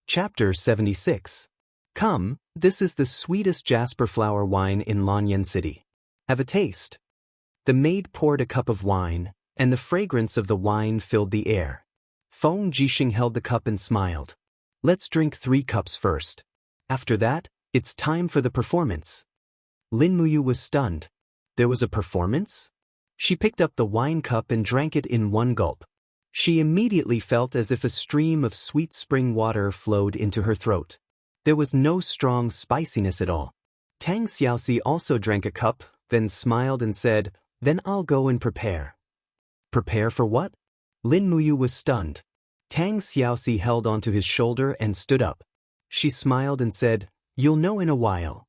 Chapter 76. Come, this is the sweetest jasper flower wine in Lanyan City. Have a taste. The maid poured a cup of wine, and the fragrance of the wine filled the air. Feng Jixing held the cup and smiled. Let's drink 3 cups first. After that, it's time for the performance. Lin Muyu was stunned. There was a performance? She picked up the wine cup and drank it in one gulp. She immediately felt as if a stream of sweet spring water flowed into her throat. There was no strong spiciness at all. Tang Xiaoxi also drank a cup, then smiled and said, "Then I'll go and prepare." Prepare for what? Lin Muyu was stunned. Tang Xiaoxi held onto his shoulder and stood up. She smiled and said, "You'll know in a while."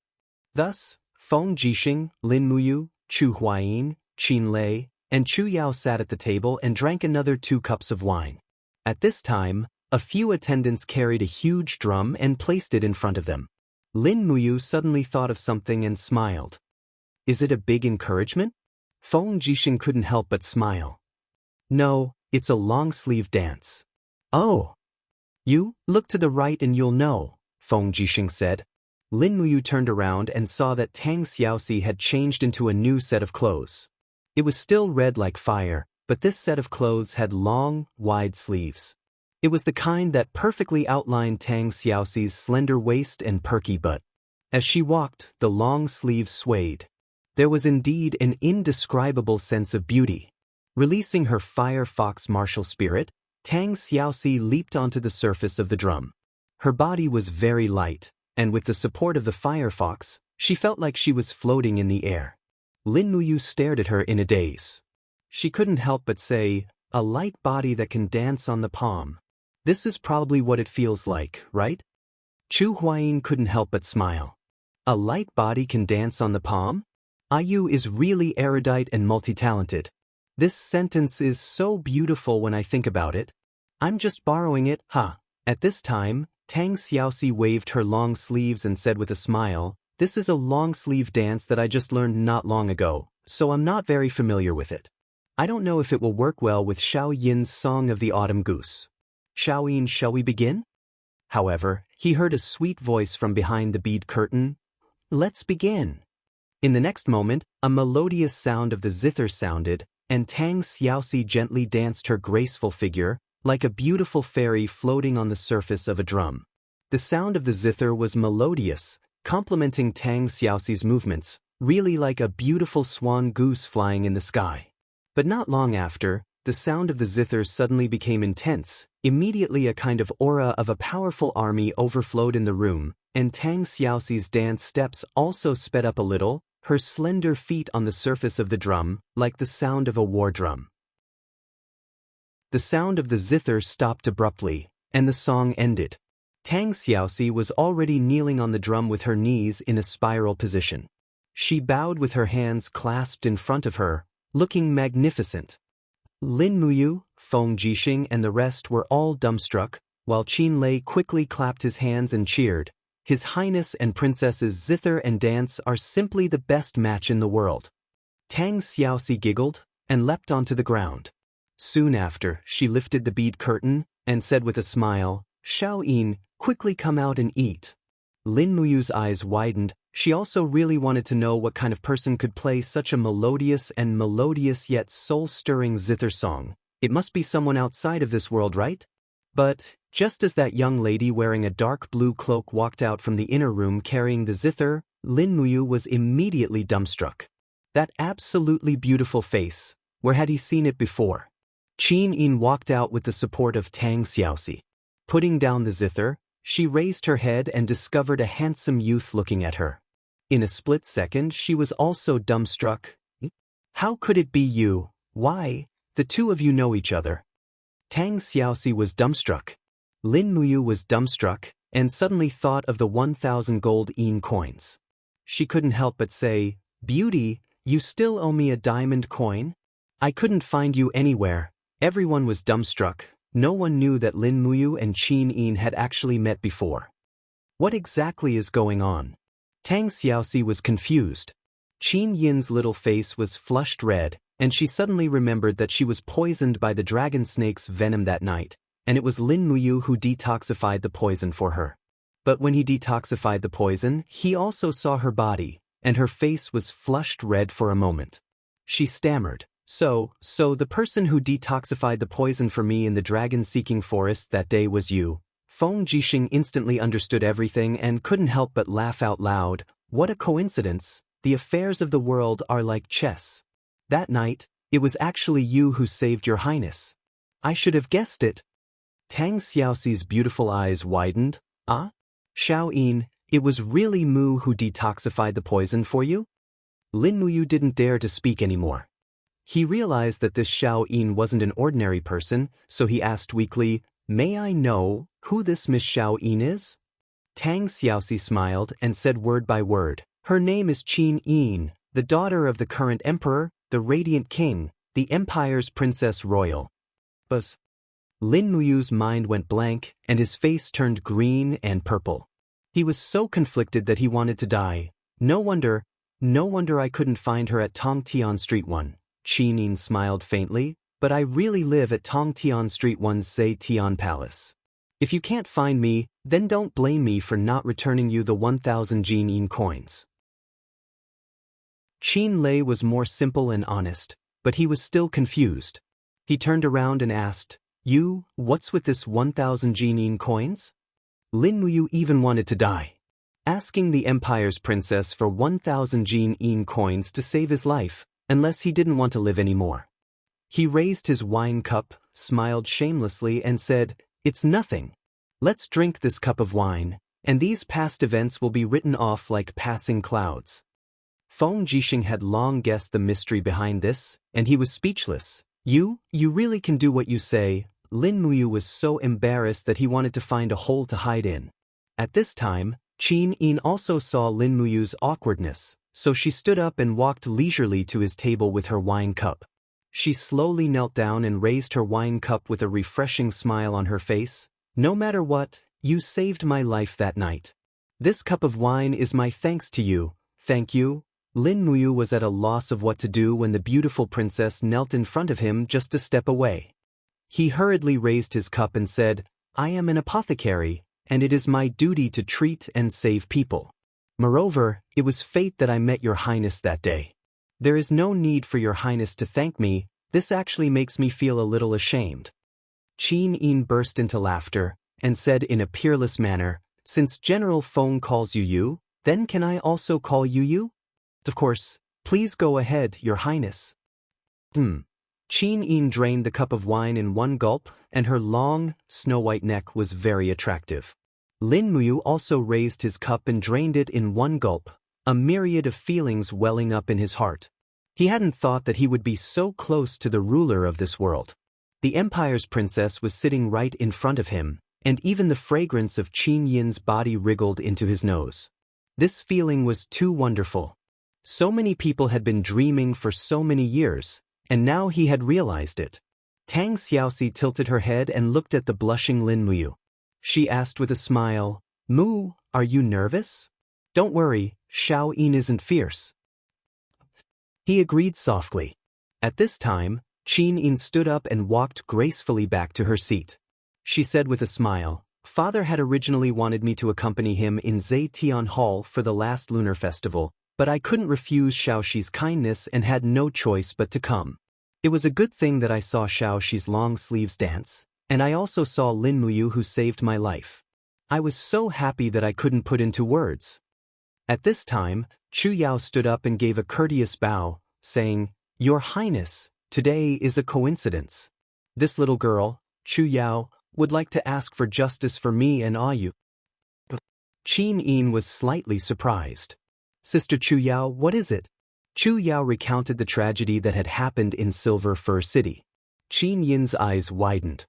Thus, Feng Jixing, Lin Muyu, Chu Huayin, Qin Lei, and Chu Yao sat at the table and drank another 2 cups of wine. At this time, a few attendants carried a huge drum and placed it in front of them. Lin Muyu suddenly thought of something and smiled. Is it a big encouragement? Feng Jixing couldn't help but smile. No, it's a long-sleeve dance. Oh! You, look to the right and you'll know, Feng Jixing said. Lin Muyu turned around and saw that Tang Xiaoxi had changed into a new set of clothes. It was still red like fire, but this set of clothes had long, wide sleeves. It was the kind that perfectly outlined Tang Xiaoxi's slender waist and perky butt. As she walked, the long sleeves swayed. There was indeed an indescribable sense of beauty. Releasing her fire fox martial spirit, Tang Xiaoxi leaped onto the surface of the drum. Her body was very light, and with the support of the fire fox, she felt like she was floating in the air. Lin Muyu stared at her in a daze. She couldn't help but say, "A light body that can dance on the palm. This is probably what it feels like, right?" Chu Huayin couldn't help but smile. A light body can dance on the palm? IU is really erudite and multi-talented. This sentence is so beautiful when I think about it. I'm just borrowing it, huh? At this time, Tang Xiaoxi waved her long sleeves and said with a smile, "This is a long-sleeve dance that I just learned not long ago, so I'm not very familiar with it. I don't know if it will work well with Xiao Yin's Song of the Autumn Goose. Xiao Yin, shall we begin?" However, he heard a sweet voice from behind the bead curtain. "Let's begin." In the next moment, a melodious sound of the zither sounded, and Tang Xiaoxi gently danced her graceful figure, like a beautiful fairy floating on the surface of a drum. The sound of the zither was melodious, complementing Tang Xiaoxi's movements, really like a beautiful swan goose flying in the sky. But not long after, the sound of the zither suddenly became intense. Immediately a kind of aura of a powerful army overflowed in the room, and Tang Xiaoxi's dance steps also sped up a little, her slender feet on the surface of the drum, like the sound of a war drum. The sound of the zither stopped abruptly, and the song ended. Tang Xiaoxi was already kneeling on the drum with her knees in a spiral position. She bowed with her hands clasped in front of her, looking magnificent. Lin Muyu, Feng Jixing and the rest were all dumbstruck, while Qin Lei quickly clapped his hands and cheered. His Highness and Princess's zither and dance are simply the best match in the world. Tang Xiaoxi giggled and leapt onto the ground. Soon after, she lifted the bead curtain and said with a smile, "Xiao Yin, quickly come out and eat." Lin Muyu's eyes widened. She also really wanted to know what kind of person could play such a melodious yet soul-stirring zither song. It must be someone outside of this world, right? But, just as that young lady wearing a dark blue cloak walked out from the inner room carrying the zither, Lin Muyu was immediately dumbstruck. That absolutely beautiful face, where had he seen it before? Qin Yin walked out with the support of Tang Xiaoxi. Putting down the zither, she raised her head and discovered a handsome youth looking at her. In a split second, she was also dumbstruck. "How could it be you? Why, the two of you know each other." Tang Xiaoxi was dumbstruck. Lin Muyu was dumbstruck, and suddenly thought of the 1,000 gold yin coins. She couldn't help but say, "Beauty, you still owe me a diamond coin? I couldn't find you anywhere." Everyone was dumbstruck. No one knew that Lin Muyu and Qin Yin had actually met before. What exactly is going on? Tang Xiaoxi was confused. Qin Yin's little face was flushed red, and she suddenly remembered that she was poisoned by the dragon snake's venom that night. and it was Lin Muyu who detoxified the poison for her. But when he detoxified the poison, he also saw her body, and her face was flushed red for a moment. She stammered, So the person who detoxified the poison for me in the dragon-seeking forest that day was you." Feng Jixing instantly understood everything and couldn't help but laugh out loud. What a coincidence, the affairs of the world are like chess. That night, it was actually you who saved your highness. I should have guessed it. Tang Xiaoxi's beautiful eyes widened. Ah? Xiao Yin, it was really Mu who detoxified the poison for you? Lin Muyu didn't dare to speak anymore. He realized that this Xiao Yin wasn't an ordinary person, so he asked weakly, "May I know who this Miss Xiao Yin is?" Tang Xiaoxi smiled and said word by word, "Her name is Qin Yin, the daughter of the current emperor, the Radiant King, the Empire's Princess Royal." Buzz. Lin Muyu's mind went blank and his face turned green and purple. He was so conflicted that he wanted to die. No wonder I couldn't find her at Tongtian Street 1. Qin Yin smiled faintly, "But I really live at Tongtian Street 1's Zetian Palace. If you can't find me, then don't blame me for not returning you the 1,000 Jin Yin coins." Qin Lei was more simple and honest, but he was still confused. He turned around and asked, What's with this 1,000 Jin Yin coins?" Lin Muyu even wanted to die. Asking the Empire's princess for 1,000 Jin Yin coins to save his life, unless he didn't want to live anymore. He raised his wine cup, smiled shamelessly and said, "It's nothing. Let's drink this cup of wine, and these past events will be written off like passing clouds." Feng Jixing had long guessed the mystery behind this, and he was speechless. You really can do what you say." Lin Muyu was so embarrassed that he wanted to find a hole to hide in. At this time, Qin Yin also saw Lin Muyu's awkwardness, so she stood up and walked leisurely to his table with her wine cup. She slowly knelt down and raised her wine cup with a refreshing smile on her face. "No matter what, you saved my life that night. This cup of wine is my thanks to you." "Thank you." Lin Muyu was at a loss of what to do when the beautiful princess knelt in front of him just a step away. He hurriedly raised his cup and said, "I am an apothecary, and it is my duty to treat and save people. Moreover, it was fate that I met your highness that day. There is no need for your highness to thank me. This actually makes me feel a little ashamed." Qin Yin burst into laughter and said in a peerless manner, "Since General Feng calls you you, then can I also call you you?" "Of course. Please go ahead, your highness." Qin Yin drained the cup of wine in one gulp, and her long, snow-white neck was very attractive. Lin Muyu also raised his cup and drained it in one gulp, a myriad of feelings welling up in his heart. He hadn't thought that he would be so close to the ruler of this world. The Empire's princess was sitting right in front of him, and even the fragrance of Qin Yin's body wriggled into his nose. This feeling was too wonderful. So many people had been dreaming for so many years, and now he had realized it. Tang Xiaoxi tilted her head and looked at the blushing Lin Muyu. She asked with a smile, "Mu, are you nervous?" "Don't worry, Xiao Yin isn't fierce." He agreed softly. At this time, Qin Yin stood up and walked gracefully back to her seat. She said with a smile, "Father had originally wanted me to accompany him in Zetian Hall for the last lunar festival, but I couldn't refuse Xiaoxi's kindness and had no choice but to come. It was a good thing that I saw Xiaoxi's long sleeves dance, and I also saw Lin Muyu who saved my life. I was so happy that I couldn't put into words." At this time, Chu Yao stood up and gave a courteous bow, saying, "Your Highness, today is a coincidence. This little girl, Chu Yao, would like to ask for justice for me and Ayu." Qin Yin was slightly surprised. "Sister Chu Yao, what is it?" Chu Yao recounted the tragedy that had happened in Silver Fir City. Qin Yin's eyes widened.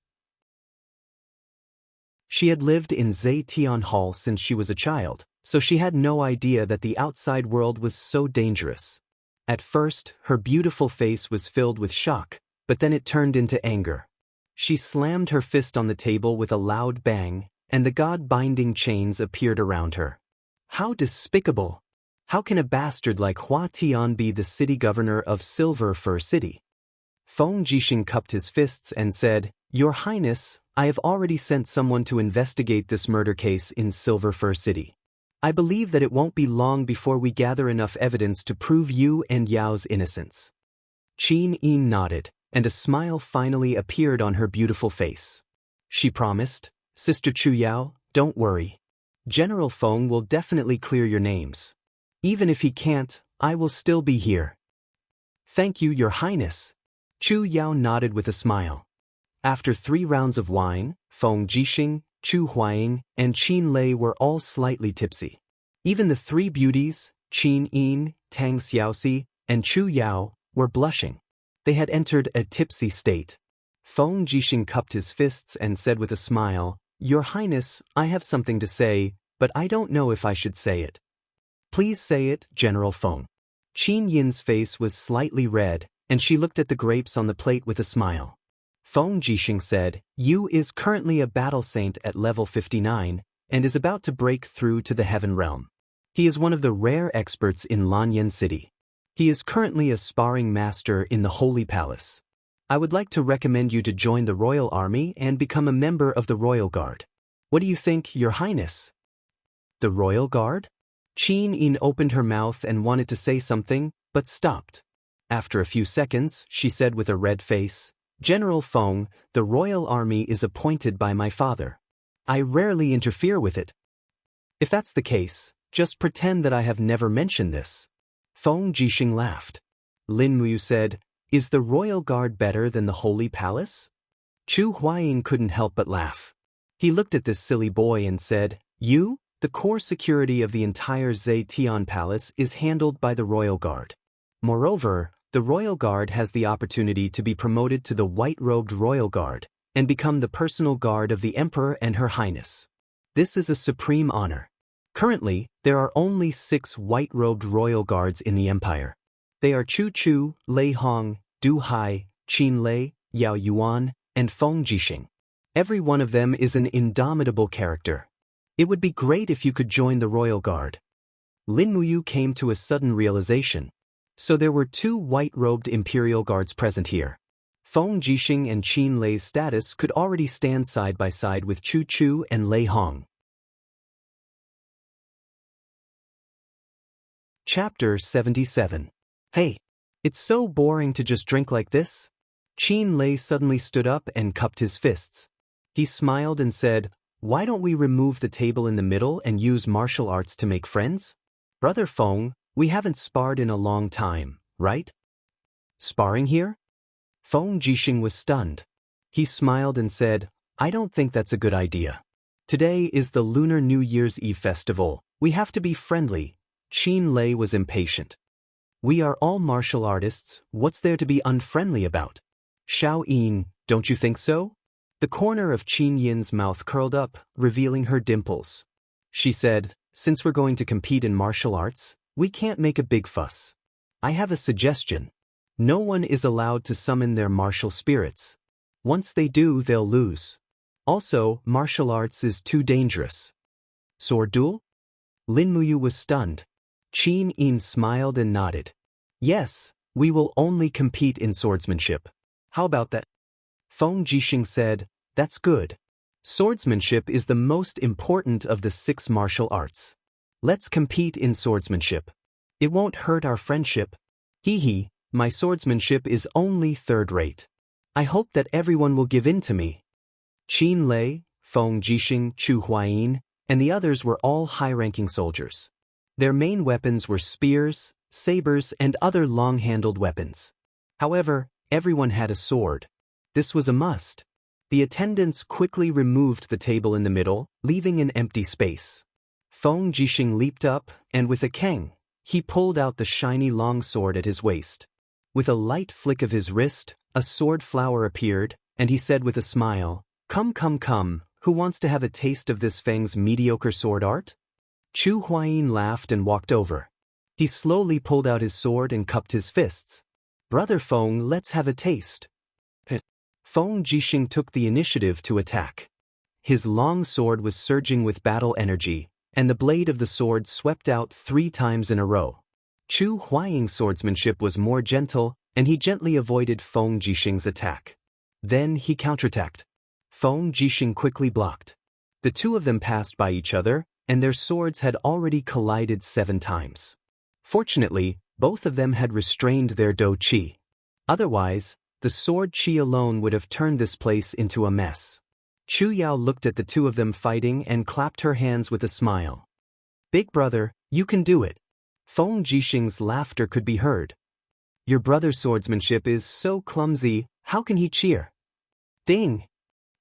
She had lived in Zetian Hall since she was a child, so she had no idea that the outside world was so dangerous. At first, her beautiful face was filled with shock, but then it turned into anger. She slammed her fist on the table with a loud bang, and the god-binding chains appeared around her. How despicable! How can a bastard like Hua Tian be the city governor of Silver Fir City? Feng Jixing cupped his fists and said, Your Highness, I have already sent someone to investigate this murder case in Silver Fir City. I believe that it won't be long before we gather enough evidence to prove you and Yao's innocence. Qin Yin nodded, and a smile finally appeared on her beautiful face. She promised, Sister Chu Yao, don't worry. General Feng will definitely clear your names. Even if he can't, I will still be here. Thank you, Your Highness. Chu Yao nodded with a smile. After 3 rounds of wine, Feng Jixing, Chu Huaying, and Qin Lei were all slightly tipsy. Even the 3 beauties, Qin Yin, Tang Xiaoxi, and Chu Yao, were blushing. They had entered a tipsy state. Feng Jixing cupped his fists and said with a smile, Your Highness, I have something to say, but I don't know if I should say it. Please say it, General Feng. Qin Yin's face was slightly red, and she looked at the grapes on the plate with a smile. Feng Jixing said, Yu is currently a battle saint at level 59, and is about to break through to the heaven realm. He is one of the rare experts in Lanyan City. He is currently a sparring master in the Holy Palace. I would like to recommend you to join the Royal Army and become a member of the Royal Guard. What do you think, Your Highness? The Royal Guard? Qin Yin opened her mouth and wanted to say something, but stopped. After a few seconds, she said with a red face, General Feng, the Royal Army is appointed by my father. I rarely interfere with it. If that's the case, just pretend that I have never mentioned this. Feng Jixing laughed. Lin Muyu said, Is the Royal Guard better than the Holy Palace? Chu Huaying couldn't help but laugh. He looked at this silly boy and said, You, the core security of the entire Zetian Palace is handled by the Royal Guard. Moreover, the Royal Guard has the opportunity to be promoted to the white-robed Royal Guard and become the personal guard of the Emperor and Her Highness. This is a supreme honor. Currently, there are only 6 white-robed Royal Guards in the Empire. They are Chu Chu, Lei Hong, Du Hai, Qin Lei, Yao Yuan, and Feng Jixing. Every one of them is an indomitable character. It would be great if you could join the Royal Guard. Lin Muyu came to a sudden realization. So there were 2 white-robed Imperial Guards present here. Feng Jixing and Qin Lei's status could already stand side by side with Chu Chu and Lei Hong. Chapter 77. Hey, it's so boring to just drink like this. Qin Lei suddenly stood up and cupped his fists. He smiled and said, Why don't we remove the table in the middle and use martial arts to make friends? Brother Feng, we haven't sparred in a long time, right? Sparring here? Feng Jixing was stunned. He smiled and said, I don't think that's a good idea. Today is the Lunar New Year's Eve festival. We have to be friendly. Qin Lei was impatient. We are all martial artists, what's there to be unfriendly about? Xiao Yin, don't you think so? The corner of Qin Yin's mouth curled up, revealing her dimples. She said, Since we're going to compete in martial arts, we can't make a big fuss. I have a suggestion. No one is allowed to summon their martial spirits. Once they do, they'll lose. Also, martial arts is too dangerous. Sword duel? Lin Muyu was stunned. Qin Yin smiled and nodded. Yes, we will only compete in swordsmanship. How about that? Feng Jixing said, That's good. Swordsmanship is the most important of the 6 martial arts. Let's compete in swordsmanship. It won't hurt our friendship. Hee, my swordsmanship is only 3rd rate. I hope that everyone will give in to me. Qin Lei, Feng Jixing, Chu Huaying, and the others were all high-ranking soldiers. Their main weapons were spears, sabers, and other long-handled weapons. However, everyone had a sword. This was a must. The attendants quickly removed the table in the middle, leaving an empty space. Feng Jixing leaped up, and with a keng, he pulled out the shiny long sword at his waist. With a light flick of his wrist, a sword flower appeared, and he said with a smile, Come, who wants to have a taste of this Feng's mediocre sword art? Chu Huaying laughed and walked over. He slowly pulled out his sword and cupped his fists. Brother Feng, let's have a taste. Feng Jixing took the initiative to attack. His long sword was surging with battle energy, and the blade of the sword swept out 3 times in a row. Chu Huaying's swordsmanship was more gentle, and he gently avoided Feng Jixing's attack. Then he counterattacked. Feng Jixing quickly blocked. The two of them passed by each other, and their swords had already collided 7 times. Fortunately, both of them had restrained their dou qi. Otherwise, the sword qi alone would have turned this place into a mess. Chu Yao looked at the two of them fighting and clapped her hands with a smile. "Big brother, you can do it." Feng Jixing's laughter could be heard. "Your brother's swordsmanship is so clumsy, how can he cheer?" Ding!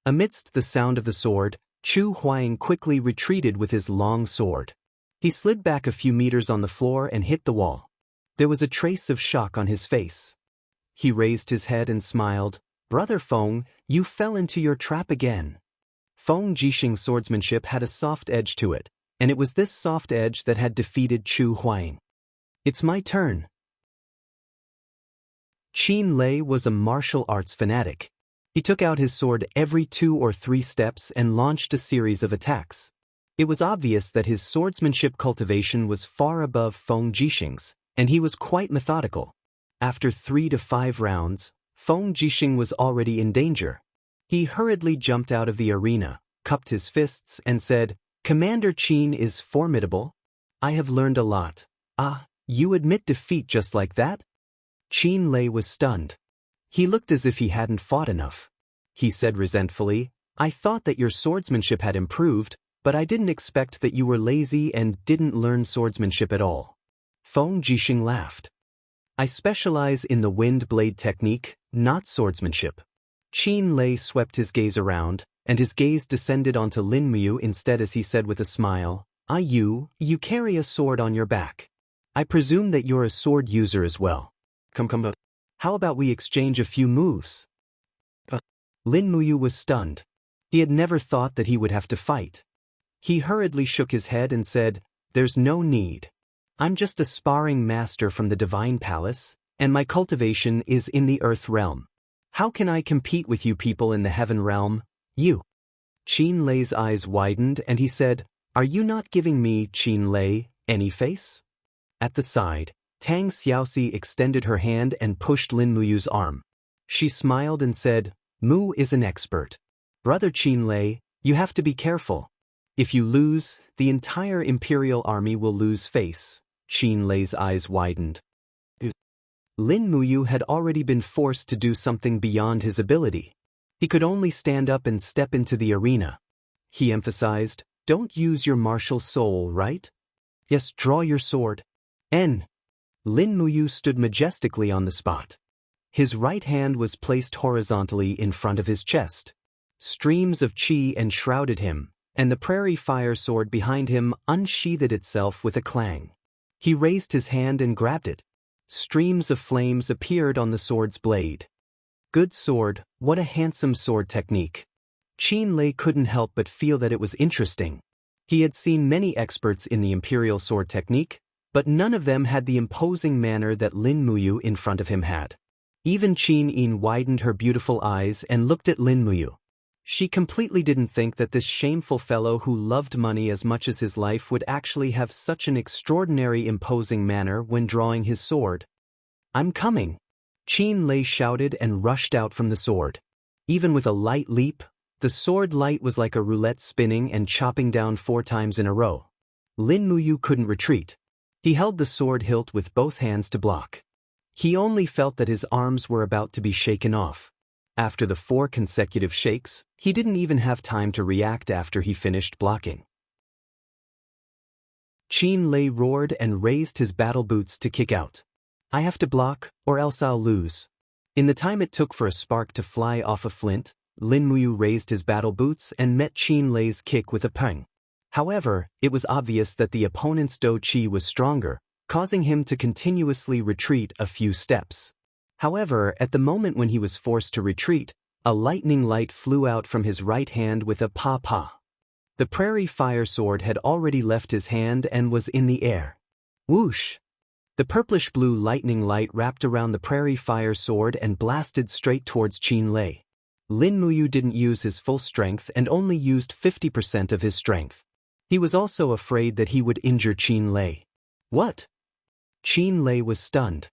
Amidst the sound of the sword, Chu Huang quickly retreated with his long sword. He slid back a few meters on the floor and hit the wall. There was a trace of shock on his face. He raised his head and smiled. "Brother Feng, you fell into your trap again." Feng Jixing's swordsmanship had a soft edge to it, and it was this soft edge that had defeated Chu Huang. "It's my turn." Qin Lei was a martial arts fanatic. He took out his sword every 2 or 3 steps and launched a series of attacks. It was obvious that his swordsmanship cultivation was far above Feng Jixing's, and he was quite methodical. After 3 to 5 rounds, Feng Jixing was already in danger. He hurriedly jumped out of the arena, cupped his fists, and said, "Commander Qin is formidable. I have learned a lot." "Ah, you admit defeat just like that?" Qin Lei was stunned. He looked as if he hadn't fought enough. He said resentfully, "I thought that your swordsmanship had improved, but I didn't expect that you were lazy and didn't learn swordsmanship at all." Feng Jixing laughed. "I specialize in the wind blade technique, not swordsmanship." Qin Lei swept his gaze around, and his gaze descended onto Lin Muyu instead as he said with a smile, You carry a sword on your back. I presume that you're a sword user as well. Come. How about we exchange a few moves?" Lin Muyu was stunned. He had never thought that he would have to fight. He hurriedly shook his head and said, "There's no need. I'm just a sparring master from the Divine Palace, and my cultivation is in the Earth realm. How can I compete with you people in the Heaven realm? You." Qin Lei's eyes widened and he said, "Are you not giving me, Qin Lei, any face?" At the side, Tang Xiaoxi extended her hand and pushed Lin Muyu's arm. She smiled and said, "Mu is an expert. Brother Qin Lei, you have to be careful. If you lose, the entire Imperial army will lose face." Qin Lei's eyes widened. Lin Muyu had already been forced to do something beyond his ability. He could only stand up and step into the arena. He emphasized, "Don't use your martial soul, right? Yes, draw your sword." Lin Muyu stood majestically on the spot. His right hand was placed horizontally in front of his chest. Streams of qi enshrouded him, and the prairie fire sword behind him unsheathed itself with a clang. He raised his hand and grabbed it. Streams of flames appeared on the sword's blade. Good sword, what a handsome sword technique. Qin Lei couldn't help but feel that it was interesting. He had seen many experts in the Imperial sword technique, but none of them had the imposing manner that Lin Muyu in front of him had. Even Qin Yin widened her beautiful eyes and looked at Lin Muyu. She completely didn't think that this shameful fellow who loved money as much as his life would actually have such an extraordinary imposing manner when drawing his sword. "I'm coming!" Qin Lei shouted and rushed out from the sword. Even with a light leap, the sword light was like a roulette spinning and chopping down 4 times in a row. Lin Muyu couldn't retreat. He held the sword hilt with both hands to block. He only felt that his arms were about to be shaken off. After the 4 consecutive shakes, he didn't even have time to react after he finished blocking. Qin Lei roared and raised his battle boots to kick out. "I have to block, or else I'll lose." In the time it took for a spark to fly off a flint, Lin Muyu raised his battle boots and met Qin Lei's kick with a pang. However, it was obvious that the opponent's dou qi was stronger, causing him to continuously retreat a few steps. However, at the moment when he was forced to retreat, a lightning light flew out from his right hand with a pa-pa. The prairie fire sword had already left his hand and was in the air. Whoosh! The purplish-blue lightning light wrapped around the prairie fire sword and blasted straight towards Qin Lei. Lin Muyu didn't use his full strength and only used 50% of his strength. He was also afraid that he would injure Qin Lei. What? Qin Lei was stunned.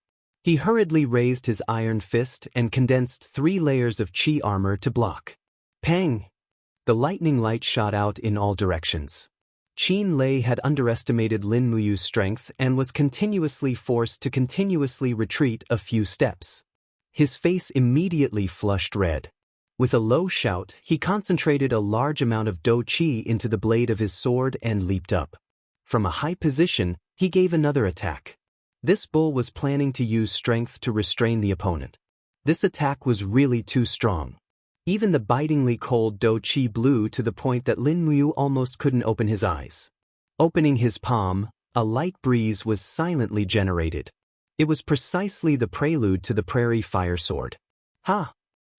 He hurriedly raised his iron fist and condensed 3 layers of chi armor to block. Pang! The lightning light shot out in all directions. Qin Lei had underestimated Lin Muyu's strength and was continuously forced to continuously retreat a few steps. His face immediately flushed red. With a low shout, he concentrated a large amount of dou qi into the blade of his sword and leaped up. From a high position, he gave another attack. This bull was planning to use strength to restrain the opponent. This attack was really too strong. Even the bitingly cold dou qi blew to the point that Lin Muyu almost couldn't open his eyes. Opening his palm, a light breeze was silently generated. It was precisely the prelude to the prairie fire sword. Ha!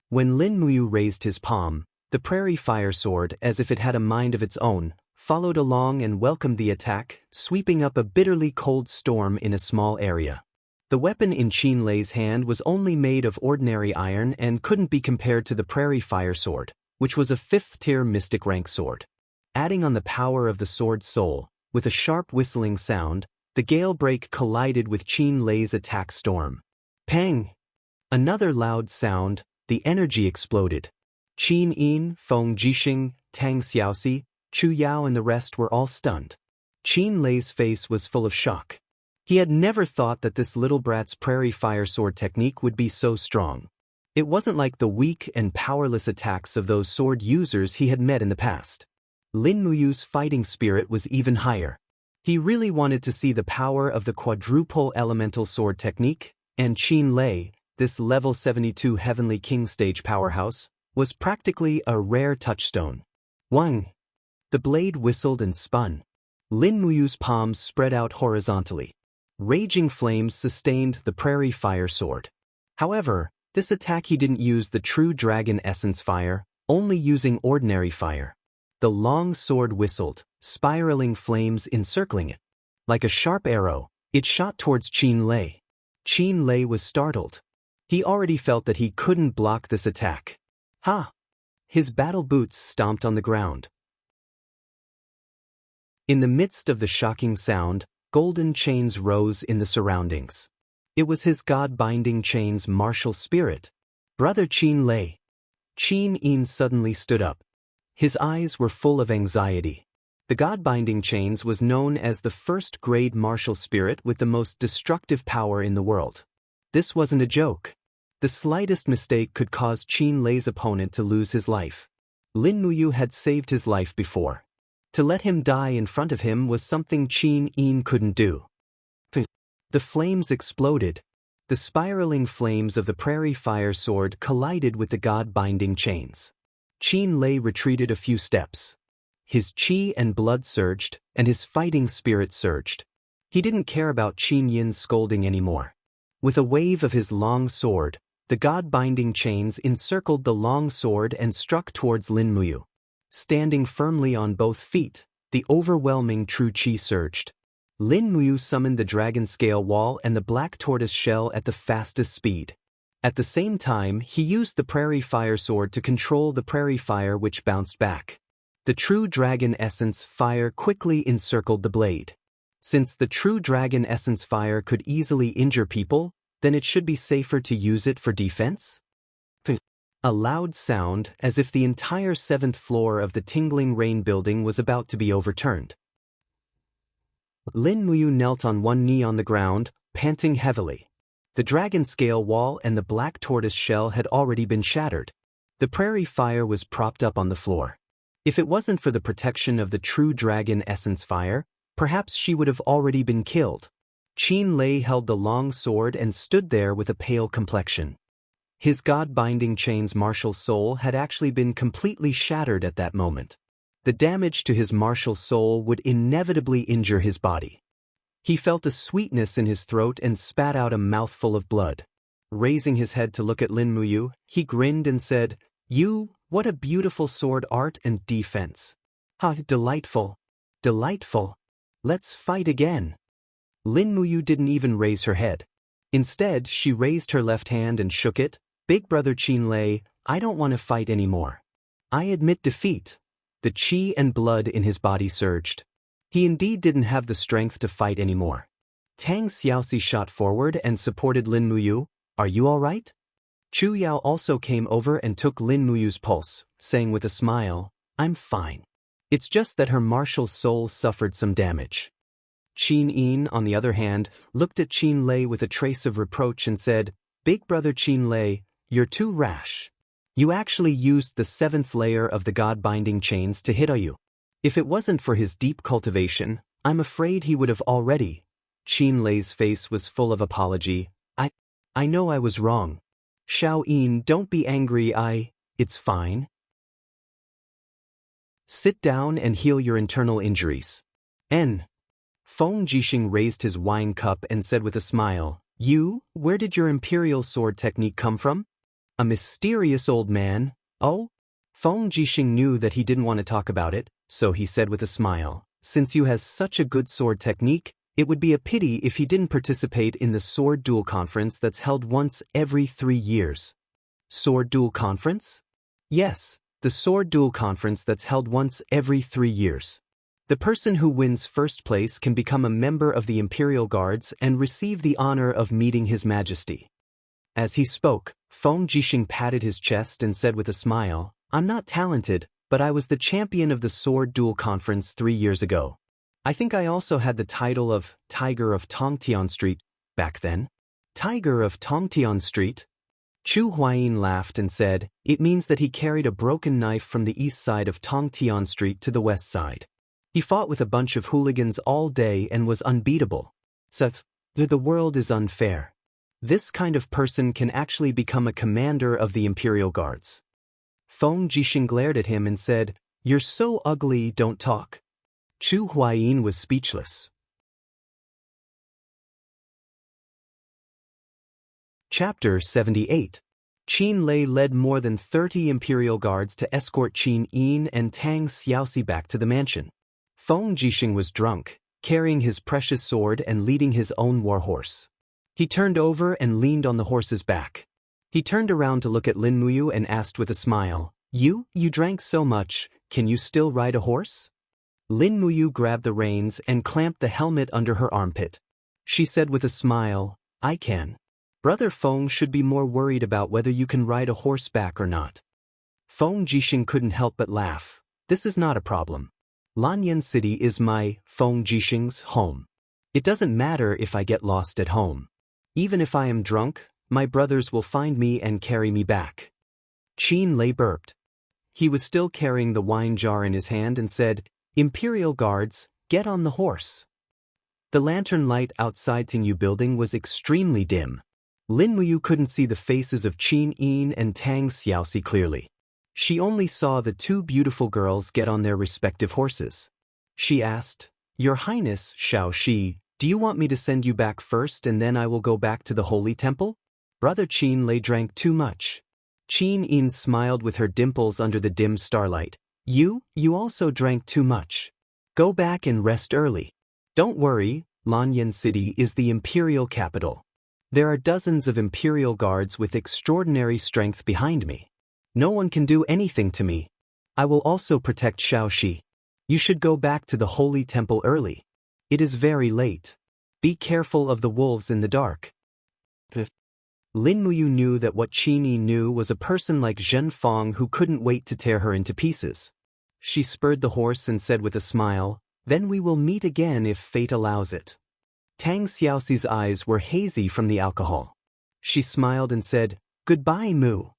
When Lin Muyu raised his palm, the prairie fire sword, as if it had a mind of its own, followed along and welcomed the attack, sweeping up a bitterly cold storm in a small area. The weapon in Qin Lei's hand was only made of ordinary iron and couldn't be compared to the prairie fire sword, which was a 5th-tier mystic rank sword. Adding on the power of the sword's soul, with a sharp whistling sound, the gale break collided with Qin Lei's attack storm. Pang! Another loud sound, the energy exploded. Qin Yin, Feng Jixing, Tang Xiaoxi, Chu Yao and the rest were all stunned. Qin Lei's face was full of shock. He had never thought that this little brat's prairie fire sword technique would be so strong. It wasn't like the weak and powerless attacks of those sword users he had met in the past. Lin Muyu's fighting spirit was even higher. He really wanted to see the power of the quadruple elemental sword technique, and Qin Lei, this level 72 Heavenly King stage powerhouse, was practically a rare touchstone. Wang! The blade whistled and spun. Lin Muyu's palms spread out horizontally. Raging flames sustained the prairie fire sword. However, this attack he didn't use the true dragon essence fire, only using ordinary fire. The long sword whistled, spiraling flames encircling it. Like a sharp arrow, it shot towards Qin Lei. Qin Lei was startled. He already felt that he couldn't block this attack. Ha! His battle boots stomped on the ground. In the midst of the shocking sound, golden chains rose in the surroundings. It was his God-binding chain's martial spirit. Brother Qin Lei. Qin Yin suddenly stood up. His eyes were full of anxiety. The God-binding chains was known as the first-grade martial spirit with the most destructive power in the world. This wasn't a joke. The slightest mistake could cause Qin Lei's opponent to lose his life. Lin Muyu had saved his life before. To let him die in front of him was something Qin Yin couldn't do. The flames exploded. The spiraling flames of the prairie fire sword collided with the God-binding chains. Qin Lei retreated a few steps. His chi and blood surged, and his fighting spirit surged. He didn't care about Qin Yin's scolding anymore. With a wave of his long sword, the God-binding chains encircled the long sword and struck towards Lin Muyu. Standing firmly on both feet, the overwhelming true qi surged. Lin Muyu summoned the dragon scale wall and the black tortoise shell at the fastest speed. At the same time, he used the prairie fire sword to control the prairie fire which bounced back. The true dragon essence fire quickly encircled the blade. Since the true dragon essence fire could easily injure people, then it should be safer to use it for defense? A loud sound, as if the entire 7th floor of the Tingling Rain building was about to be overturned. Lin Muyu knelt on one knee on the ground, panting heavily. The dragon scale wall and the black tortoise shell had already been shattered. The prairie fire was propped up on the floor. If it wasn't for the protection of the true dragon essence fire, perhaps she would have already been killed. Qin Lei held the long sword and stood there with a pale complexion. His God-binding chain's martial soul had actually been completely shattered at that moment. The damage to his martial soul would inevitably injure his body. He felt a sweetness in his throat and spat out a mouthful of blood. Raising his head to look at Lin Muyu, he grinned and said, "You, what a beautiful sword art and defense. Ah, delightful. Delightful. Let's fight again." Lin Muyu didn't even raise her head. Instead, she raised her left hand and shook it. "Big brother Qin Lei, I don't want to fight anymore. I admit defeat." The qi and blood in his body surged. He indeed didn't have the strength to fight anymore. Tang Xiaoxi shot forward and supported Lin Muyu. Are you all right? Chu Yao also came over and took Lin Muyu's pulse, saying with a smile, I'm fine. It's just that her martial soul suffered some damage. Qin Yin, on the other hand, looked at Qin Lei with a trace of reproach and said, Big brother Qin Lei, you're too rash. You actually used the 7th layer of the God-binding chains to hit Ayu. If it wasn't for his deep cultivation, I'm afraid he would have already. Qin Lei's face was full of apology. I know I was wrong. Xiao Yin, don't be angry, it's fine. Sit down and heal your internal injuries. Feng Jixing raised his wine cup and said with a smile, where did your imperial sword technique come from? A mysterious old man, oh? Feng Jixing knew that he didn't want to talk about it, so he said with a smile, since you has such a good sword technique, it would be a pity if he didn't participate in the Sword Duel Conference that's held once every 3 years. Sword Duel Conference? Yes, the Sword Duel Conference that's held once every 3 years. The person who wins first place can become a member of the Imperial Guards and receive the honor of meeting His Majesty. As he spoke, Feng Jixing patted his chest and said with a smile, I'm not talented, but I was the champion of the Sword Duel Conference 3 years ago. I think I also had the title of Tiger of Tongtian Street back then. Tiger of Tongtian Street? Chu Huayin laughed and said, it means that he carried a broken knife from the east side of Tongtian Street to the west side. He fought with a bunch of hooligans all day and was unbeatable. So, the world is unfair. This kind of person can actually become a commander of the Imperial Guards. Feng Jixing glared at him and said, You're so ugly, don't talk. Chu Huayin was speechless. Chapter 78. Qin Lei led more than 30 Imperial Guards to escort Qin Yin and Tang Xiaoxi back to the mansion. Feng Jixing was drunk, carrying his precious sword and leading his own warhorse. He turned over and leaned on the horse's back. He turned around to look at Lin Muyu and asked with a smile, You drank so much, can you still ride a horse? Lin Muyu grabbed the reins and clamped the helmet under her armpit. She said with a smile, I can. Brother Feng should be more worried about whether you can ride a horseback or not. Feng Jixing couldn't help but laugh. This is not a problem. Lanyan City is my, Feng Jixing's, home. It doesn't matter if I get lost at home. Even if I am drunk, my brothers will find me and carry me back. Qin Lei burped. He was still carrying the wine jar in his hand and said, Imperial Guards, get on the horse. The lantern light outside Tingyu building was extremely dim. Lin Muyu couldn't see the faces of Qin Yin and Tang Xiaoxi clearly. She only saw the 2 beautiful girls get on their respective horses. She asked, Your Highness, Xiaoxi, do you want me to send you back first and then I will go back to the Holy Temple? Brother Qin Lei drank too much. Qin Yin smiled with her dimples under the dim starlight. You also drank too much. Go back and rest early. Don't worry, Lanyan City is the imperial capital. There are dozens of Imperial Guards with extraordinary strength behind me. No one can do anything to me. I will also protect Xiaoxi. You should go back to the Holy Temple early. It is very late. Be careful of the wolves in the dark. Lin Muyu knew that what Qin Yi knew was a person like Zhen Fong who couldn't wait to tear her into pieces. She spurred the horse and said with a smile, Then we will meet again if fate allows it. Tang Xiaoxi's eyes were hazy from the alcohol. She smiled and said, Goodbye, Mu.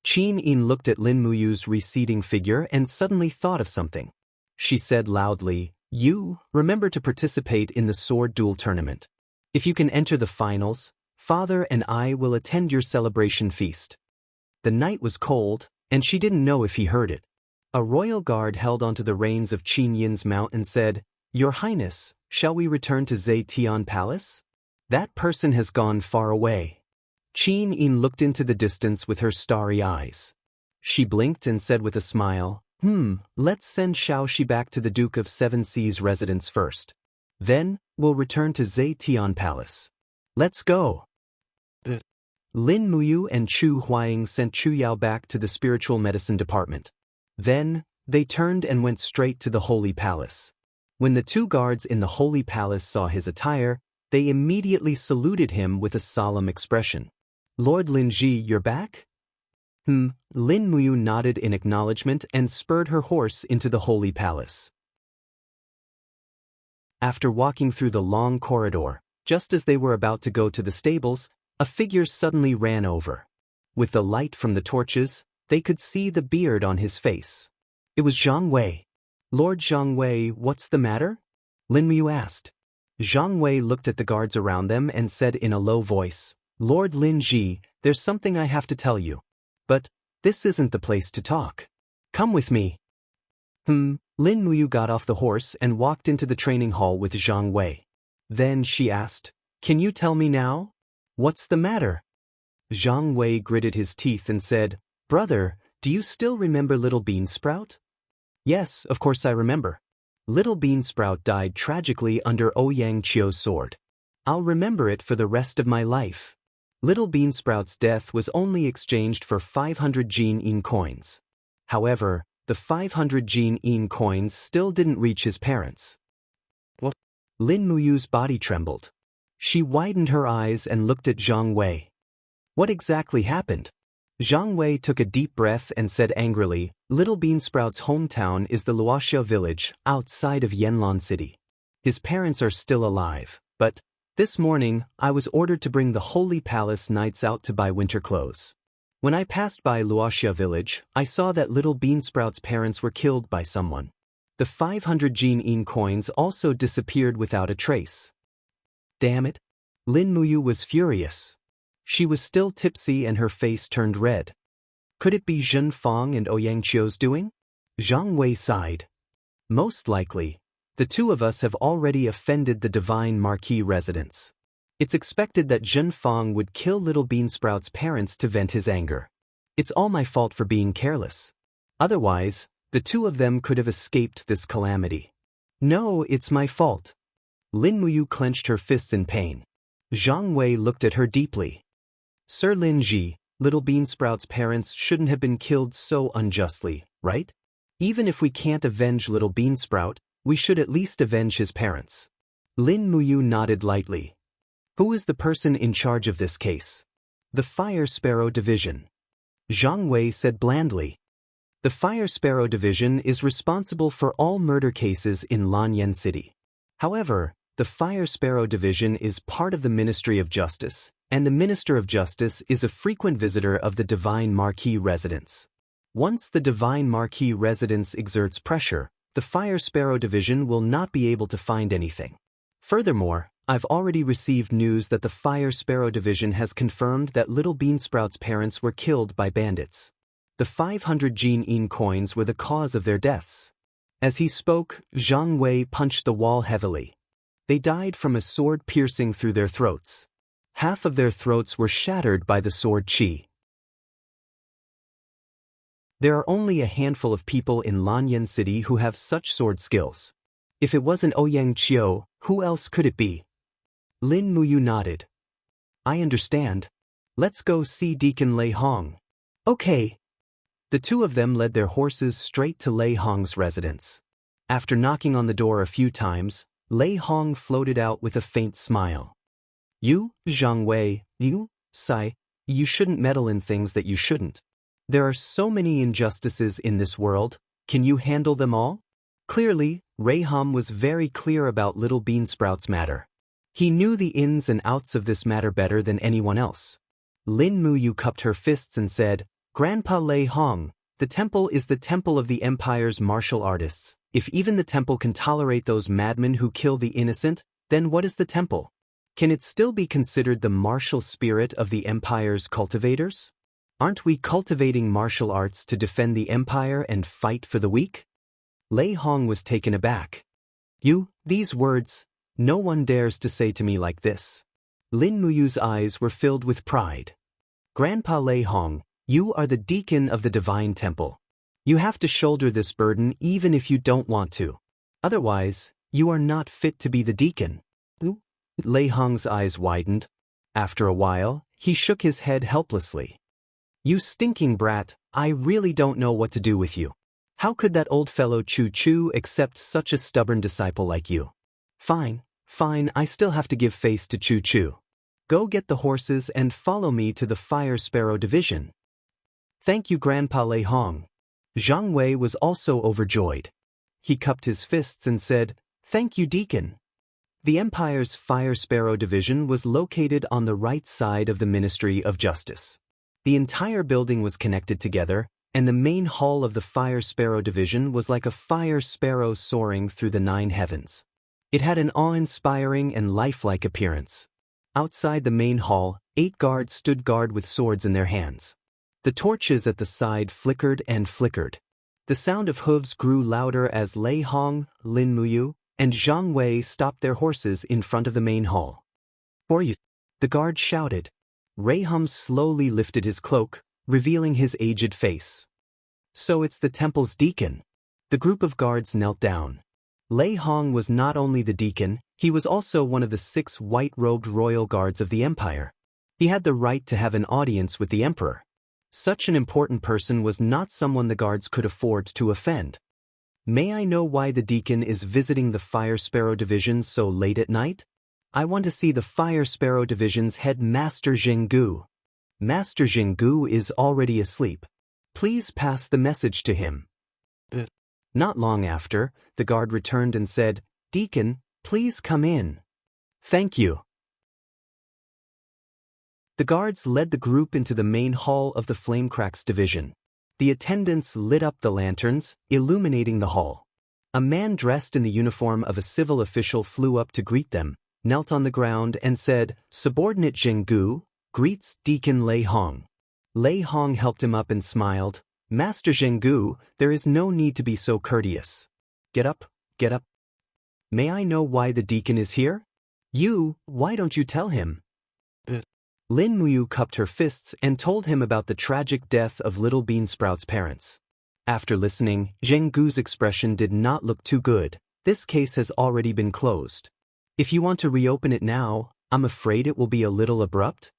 Qin Yin looked at Lin Muyu's receding figure and suddenly thought of something. She said loudly, You, remember to participate in the sword duel tournament. If you can enter the finals, Father and I will attend your celebration feast. The night was cold, and she didn't know if he heard it. A royal guard held onto the reins of Qin Yin's mount and said, Your Highness, shall we return to Zetian Palace? That person has gone far away. Qin Yin looked into the distance with her starry eyes. She blinked and said with a smile, Let's send Xiaoxi back to the Duke of Seven Seas' residence first. Then, we'll return to Zetian Palace. Let's go. Lin Muyu and Chu Huayin sent Chu Yao back to the spiritual medicine department. Then, they turned and went straight to the Holy Palace. When the 2 guards in the Holy Palace saw his attire, They immediately saluted him with a solemn expression. Lord Linji, you're back? Lin Muyu nodded in acknowledgement and spurred her horse into the holy palace. After walking through the long corridor, just as they were about to go to the stables, a figure suddenly ran over. With the light from the torches, they could see the beard on his face. It was Zhang Wei. Lord Zhang Wei, what's the matter? Lin Muyu asked. Zhang Wei looked at the guards around them and said in a low voice, Lord Lin Ji, there's something I have to tell you. But this isn't the place to talk. Come with me. Lin Muyu got off the horse and walked into the training hall with Zhang Wei. Then she asked, Can you tell me now? What's the matter? Zhang Wei gritted his teeth and said, Brother, do you still remember Little Beansprout? Yes, of course I remember. Little Beansprout died tragically under Ouyang Qiu's sword. I'll remember it for the rest of my life. Little Beansprout's death was only exchanged for 500 Jin coins. However, the 500 Jin coins still didn't reach his parents. What? Lin Muyu's body trembled. She widened her eyes and looked at Zhang Wei. What exactly happened? Zhang Wei took a deep breath and said angrily, Little Beansprout's hometown is the Luoxiao village, outside of Yanlan City. His parents are still alive, but this morning I was ordered to bring the Holy Palace Knights out to buy winter clothes. When I passed by Luoxiao village, I saw that Little Beansprout's parents were killed by someone. The 500 Jin coins also disappeared without a trace. Damn it! Lin Muyu was furious. She was still tipsy and her face turned red. Could it be Zhen Fang and Ouyang Qiu's doing? Zhang Wei sighed. Most likely. The two of us have already offended the divine marquis residents. It's expected that Zhen Fang would kill Little Beansprout's parents to vent his anger. It's all my fault for being careless. Otherwise, the two of them could have escaped this calamity. No, it's my fault. Lin Muyu clenched her fists in pain. Zhang Wei looked at her deeply. Sir Lin Ji, Little Beansprout's parents shouldn't have been killed so unjustly, right? Even if we can't avenge Little Beansprout, we should at least avenge his parents. Lin Muyu nodded lightly. Who is the person in charge of this case? The Fire Sparrow Division. Zhang Wei said blandly. The Fire Sparrow Division is responsible for all murder cases in Lanyan City. However, the Fire Sparrow Division is part of the Ministry of Justice, and the Minister of Justice is a frequent visitor of the Divine Marquis residence. Once the Divine Marquis residence exerts pressure, the Fire Sparrow Division will not be able to find anything. Furthermore, I've already received news that the Fire Sparrow Division has confirmed that Little Beansprout's parents were killed by bandits. The 500 Jin coins were the cause of their deaths. As he spoke, Zhang Wei punched the wall heavily. They died from a sword piercing through their throats. Half of their throats were shattered by the sword qi. There are only a handful of people in Lanyan City who have such sword skills. If it wasn't Ouyang Qiu, who else could it be? Lin Muyu nodded. I understand. Let's go see Deacon Lei Hong. Okay. The two of them led their horses straight to Lei Hong's residence. After knocking on the door a few times, Lei Hong floated out with a faint smile. You, Zhang Wei, you, Sai, you shouldn't meddle in things that you shouldn't. There are so many injustices in this world, can you handle them all? Clearly, Reiham was very clear about Little Beansprout's matter. He knew the ins and outs of this matter better than anyone else. Lin Muyu cupped her fists and said, Grandpa Lei Hong, the temple is the temple of the Empire's martial artists. If even the temple can tolerate those madmen who kill the innocent, then what is the temple? Can it still be considered the martial spirit of the Empire's cultivators? Aren't we cultivating martial arts to defend the Empire and fight for the weak? Lei Hong was taken aback. These words, no one dares to say to me like this. Lin Muyu's eyes were filled with pride. Grandpa Lei Hong, you are the deacon of the Divine Temple. You have to shoulder this burden even if you don't want to. Otherwise, you are not fit to be the deacon. Lei Hong's eyes widened. After a while, he shook his head helplessly. You stinking brat, I really don't know what to do with you. How could that old fellow Chu Chu accept such a stubborn disciple like you? Fine, Fine, I still have to give face to Choo Choo. Go get the horses and follow me to the Fire Sparrow Division. Thank you, Grandpa Lei Hong. Zhang Wei was also overjoyed. He cupped his fists and said, Thank you, Deacon. The Empire's Fire Sparrow Division was located on the right side of the Ministry of Justice. The entire building was connected together, and the main hall of the Fire Sparrow Division was like a fire sparrow soaring through the 9 heavens. It had an awe-inspiring and lifelike appearance. Outside the main hall, 8 guards stood guard with swords in their hands. The torches at the side flickered and flickered. The sound of hooves grew louder as Lei Hong, Lin Muyu, and Zhang Wei stopped their horses in front of the main hall. "For you," the guard shouted. Rei Hum slowly lifted his cloak, revealing his aged face. "So it's the temple's deacon." The group of guards knelt down. Lei Hong was not only the deacon, he was also one of the 6 white-robed royal guards of the empire. He had the right to have an audience with the emperor. Such an important person was not someone the guards could afford to offend. "May I know why the deacon is visiting the Fire Sparrow Division so late at night?" "I want to see the Fire Sparrow Division's head Master Zhenggu." "Master Zhenggu is already asleep. Please pass the message to him." Not long after, the guard returned and said, "Deacon, please come in." "Thank you." The guards led the group into the main hall of the Flamecracks Division. The attendants lit up the lanterns, illuminating the hall. A man dressed in the uniform of a civil official flew up to greet them, knelt on the ground and said, "Subordinate Zhenggu greets Deacon Lei Hong." Lei Hong helped him up and smiled. "Master Zhenggu, there is no need to be so courteous. Get up, get up. May I know why the deacon is here?" Why don't you tell him?" Lin Muyu cupped her fists and told him about the tragic death of Little Beansprout's parents. After listening, Zhenggu's expression did not look too good. "This case has already been closed. If you want to reopen it now, I'm afraid it will be a little abrupt."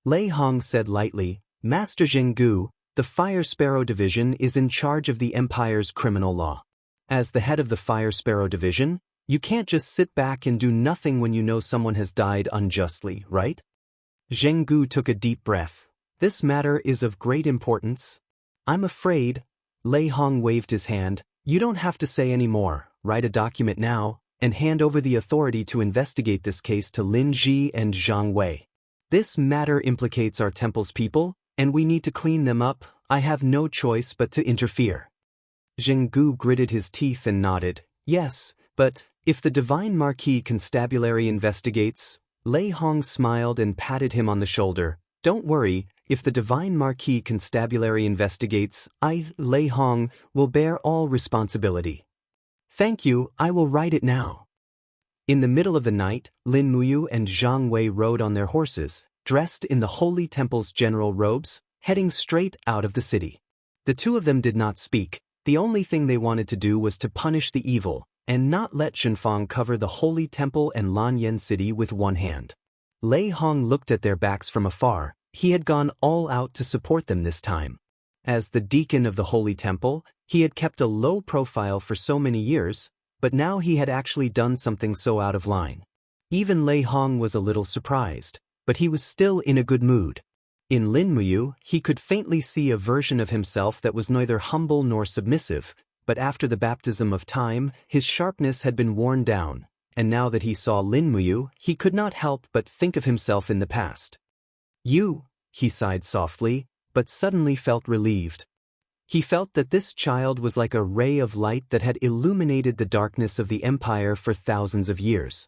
Lei Hong said lightly, "Master Zhenggu, the Fire Sparrow Division is in charge of the Empire's criminal law. As the head of the Fire Sparrow Division, you can't just sit back and do nothing when you know someone has died unjustly, right?" Zhenggu took a deep breath. "This matter is of great importance." "I'm afraid," Lei Hong waved his hand, "you don't have to say any more. Write a document now, and hand over the authority to investigate this case to Lin Ji and Zhang Wei. This matter implicates our temple's people, and we need to clean them up. I have no choice but to interfere." Zhenggu gritted his teeth and nodded. "Yes, but if the Divine Marquis Constabulary investigates..." Lei Hong smiled and patted him on the shoulder. "Don't worry, if the Divine Marquis Constabulary investigates, Lei Hong, will bear all responsibility." "Thank you, I will write it now." In the middle of the night, Lin Muyu and Zhang Wei rode on their horses, dressed in the Holy Temple's general robes, heading straight out of the city. The two of them did not speak. The only thing they wanted to do was to punish the evil, and not let Shenfang cover the Holy Temple and Lanyan City with one hand. Lei Hong looked at their backs from afar. He had gone all out to support them this time. As the deacon of the Holy Temple, he had kept a low profile for so many years, but now he had actually done something so out of line. Even Lei Hong was a little surprised, but he was still in a good mood. In Lin Muyu, he could faintly see a version of himself that was neither humble nor submissive, but after the baptism of time, his sharpness had been worn down, and now that he saw Lin Muyu, he could not help but think of himself in the past. He sighed softly, but suddenly felt relieved. He felt that this child was like a ray of light that had illuminated the darkness of the empire for thousands of years.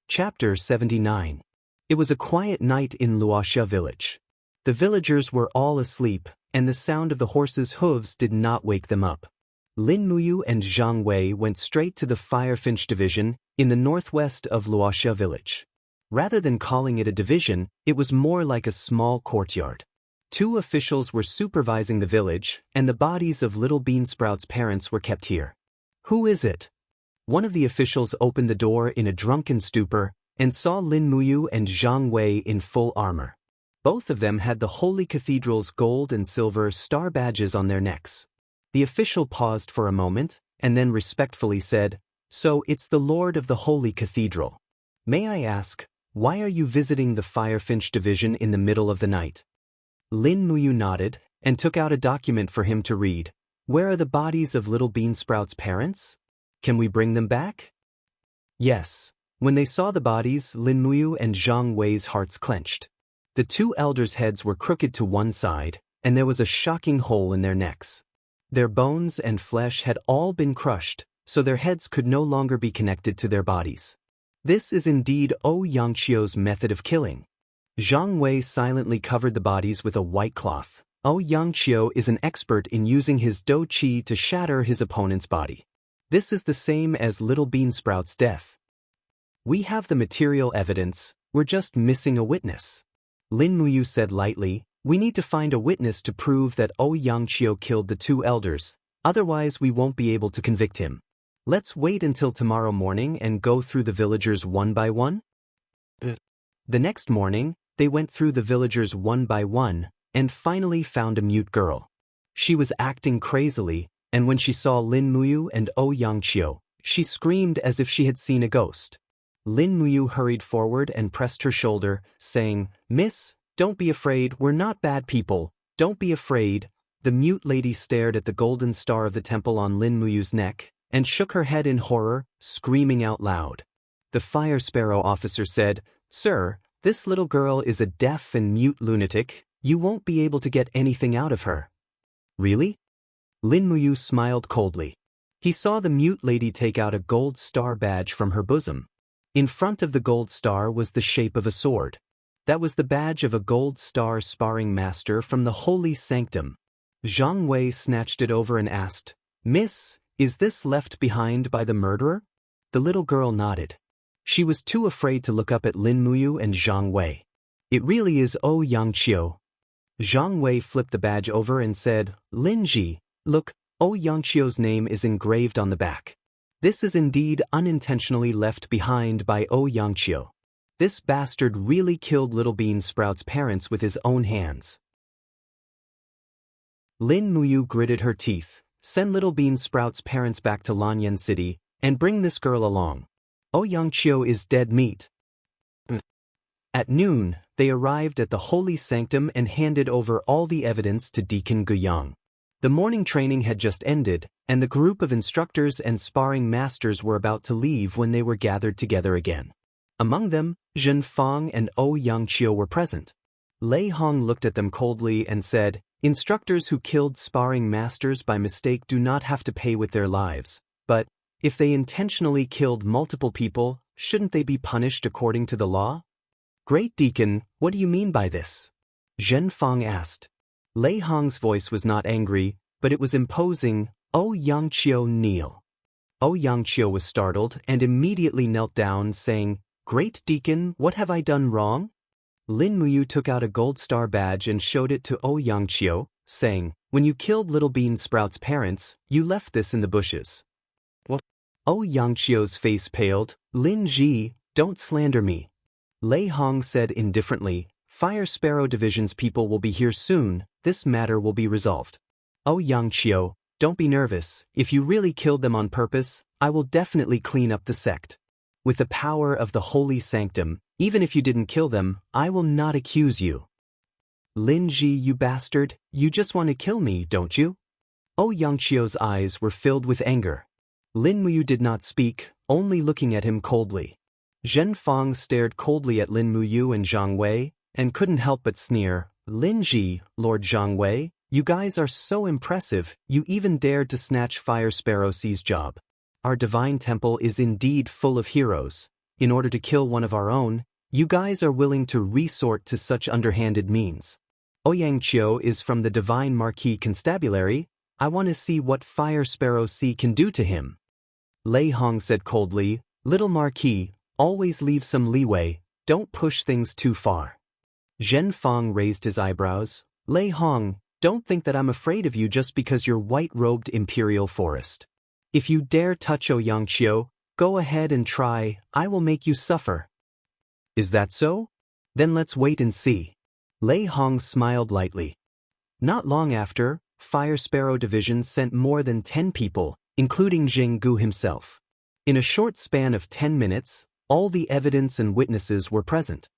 Chapter 79. It was a quiet night in Luoxia village. The villagers were all asleep, and the sound of the horses' hooves did not wake them up. Lin Muyu and Zhang Wei went straight to the Firefinch Division in the northwest of Luoxia village. Rather than calling it a division, it was more like a small courtyard. 2 officials were supervising the village, and the bodies of Little Beansprout's parents were kept here. "Who is it?" One of the officials opened the door in a drunken stupor and saw Lin Muyu and Zhang Wei in full armor. Both of them had the Holy Cathedral's gold and silver star badges on their necks. The official paused for a moment, and then respectfully said, "So it's the Lord of the Holy Cathedral. May I ask, why are you visiting the Firefinch division in the middle of the night?" Lin Muyu nodded, and took out a document for him to read. "Where are the bodies of Little Beansprout's parents? Can we bring them back?" Yes. When they saw the bodies, Lin Muyu and Zhang Wei's hearts clenched. The two elders' heads were crooked to one side, and there was a shocking hole in their necks. Their bones and flesh had all been crushed, so their heads could no longer be connected to their bodies. This is indeed Xianxia's method of killing. Zhang Wei silently covered the bodies with a white cloth. Xianxia is an expert in using his dou qi to shatter his opponent's body. This is the same as Little Beansprout's death. "We have the material evidence, we're just missing a witness." Lin Muyu said lightly, "We need to find a witness to prove that Xianxia killed the two elders, otherwise we won't be able to convict him. Let's wait until tomorrow morning and go through the villagers one by one?" The next morning, they went through the villagers one by one, and finally found a mute girl. She was acting crazily, and when she saw Lin Muyu and Xianxia, she screamed as if she had seen a ghost. Lin Muyu hurried forward and pressed her shoulder, saying, "Miss, don't be afraid, we're not bad people, don't be afraid." The mute lady stared at the golden star of the temple on Lin Muyu's neck, and shook her head in horror, screaming out loud. The fire sparrow officer said, "Sir, this little girl is a deaf and mute lunatic, you won't be able to get anything out of her." "Really?" Lin Muyu smiled coldly. He saw the mute lady take out a gold star badge from her bosom. In front of the gold star was the shape of a sword. That was the badge of a gold star sparring master from the holy sanctum. Zhang Wei snatched it over and asked, "Miss, is this left behind by the murderer?" The little girl nodded. She was too afraid to look up at Lin Muyu and Zhang Wei. "It really is Xianxia." Zhang Wei flipped the badge over and said, "Lin Ji, look, Xianxia's name is engraved on the back. This is indeed unintentionally left behind by Xianxia. This bastard really killed Little Beansprout's parents with his own hands." Lin Muyu gritted her teeth. "Send Little Beansprout's parents back to Lanyan City, and bring this girl along. Xianxia is dead meat." At noon, they arrived at the holy sanctum and handed over all the evidence to Deacon Guyang. The morning training had just ended, and the group of instructors and sparring masters were about to leave when they were gathered together again. Among them, Zhen Fang and Xianxia were present. Lei Hong looked at them coldly and said, "Instructors who killed sparring masters by mistake do not have to pay with their lives, but if they intentionally killed multiple people, shouldn't they be punished according to the law?" "Great Deacon, what do you mean by this?" Zhen Fang asked. Lei Hong's voice was not angry, but it was imposing. Xianxia, kneel." Xianxia was startled and immediately knelt down, saying, "Great Deacon, what have I done wrong?" Lin Muyu took out a gold star badge and showed it to Xianxia, saying, "When you killed Little Beansprout's parents, you left this in the bushes." "What?" Xianxia's face paled. "Lin Ji, don't slander me." Lei Hong said indifferently, "Fire Sparrow Division's people will be here soon, this matter will be resolved." "Xianxia, don't be nervous, if you really killed them on purpose, I will definitely clean up the sect. With the power of the holy sanctum, even if you didn't kill them, I will not accuse you." "Lin Ji, you bastard, you just want to kill me, don't you?" Xianxia's eyes were filled with anger. Lin Muyu did not speak, only looking at him coldly. Zhen Fang stared coldly at Lin Muyu and Zhang Wei, and couldn't help but sneer. "Lin Ji, Lord Zhang Wei, you guys are so impressive, you even dared to snatch Fire Sparrow C's job. Our divine temple is indeed full of heroes. In order to kill one of our own, you guys are willing to resort to such underhanded means. Xianxia is from the Divine Marquis Constabulary, I want to see what Fire Sparrow C can do to him." Lei Hong said coldly, "Little Marquis, always leave some leeway, don't push things too far." Zhen Fang raised his eyebrows. "Lei Hong, don't think that I'm afraid of you just because you're white-robed Imperial Forest. If you dare touch Xianxia, go ahead and try, I will make you suffer." "Is that so? Then let's wait and see." Lei Hong smiled lightly. Not long after, Fire Sparrow Division sent more than 10 people, including Zheng Gu himself. In a short span of 10 minutes, all the evidence and witnesses were present.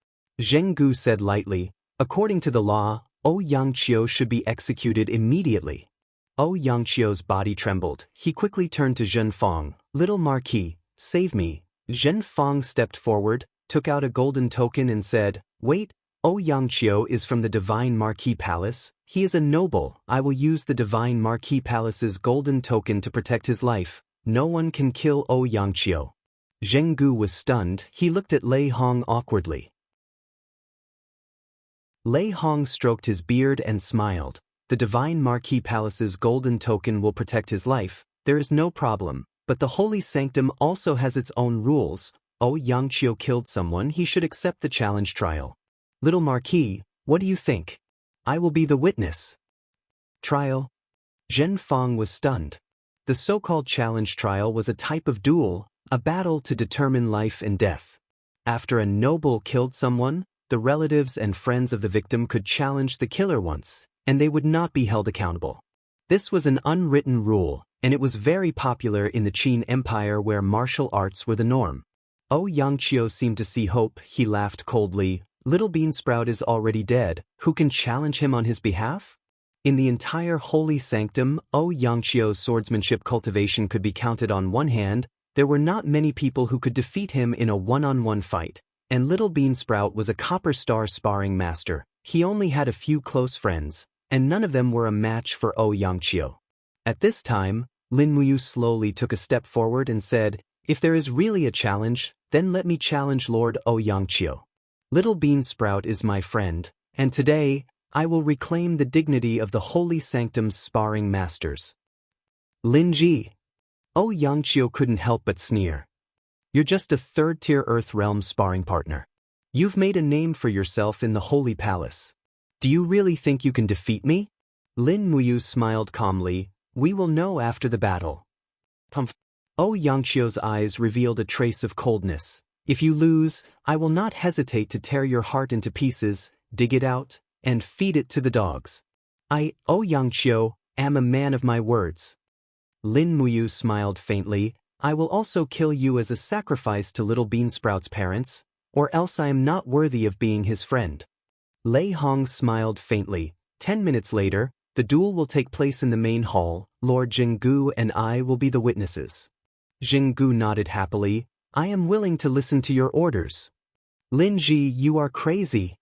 Zheng Gu said lightly, "According to the law, Xianxia should be executed immediately." Xianxia's body trembled. He quickly turned to Zhen Fang. "Little Marquis, save me." Zhen Fang stepped forward, took out a golden token and said, "Wait, Xianxia is from the Divine Marquis Palace. He is a noble. I will use the Divine Marquis Palace's golden token to protect his life. No one can kill Xianxia." Zheng Gu was stunned. He looked at Lei Hong awkwardly. Lei Hong stroked his beard and smiled. "The Divine Marquis Palace's golden token will protect his life. There is no problem. But the Holy Sanctum also has its own rules. Xianxia killed someone. He should accept the challenge trial." "Little Marquis, what do you think?" "I will be the witness." "Trial?" Zhen Fang was stunned. The so-called challenge trial was a type of duel, a battle to determine life and death. After a noble killed someone, the relatives and friends of the victim could challenge the killer once, and they would not be held accountable. This was an unwritten rule, and it was very popular in the Qin Empire where martial arts were the norm. Xianxia seemed to see hope. He laughed coldly. "Little Beansprout is already dead. Who can challenge him on his behalf?" In the entire Holy Sanctum, Xianxia's swordsmanship cultivation could be counted on one hand. There were not many people who could defeat him in a one-on-one fight, and Little Beansprout was a copper star sparring master. He only had a few close friends, and none of them were a match for Xianxia. At this time, Lin Muyu slowly took a step forward and said, "If there is really a challenge, then let me challenge Lord Xianxia. Little Beansprout is my friend, and today, I will reclaim the dignity of the Holy Sanctum's sparring masters." "Lin Ji." Xianxia couldn't help but sneer. "You're just a third-tier Earth Realm sparring partner. You've made a name for yourself in the Holy Palace. Do you really think you can defeat me?" Lin Muyu smiled calmly. "We will know after the battle." Xianxia's eyes revealed a trace of coldness. "If you lose, I will not hesitate to tear your heart into pieces, dig it out, and feed it to the dogs. I, Xianxia, am a man of my words." Lin Muyu smiled faintly. "I will also kill you as a sacrifice to Little Beansprout's parents, or else I am not worthy of being his friend." Lei Hong smiled faintly. 10 minutes later, the duel will take place in the main hall. Lord Jinggu and I will be the witnesses." Jinggu nodded happily. "I am willing to listen to your orders." "Lin Ji, you are crazy."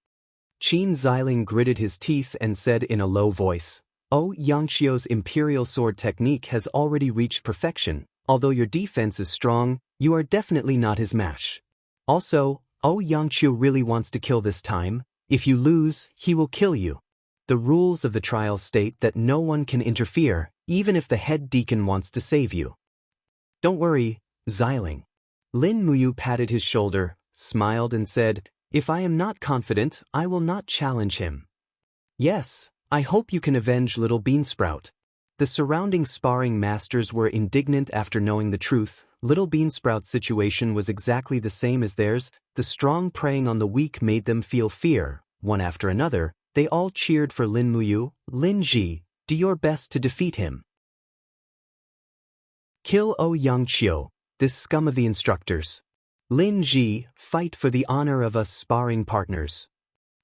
Qin Xiling gritted his teeth and said in a low voice, "Xianxia's imperial sword technique has already reached perfection. Although your defense is strong, you are definitely not his match. Also, Xianxia really wants to kill this time. If you lose, he will kill you. The rules of the trial state that no one can interfere, even if the head deacon wants to save you." "Don't worry, Xiling." Lin Muyu patted his shoulder, smiled and said, "If I am not confident, I will not challenge him." "Yes, I hope you can avenge Little Beansprout." The surrounding sparring masters were indignant after knowing the truth. Little Beansprout's situation was exactly the same as theirs. The strong preying on the weak made them feel fear. One after another, they all cheered for Lin Muyu. "Lin Ji, do your best to defeat him. Kill Xianxia, this scum of the instructors. Lin Ji, fight for the honor of us sparring partners.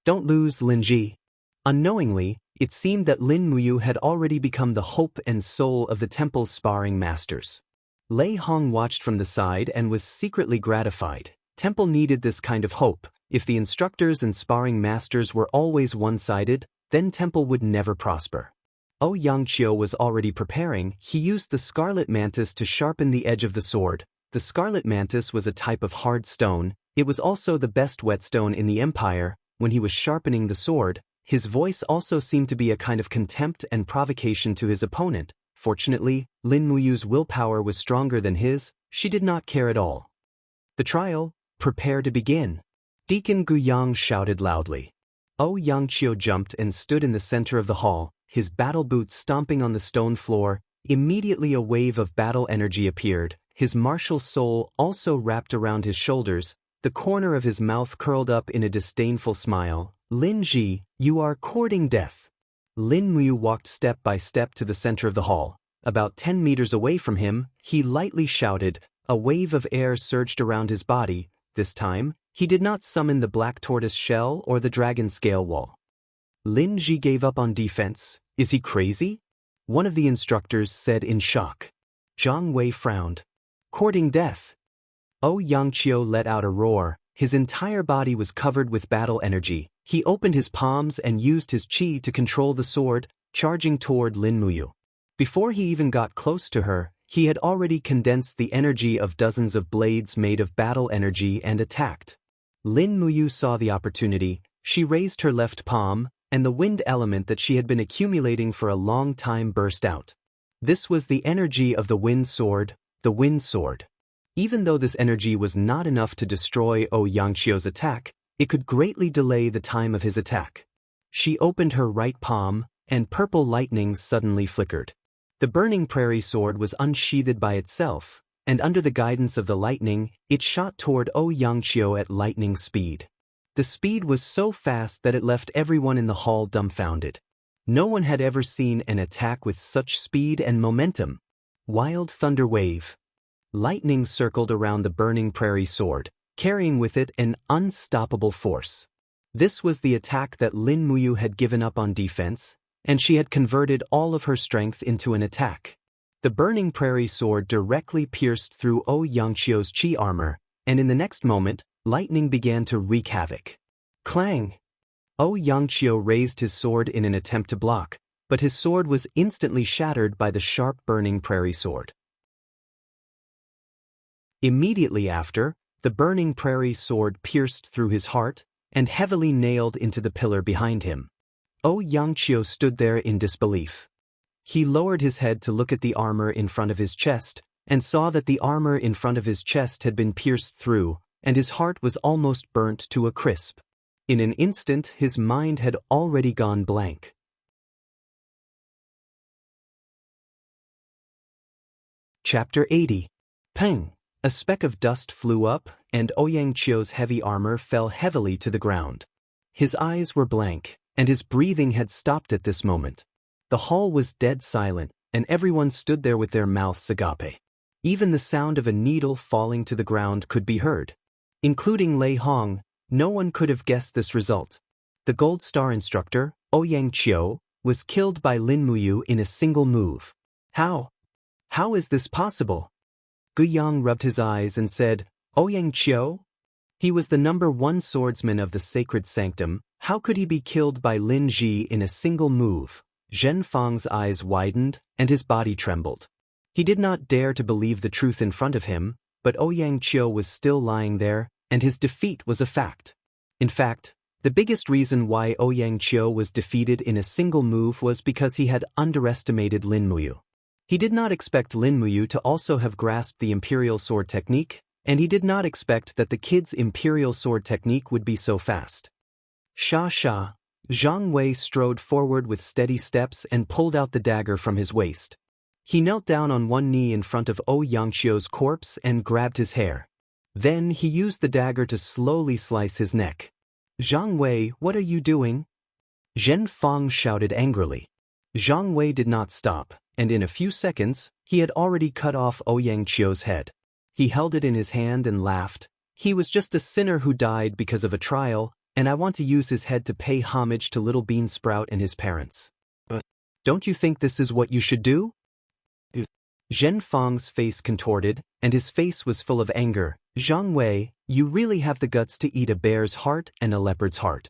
Don't lose, Lin Ji." Unknowingly, it seemed that Lin Muyu had already become the hope and soul of the temple's sparring masters. Lei Hong watched from the side and was secretly gratified. Temple needed this kind of hope. If the instructors and sparring masters were always one-sided, then Temple would never prosper. Xianxia was already preparing. He used the scarlet mantis to sharpen the edge of the sword. The scarlet mantis was a type of hard stone. It was also the best whetstone in the empire. When he was sharpening the sword, his voice also seemed to be a kind of contempt and provocation to his opponent. Fortunately, Lin Muyu's willpower was stronger than his. She did not care at all. "The trial, prepare to begin." Deacon Guyang shouted loudly. Xianxia jumped and stood in the center of the hall, his battle boots stomping on the stone floor. Immediately a wave of battle energy appeared. His martial soul also wrapped around his shoulders. The corner of his mouth curled up in a disdainful smile. "Lin Ji, you are courting death." Lin Muyu walked step by step to the center of the hall. About 10 meters away from him, he lightly shouted. A wave of air surged around his body. This time, he did not summon the black tortoise shell or the dragon scale wall. Lin Ji gave up on defense. Is he crazy? One of the instructors said in shock. Zhang Wei frowned. Courting death. Xianxia let out a roar. His entire body was covered with battle energy. He opened his palms and used his qi to control the sword, charging toward Lin Muyu. Before he even got close to her, he had already condensed the energy of dozens of blades made of battle energy and attacked. Lin Muyu saw the opportunity. She raised her left palm, and the wind element that she had been accumulating for a long time burst out. This was the energy of the wind sword, the wind sword. Even though this energy was not enough to destroy Xianxia's attack, it could greatly delay the time of his attack. She opened her right palm, and purple lightnings suddenly flickered. The burning prairie sword was unsheathed by itself, and under the guidance of the lightning, it shot toward Xianxia at lightning speed. The speed was so fast that it left everyone in the hall dumbfounded. No one had ever seen an attack with such speed and momentum. Wild thunder wave. Lightning circled around the burning prairie sword, carrying with it an unstoppable force. This was the attack that Lin Muyu had given up on defense, and she had converted all of her strength into an attack. The burning prairie sword directly pierced through Xianxia's qi armor, and in the next moment, lightning began to wreak havoc. Clang! Xianxia raised his sword in an attempt to block, but his sword was instantly shattered by the sharp burning prairie sword. Immediately after, the burning prairie sword pierced through his heart and heavily nailed into the pillar behind him. Xianxia stood there in disbelief. He lowered his head to look at the armor in front of his chest and saw that the armor in front of his chest had been pierced through, and his heart was almost burnt to a crisp. In an instant, his mind had already gone blank. Chapter 80. Peng! A speck of dust flew up, and Xianxia's heavy armor fell heavily to the ground. His eyes were blank, and his breathing had stopped at this moment. The hall was dead silent, and everyone stood there with their mouths agape. Even the sound of a needle falling to the ground could be heard. Including Lei Hong, no one could have guessed this result. The Gold Star instructor, Xianxia, was killed by Lin Muyu in a single move. How? How is this possible? Guyang rubbed his eyes and said, Xianxia? He was the #1 swordsman of the sacred sanctum. How could he be killed by Lin Ji in a single move? Zhen Fang's eyes widened, and his body trembled. He did not dare to believe the truth in front of him, but Xianxia was still lying there, and his defeat was a fact. In fact, the biggest reason why Xianxia was defeated in a single move was because he had underestimated Lin Muyu. He did not expect Lin Muyu to also have grasped the Imperial Sword technique, and he did not expect that the kid's Imperial Sword technique would be so fast. Sha sha. Zhang Wei strode forward with steady steps and pulled out the dagger from his waist. He knelt down on one knee in front of Xianxia's corpse and grabbed his hair. Then he used the dagger to slowly slice his neck. Zhang Wei, what are you doing? Zhen Fang shouted angrily. Zhang Wei did not stop, and in a few seconds, he had already cut off Xianxia's head. He held it in his hand and laughed. He was just a sinner who died because of a trial, and I want to use his head to pay homage to Little Bean Sprout and his parents. But don't you think this is what you should do? Zhen Fang's face contorted, and his face was full of anger. Zhang Wei, you really have the guts to eat a bear's heart and a leopard's heart.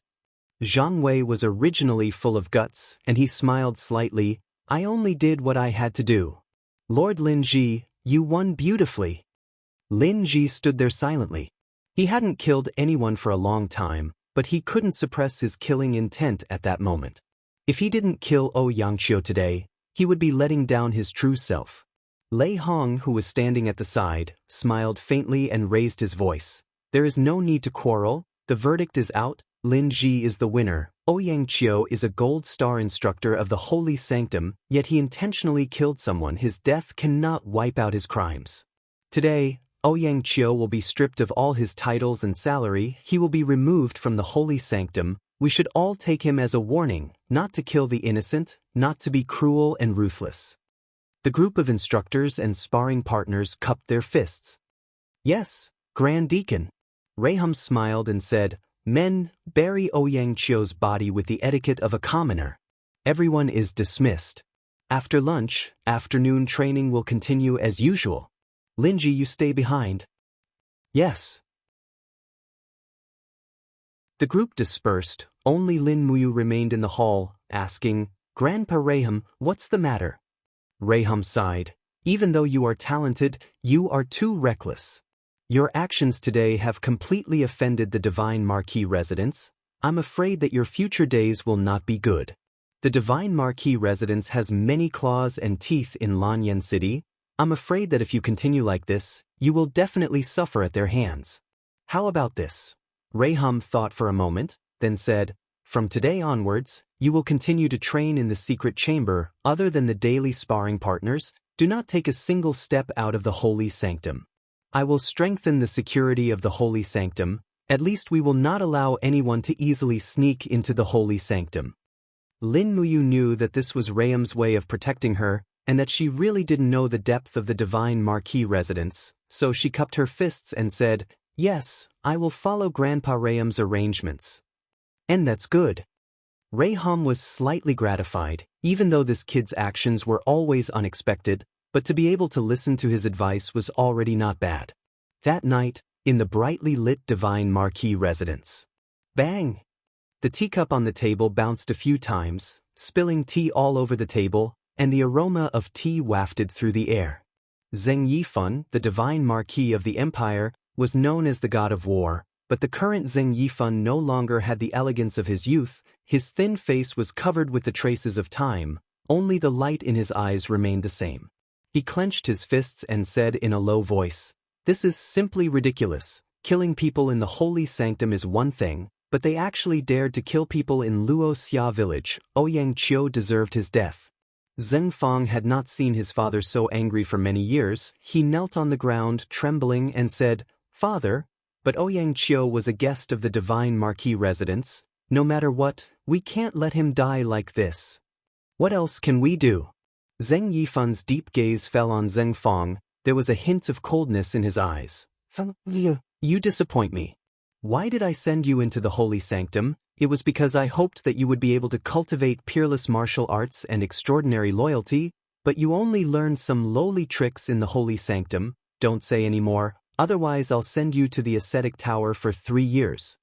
Zhang Wei was originally full of guts, and he smiled slightly. I only did what I had to do. Lord Lin Ji, you won beautifully. Lin Ji stood there silently. He hadn't killed anyone for a long time, but he couldn't suppress his killing intent at that moment. If he didn't kill Xianxia today, he would be letting down his true self. Lei Hong, who was standing at the side, smiled faintly and raised his voice. There is no need to quarrel. The verdict is out. Lin Ji is the winner. Xianxia is a Gold Star instructor of the Holy Sanctum, yet he intentionally killed someone. His death cannot wipe out his crimes. Today, Xianxia will be stripped of all his titles and salary, he will be removed from the holy sanctum. We should all take him as a warning, not to kill the innocent, not to be cruel and ruthless. The group of instructors and sparring partners cupped their fists. Yes, Grand Deacon. Raham smiled and said, Men, bury Xianxia's body with the etiquette of a commoner. Everyone is dismissed. After lunch, afternoon training will continue as usual. Linji, you stay behind. Yes. The group dispersed, only Lin Muyu remained in the hall, asking, Grandpa Raham, what's the matter? Raham sighed. Even though you are talented, you are too reckless. Your actions today have completely offended the Divine Marquis residence. I'm afraid that your future days will not be good. The Divine Marquis residence has many claws and teeth in Lanyan City. I'm afraid that if you continue like this, you will definitely suffer at their hands. How about this? Raham thought for a moment, then said, From today onwards, you will continue to train in the secret chamber. Other than the daily sparring partners, do not take a single step out of the holy sanctum. I will strengthen the security of the holy sanctum. At least we will not allow anyone to easily sneak into the holy sanctum. Lin Muyu knew that this was Raham's way of protecting her, and that she really didn't know the depth of the Divine Marquis residence, so she cupped her fists and said, Yes, I will follow Grandpa Raham's arrangements. And that's good. Raham was slightly gratified, even though this kid's actions were always unexpected, but to be able to listen to his advice was already not bad. That night, in the brightly lit Divine Marquis residence. Bang! The teacup on the table bounced a few times, spilling tea all over the table, and the aroma of tea wafted through the air. Zheng Yifan, the Divine Marquis of the Empire, was known as the God of War, but the current Zheng Yifan no longer had the elegance of his youth. His thin face was covered with the traces of time, only the light in his eyes remained the same. He clenched his fists and said in a low voice, This is simply ridiculous. Killing people in the holy sanctum is one thing, but they actually dared to kill people in Luoxia village. Xianxia deserved his death. Zheng Fang had not seen his father so angry for many years. He knelt on the ground, trembling, and said, Father, but Xianxia was a guest of the Divine Marquis residence. No matter what, we can't let him die like this. What else can we do? Zheng Yifan's deep gaze fell on Zheng Fang. There was a hint of coldness in his eyes. You disappoint me. Why did I send you into the holy sanctum? It was because I hoped that you would be able to cultivate peerless martial arts and extraordinary loyalty, but you only learned some lowly tricks in the holy sanctum. Don't say any more, otherwise I'll send you to the ascetic tower for 3 years.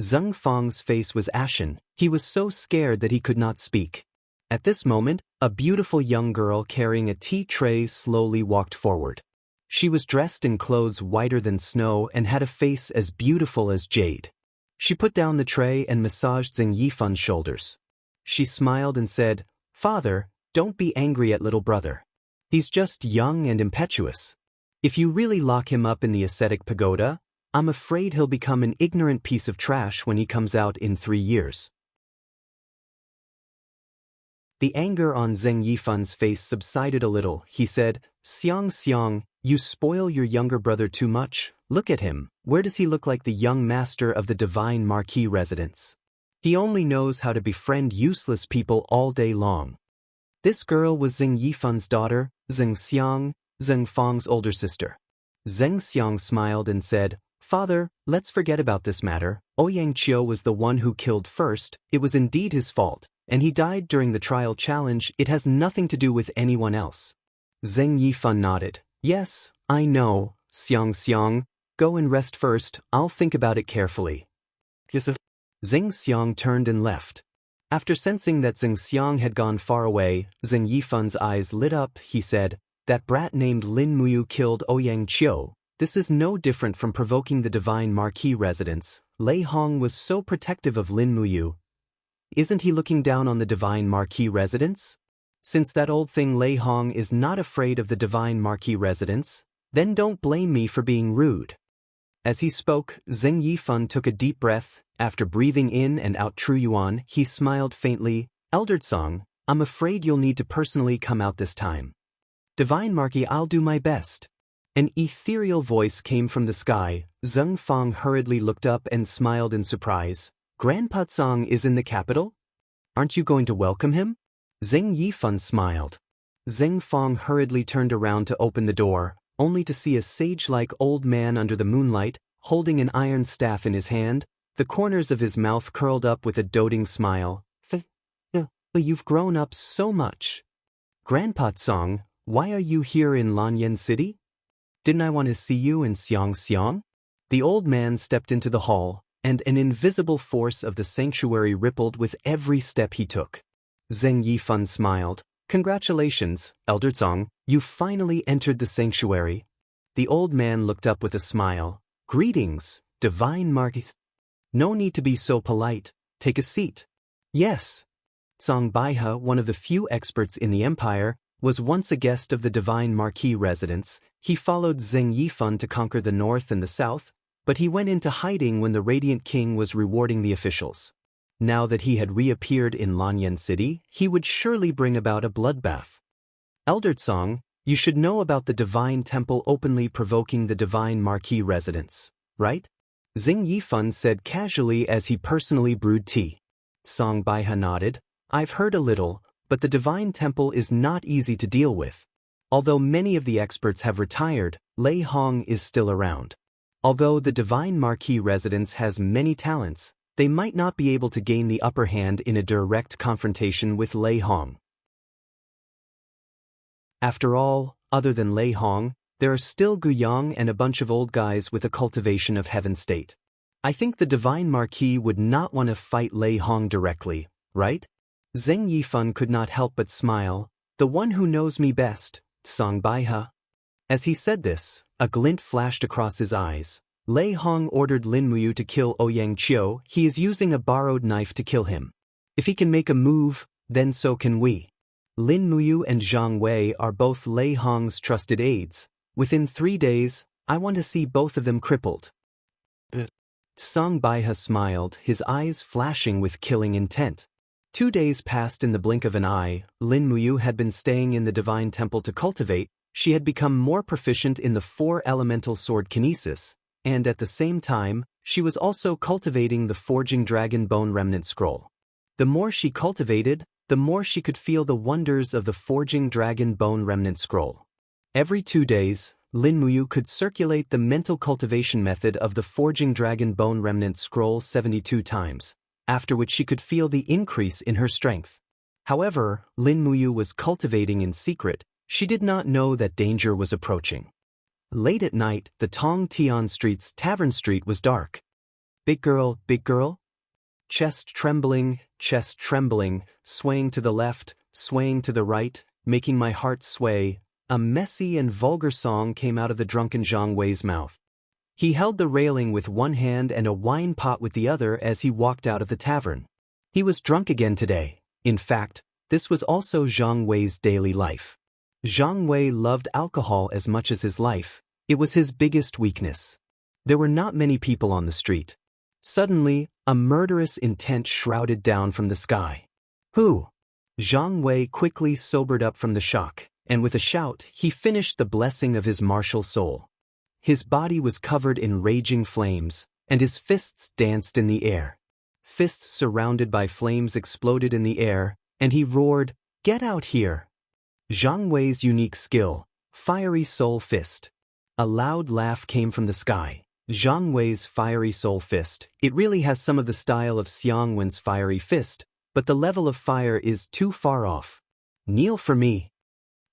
Zheng Fang's face was ashen. He was so scared that he could not speak. At this moment, a beautiful young girl carrying a tea tray slowly walked forward. She was dressed in clothes whiter than snow and had a face as beautiful as jade. She put down the tray and massaged Zheng Yifan's shoulders. She smiled and said, Father, don't be angry at little brother. He's just young and impetuous. If you really lock him up in the ascetic pagoda, I'm afraid he'll become an ignorant piece of trash when he comes out in 3 years. The anger on Zheng Yifan's face subsided a little. He said, Xianxia, you spoil your younger brother too much. Look at him. Where does he look like the young master of the Divine Marquis residence? He only knows how to befriend useless people all day long. This girl was Zheng Yifan's daughter, Xiang, Zheng Fang's older sister. Zheng Xiang smiled and said, Father, let's forget about this matter. Xianxia was the one who killed first. It was indeed his fault, and he died during the trial challenge. It has nothing to do with anyone else. Zheng Yifan nodded. Yes, I know, Xiang. Go and rest first. I'll think about it carefully. Yes, sir. Zheng Xiang turned and left. After sensing that Zheng Xiang had gone far away, Zheng Yifan's eyes lit up. He said, That brat named Lin Muyu killed Xianxia. This is no different from provoking the Divine Marquis residence. Lei Hong was so protective of Lin Muyu. Isn't he looking down on the Divine Marquis residence? Since that old thing Lei Hong is not afraid of the Divine Marquis residence, then don't blame me for being rude. As he spoke, Zheng Yifan took a deep breath. After breathing in and out True Yuan, he smiled faintly. Elder Song, I'm afraid you'll need to personally come out this time. Divine Marquis, I'll do my best. An ethereal voice came from the sky. Zheng Fang hurriedly looked up and smiled in surprise. Grandpa Zhang is in the capital? Aren't you going to welcome him? Zheng Yifan smiled. Zheng Fang hurriedly turned around to open the door, only to see a sage-like old man under the moonlight, holding an iron staff in his hand, the corners of his mouth curled up with a doting smile. You've grown up so much. Grandpa Zhang, why are you here in Lanyan City? Didn't I want to see you in Xianxia? The old man stepped into the hall, and an invisible force of the sanctuary rippled with every step he took. Zheng Yifan smiled. Congratulations, Elder Zhang, you finally entered the sanctuary. The old man looked up with a smile. Greetings, divine Marquis. No need to be so polite. Take a seat. Yes. Zhang Baihe, one of the few experts in the empire, was once a guest of the divine Marquis residence. He followed Zheng Yifan to conquer the north and the south, but he went into hiding when the Radiant King was rewarding the officials. Now that he had reappeared in Lanyan City, he would surely bring about a bloodbath. Elder Zhang, you should know about the divine temple openly provoking the divine Marquis residence, right? Zheng Yifan said casually as he personally brewed tea. Zhang Baihe nodded. I've heard a little, but the divine temple is not easy to deal with. Although many of the experts have retired, Lei Hong is still around. Although the divine Marquis residence has many talents, they might not be able to gain the upper hand in a direct confrontation with Lei Hong. After all, other than Lei Hong, there are still Guyang and a bunch of old guys with a cultivation of heaven state. I think the divine Marquis would not want to fight Lei Hong directly, right? Zheng Yifan could not help but smile. The one who knows me best, Zhang Baihe. As he said this, a glint flashed across his eyes. Lei Hong ordered Lin Muyu to kill Ouyang Qiu. He is using a borrowed knife to kill him. If he can make a move, then so can we. Lin Muyu and Zhang Wei are both Lei Hong's trusted aides. Within 3 days, I want to see both of them crippled. Zhang Baihe smiled, his eyes flashing with killing intent. 2 days passed in the blink of an eye. Lin Muyu had been staying in the divine temple to cultivate. She had become more proficient in the 4 elemental sword kinesis, and at the same time, she was also cultivating the forging dragon bone remnant scroll. The more she cultivated, the more she could feel the wonders of the forging dragon bone remnant scroll. Every 2 days, Lin Muyu could circulate the mental cultivation method of the forging dragon bone remnant scroll 72 times, after which she could feel the increase in her strength. However, Lin Muyu was cultivating in secret. She did not know that danger was approaching. Late at night, the Tong Tian Street's tavern street was dark. Big girl, chest trembling, swaying to the left, swaying to the right, making my heart sway. A messy and vulgar song came out of the drunken Zhang Wei's mouth. He held the railing with one hand and a wine pot with the other as he walked out of the tavern. He was drunk again today. In fact, this was also Zhang Wei's daily life. Zhang Wei loved alcohol as much as his life. It was his biggest weakness. There were not many people on the street. Suddenly, a murderous intent shrouded down from the sky. Who? Zhang Wei quickly sobered up from the shock, and with a shout, he finished the blessing of his martial soul. His body was covered in raging flames, and his fists danced in the air. Fists surrounded by flames exploded in the air, and he roared, "Get out here!" Zhang Wei's unique skill, Fiery Soul Fist. A loud laugh came from the sky. Zhang Wei's Fiery Soul Fist, it really has some of the style of Xiang Wen's Fiery Fist, but the level of fire is too far off. Kneel for me.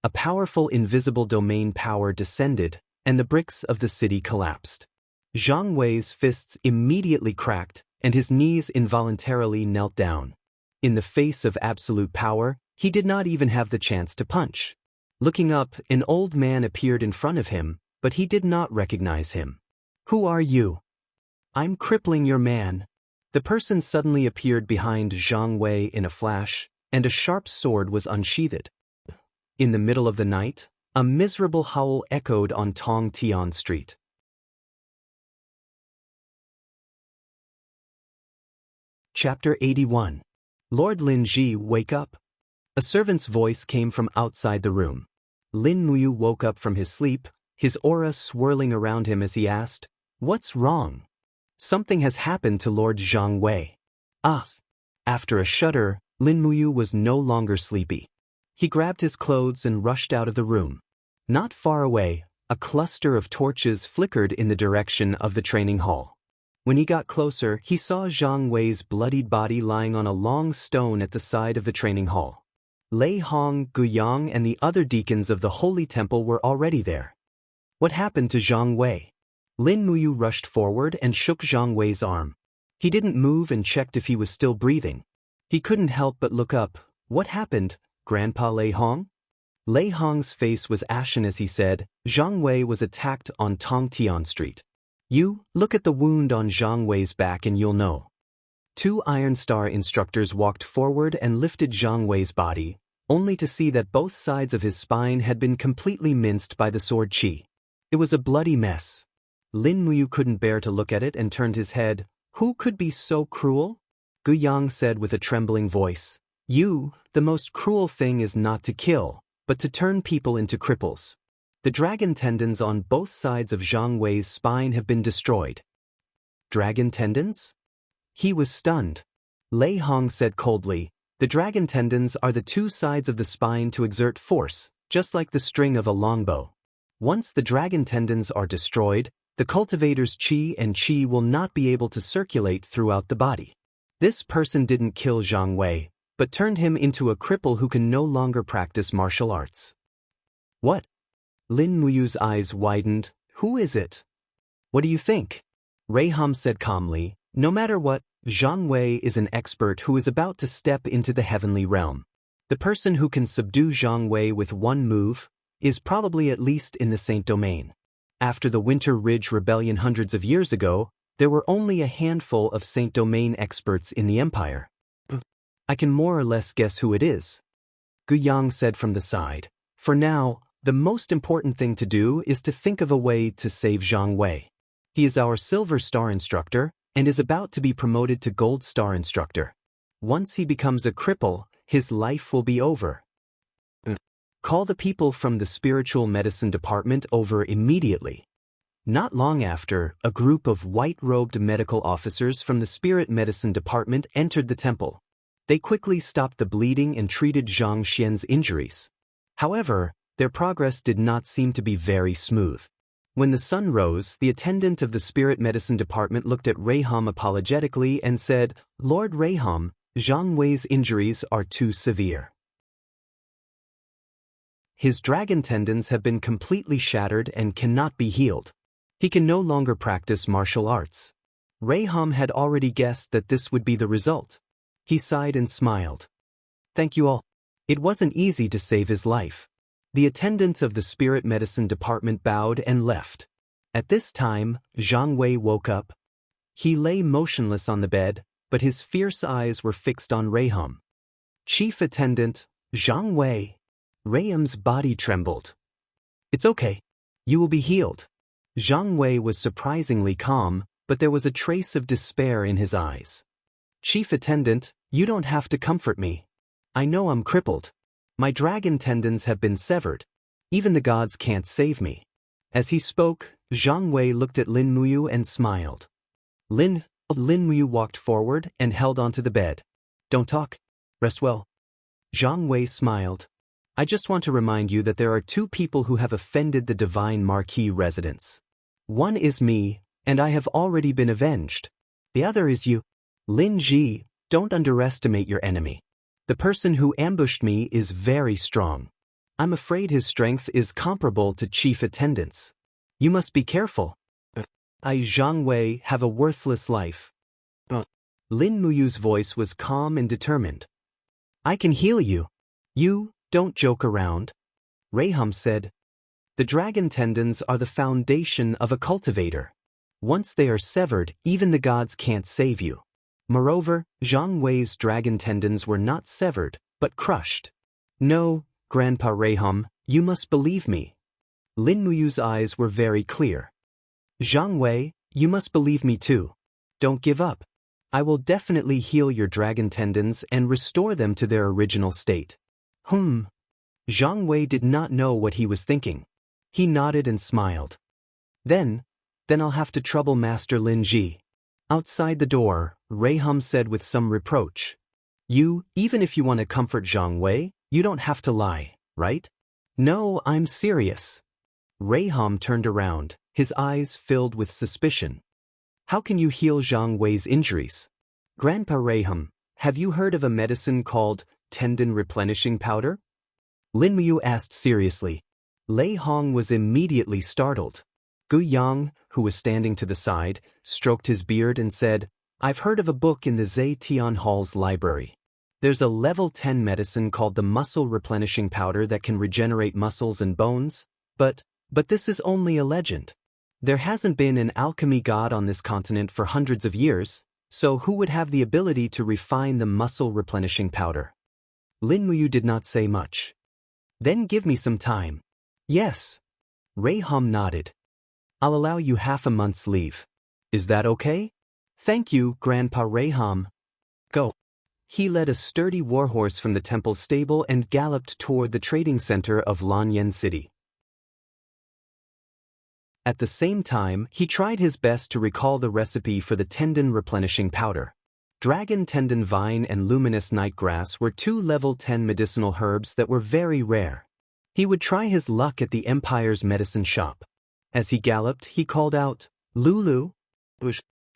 A powerful invisible domain power descended, and the bricks of the city collapsed. Zhang Wei's fists immediately cracked, and his knees involuntarily knelt down. In the face of absolute power, he did not even have the chance to punch. Looking up, an old man appeared in front of him, but he did not recognize him. Who are you? I'm crippling your man. The person suddenly appeared behind Zhang Wei in a flash, and a sharp sword was unsheathed. In the middle of the night, a miserable howl echoed on Tong Tian Street. Chapter 81. Lord Lin Ji, wake up. A servant's voice came from outside the room. Lin Muyu woke up from his sleep, his aura swirling around him as he asked, "What's wrong?" "Something has happened to Lord Zhang Wei." Ah! After a shudder, Lin Muyu was no longer sleepy. He grabbed his clothes and rushed out of the room. Not far away, a cluster of torches flickered in the direction of the training hall. When he got closer, he saw Zhang Wei's bloodied body lying on a long stone at the side of the training hall. Lei Hong, Gu Yang, and the other deacons of the Holy Temple were already there. What happened to Zhang Wei? Lin Muyu rushed forward and shook Zhang Wei's arm. He didn't move and checked if he was still breathing. He couldn't help but look up. "What happened, Grandpa Lei Hong?" Lei Hong's face was ashen as he said, "Zhang Wei was attacked on Tongtian Street. You, look at the wound on Zhang Wei's back and you'll know." Two Iron Star instructors walked forward and lifted Zhang Wei's body, only to see that both sides of his spine had been completely minced by the sword qi. It was a bloody mess. Lin Muyu couldn't bear to look at it and turned his head. "Who could be so cruel?" Gu Yang said with a trembling voice. The most cruel thing is not to kill, but to turn people into cripples. The dragon tendons on both sides of Zhang Wei's spine have been destroyed." "Dragon tendons?" He was stunned. Lei Hong said coldly, "The dragon tendons are the two sides of the spine to exert force, just like the string of a longbow. Once the dragon tendons are destroyed, the cultivator's qi and qi will not be able to circulate throughout the body. This person didn't kill Zhang Wei, but turned him into a cripple who can no longer practice martial arts." "What?" Lin Muyu's eyes widened. "Who is it?" "What do you think?" Reiham said calmly, "No matter what, Zhang Wei is an expert who is about to step into the heavenly realm. The person who can subdue Zhang Wei with one move is probably at least in the Saint Domain. After the Winter Ridge Rebellion hundreds of years ago, there were only a handful of Saint Domain experts in the Empire. I can more or less guess who it is," Gu Yang said from the side. "For now, the most important thing to do is to think of a way to save Zhang Wei. He is our Silver Star instructor and is about to be promoted to Gold Star instructor. Once he becomes a cripple, his life will be over. Call the people from the Spiritual Medicine Department over immediately." Not long after, a group of white-robed medical officers from the Spirit Medicine Department entered the temple. They quickly stopped the bleeding and treated Zhang Xian's injuries. However, their progress did not seem to be very smooth. When the sun rose, the attendant of the Spirit Medicine Department looked at Reiham apologetically and said, "Lord Reiham, Zhang Wei's injuries are too severe. His dragon tendons have been completely shattered and cannot be healed. He can no longer practice martial arts." Reiham had already guessed that this would be the result. He sighed and smiled. "Thank you all. It wasn't easy to save his life." The attendant of the Spirit Medicine Department bowed and left. At this time, Zhang Wei woke up. He lay motionless on the bed, but his fierce eyes were fixed on Reiham. "Chief Attendant, Zhang Wei." Reiham's body trembled. "It's okay. You will be healed." Zhang Wei was surprisingly calm, but there was a trace of despair in his eyes. "Chief Attendant, you don't have to comfort me. I know I'm crippled. My dragon tendons have been severed. Even the gods can't save me." As he spoke, Zhang Wei looked at Lin Muyu and smiled. Lin Muyu walked forward and held onto the bed. "Don't talk. Rest well." Zhang Wei smiled. "I just want to remind you that there are two people who have offended the Divine Marquis residents. One is me, and I have already been avenged. The other is you. Lin Ji, don't underestimate your enemy. The person who ambushed me is very strong. I'm afraid his strength is comparable to Chief Attendant's. You must be careful. I, Zhang Wei, have a worthless life." Lin Muyu's voice was calm and determined. "I can heal you. You don't joke around," Reiham said. "The dragon tendons are the foundation of a cultivator. Once they are severed, even the gods can't save you. Moreover, Zhang Wei's dragon tendons were not severed, but crushed. No, Grandpa Reiham, you must believe me." Lin Muyu's eyes were very clear. "Zhang Wei, you must believe me too. Don't give up. I will definitely heal your dragon tendons and restore them to their original state." Zhang Wei did not know what he was thinking. He nodded and smiled. Then I'll have to trouble Master Lin Ji. Outside the door, Hum said with some reproach. Even if you want to comfort Zhang Wei, you don't have to lie, right? No, I'm serious. Hum turned around, his eyes filled with suspicion. How can you heal Zhang Wei's injuries? Grandpa Hum, have you heard of a medicine called tendon replenishing powder? Lin Muyu asked seriously. Lei Hong was immediately startled. Gu Yang, who was standing to the side, stroked his beard and said, I've heard of a book in the Zhe Tian Hall's library. There's a level 10 medicine called the muscle replenishing powder that can regenerate muscles and bones, but this is only a legend. There hasn't been an alchemy god on this continent for hundreds of years, so who would have the ability to refine the muscle replenishing powder? Lin Muyu did not say much. Then give me some time. Yes. Hum nodded. I'll allow you half a month's leave. Is that okay? Thank you, Grandpa Hum. Go. He led a sturdy warhorse from the temple stable and galloped toward the trading center of Lanyan City. At the same time, he tried his best to recall the recipe for the tendon replenishing powder. Dragon tendon vine and luminous nightgrass were 2 level 10 medicinal herbs that were very rare. He would try his luck at the Empire's medicine shop. As he galloped, he called out, Lulu.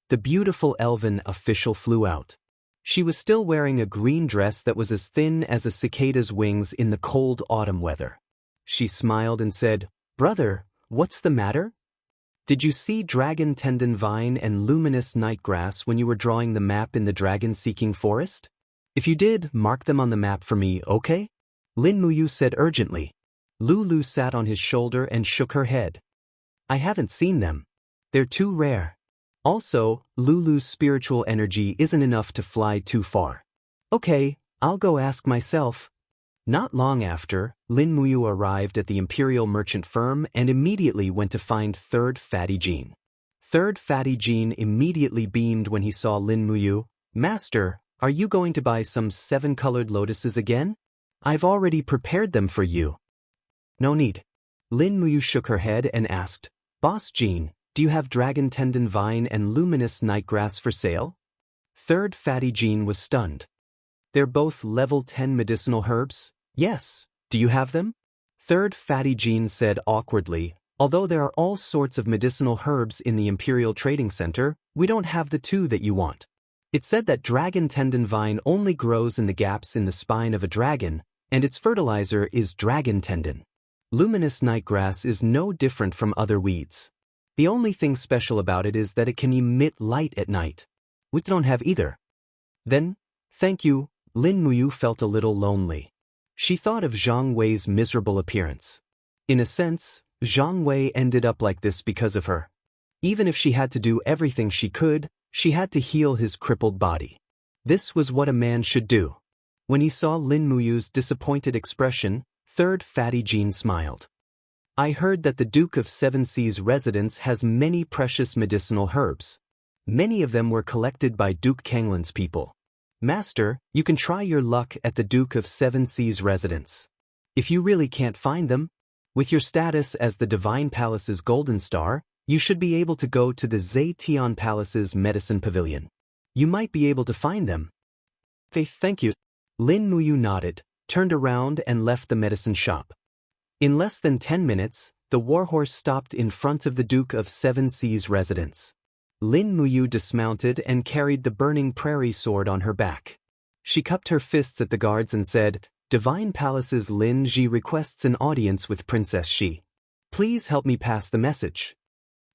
The beautiful elven official flew out. She was still wearing a green dress that was as thin as a cicada's wings in the cold autumn weather. She smiled and said, Brother, what's the matter? Did you see dragon tendon vine and luminous nightgrass when you were drawing the map in the dragon-seeking forest? If you did, mark them on the map for me, okay? Lin Muyu said urgently. Lulu sat on his shoulder and shook her head. I haven't seen them. They're too rare. Also, Lulu's spiritual energy isn't enough to fly too far. Okay, I'll go ask myself. Not long after, Lin Muyu arrived at the Imperial Merchant Firm and immediately went to find Third Fatty Jean. Third Fatty Jean immediately beamed when he saw Lin Muyu. Master, are you going to buy some 7-colored lotuses again? I've already prepared them for you. No need. Lin Muyu shook her head and asked, Boss Jean, do you have dragon tendon vine and luminous nightgrass for sale? Third Fatty Jean was stunned. They're both level 10 medicinal herbs? Yes. Do you have them? Third Fatty Jean said awkwardly, although there are all sorts of medicinal herbs in the Imperial Trading Center, we don't have the 2 that you want. It said that dragon tendon vine only grows in the gaps in the spine of a dragon, and its fertilizer is dragon tendon. Luminous nightgrass is no different from other weeds. The only thing special about it is that it can emit light at night. We don't have either. Then, thank you, Lin Muyu felt a little lonely. She thought of Zhang Wei's miserable appearance. In a sense, Zhang Wei ended up like this because of her. Even if she had to do everything she could, she had to heal his crippled body. This was what a man should do. When he saw Lin Muyu's disappointed expression, Third Fatty Jean smiled. I heard that the Duke of Seven Seas' residence has many precious medicinal herbs. Many of them were collected by Duke Kanglin's people. Master, you can try your luck at the Duke of Seven Seas' residence. If you really can't find them, with your status as the Divine Palace's Golden Star, you should be able to go to the Zhe Tian Palace's Medicine Pavilion. You might be able to find them. Thank you. Lin Muyu nodded, turned around and left the medicine shop. In less than 10 minutes, the warhorse stopped in front of the Duke of Seven Seas' residence. Lin Muyu dismounted and carried the burning prairie sword on her back. She cupped her fists at the guards and said, Divine Palace's Lin Ji requests an audience with Princess Shi. Please help me pass the message.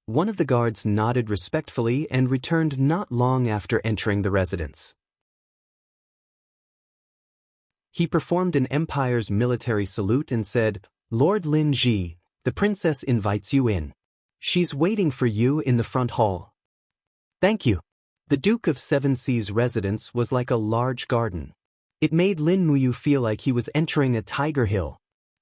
One of the guards nodded respectfully and returned not long after entering the residence. He performed an empire's military salute and said, Lord Lin Ji, the princess invites you in. She's waiting for you in the front hall. Thank you. The Duke of Seven Seas' residence was like a large garden. It made Lin Muyu feel like he was entering a tiger hill.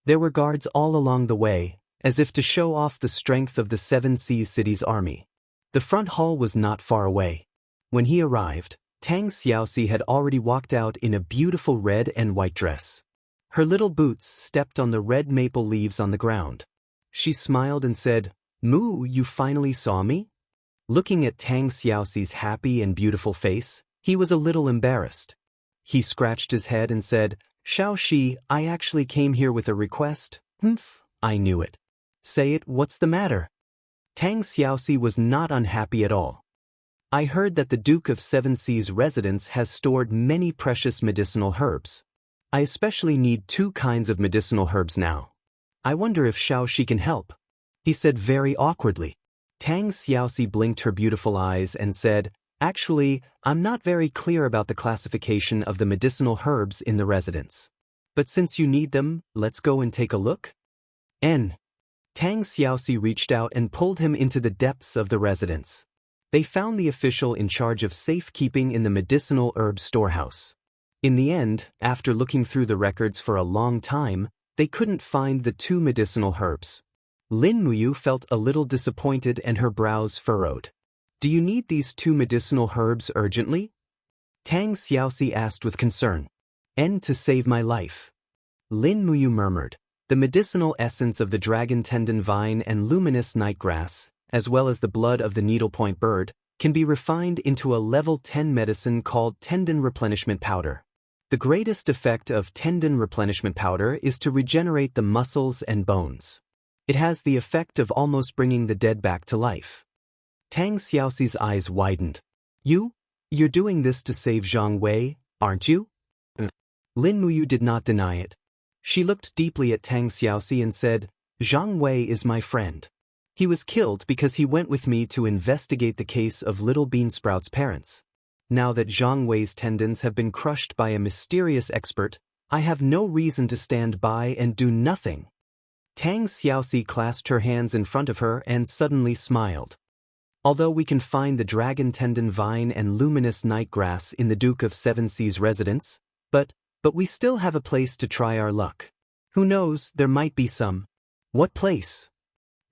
There were guards all along the way, as if to show off the strength of the Seven Seas city's army. The front hall was not far away. When he arrived, Tang Xiaoxi had already walked out in a beautiful red and white dress. Her little boots stepped on the red maple leaves on the ground. She smiled and said, "Mu, you finally saw me?" Looking at Tang Xiaoxi's happy and beautiful face, he was a little embarrassed. He scratched his head and said, "Xiaoxi, I actually came here with a request." "Humph, I knew it." "Say it, what's the matter?" Tang Xiaoxi was not unhappy at all. "I heard that the Duke of Seven Seas' residence has stored many precious medicinal herbs. I especially need 2 kinds of medicinal herbs now. I wonder if Xiaoxi can help," he said very awkwardly. Tang Xiaoxi blinked her beautiful eyes and said, "Actually, I'm not very clear about the classification of the medicinal herbs in the residence. But since you need them, let's go and take a look." Tang Xiaoxi reached out and pulled him into the depths of the residence. They found the official in charge of safekeeping in the medicinal herb storehouse. In the end, after looking through the records for a long time, they couldn't find the 2 medicinal herbs. Lin Muyu felt a little disappointed and her brows furrowed. "Do you need these 2 medicinal herbs urgently?" Tang Xiaoxi asked with concern. "To save my life." Lin Muyu murmured. "The medicinal essence of the dragon tendon vine and luminous nightgrass, as well as the blood of the needlepoint bird, can be refined into a level 10 medicine called tendon replenishment powder. The greatest effect of tendon replenishment powder is to regenerate the muscles and bones. It has the effect of almost bringing the dead back to life." Tang Xiaoxi's eyes widened. You're doing this to save Zhang Wei, aren't you?" Lin Muyu did not deny it. She looked deeply at Tang Xiaoxi and said, "Zhang Wei is my friend. He was killed because he went with me to investigate the case of Little Beansprout's parents. Now that Zhang Wei's tendons have been crushed by a mysterious expert, I have no reason to stand by and do nothing." Tang Xiaoxi clasped her hands in front of her and suddenly smiled. "Although we can find the dragon tendon vine and luminous nightgrass in the Duke of Seven Seas' residence, but we still have a place to try our luck. Who knows, there might be some." "What place?"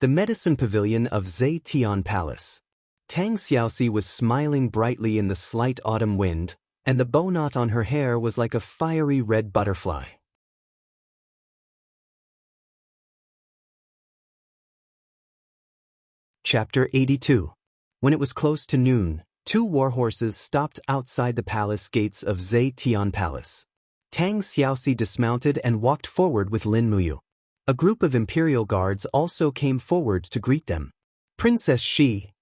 "The medicine pavilion of Zetian Palace." Tang Xiaoxi was smiling brightly in the slight autumn wind, and the bow knot on her hair was like a fiery red butterfly. Chapter 82. When it was close to noon, 2 warhorses stopped outside the palace gates of Zetian Palace. Tang Xiaoxi dismounted and walked forward with Lin Muyu. A group of imperial guards also came forward to greet them. "Princess Shi."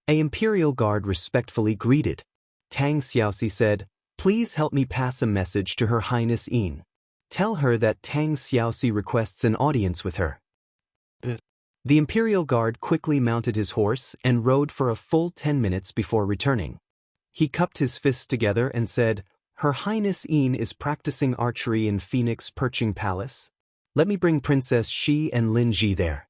An imperial guard respectfully greeted. Tang Xiaoxi said, "Please help me pass a message to Her Highness Yin. Tell her that Tang Xiaoxi requests an audience with her." The imperial guard quickly mounted his horse and rode for a full 10 minutes before returning. He cupped his fists together and said, "Her Highness Yin is practicing archery in Phoenix Perching Palace. Let me bring Princess Shi and Lin Ji there."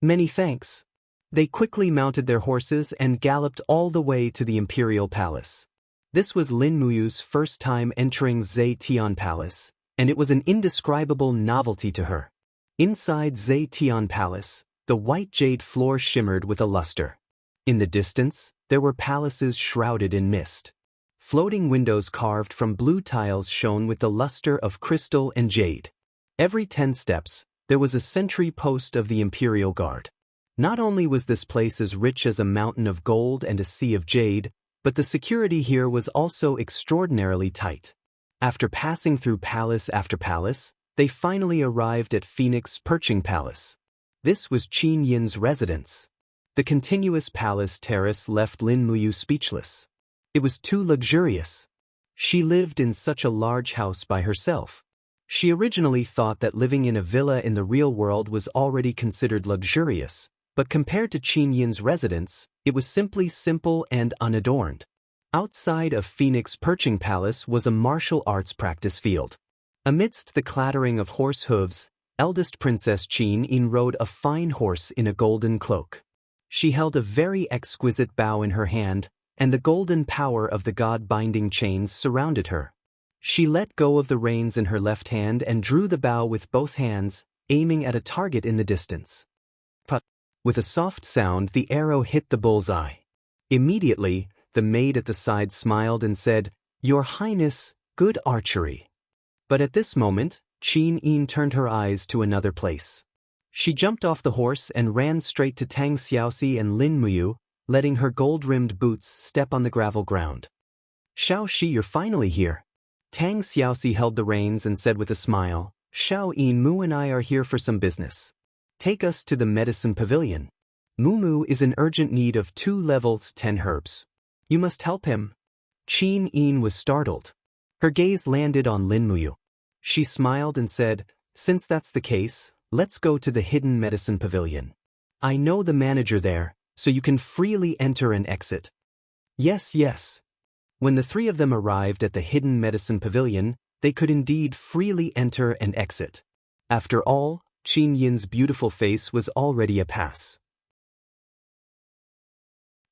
"Many thanks." They quickly mounted their horses and galloped all the way to the imperial palace. This was Lin Muyu's first time entering Zetian Palace, and it was an indescribable novelty to her. Inside Zetian Palace, the white jade floor shimmered with a luster. In the distance, there were palaces shrouded in mist. Floating windows carved from blue tiles shone with the luster of crystal and jade. Every 10 steps, there was a sentry post of the Imperial Guard. Not only was this place as rich as a mountain of gold and a sea of jade, but the security here was also extraordinarily tight. After passing through palace after palace, they finally arrived at Phoenix Perching Palace. This was Qin Yin's residence. The continuous palace terrace left Lin Muyu speechless. It was too luxurious. She lived in such a large house by herself. She originally thought that living in a villa in the real world was already considered luxurious, but compared to Qin Yin's residence, it was simply simple and unadorned. Outside of Phoenix Perching Palace was a martial arts practice field. Amidst the clattering of horse hooves, eldest Princess Qin Yin rode a fine horse in a golden cloak. She held a very exquisite bow in her hand, and the golden power of the god-binding chains surrounded her. She let go of the reins in her left hand and drew the bow with both hands, aiming at a target in the distance. Put! With a soft sound, the arrow hit the bullseye. Immediately, the maid at the side smiled and said, "Your Highness, good archery." But at this moment, Qin Yin turned her eyes to another place. She jumped off the horse and ran straight to Tang Xiaoxi and Lin Muyu, letting her gold-rimmed boots step on the gravel ground. Xiao Shi, you're finally here. Tang Xiaoxi held the reins and said with a smile, Xiao Mu and I are here for some business. Take us to the medicine pavilion. Mu is in urgent need of 2 level 10 herbs. You must help him. Qin Yin was startled. Her gaze landed on Lin Muyu. She smiled and said, since that's the case, let's go to the hidden medicine pavilion. I know the manager there, so you can freely enter and exit. Yes, yes. When the 3 of them arrived at the hidden medicine pavilion, they could indeed freely enter and exit. After all, Qin Yin's beautiful face was already a pass.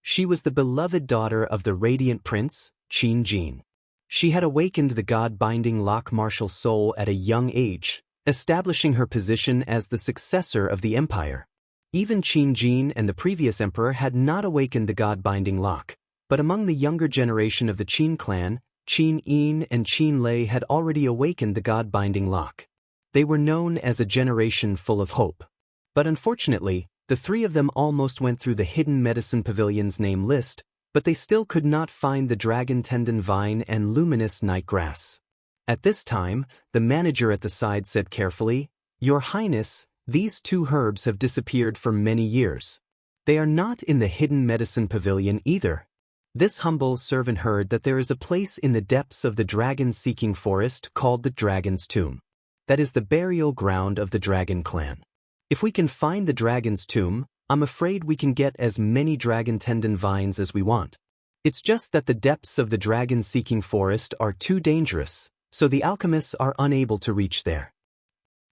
She was the beloved daughter of the radiant prince, Qin Jin. She had awakened the god-binding lock martial soul at a young age, establishing her position as the successor of the empire. Even Qin Jin and the previous emperor had not awakened the god-binding lock, but among the younger generation of the Qin clan, Qin Yin and Qin Lei had already awakened the god-binding lock. They were known as a generation full of hope. But unfortunately, the 3 of them almost went through the hidden medicine pavilion's name list, but they still could not find the dragon tendon vine and luminous night grass. At this time, the manager at the side said carefully, Your Highness, these 2 herbs have disappeared for many years. They are not in the hidden medicine pavilion either. This humble servant heard that there is a place in the depths of the dragon-seeking forest called the Dragon's Tomb. That is the burial ground of the dragon clan. If we can find the dragon's tomb, I'm afraid we can get as many dragon tendon vines as we want. It's just that the depths of the dragon-seeking forest are too dangerous, so the alchemists are unable to reach there.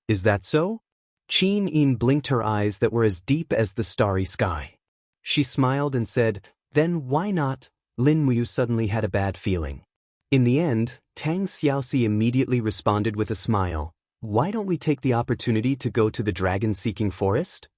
Is that so? Qin Yin blinked her eyes that were as deep as the starry sky. She smiled and said, Then why not? Lin Muyu suddenly had a bad feeling. In the end, Tang Xiaoxi immediately responded with a smile, Why don't we take the opportunity to go to the dragon-seeking forest?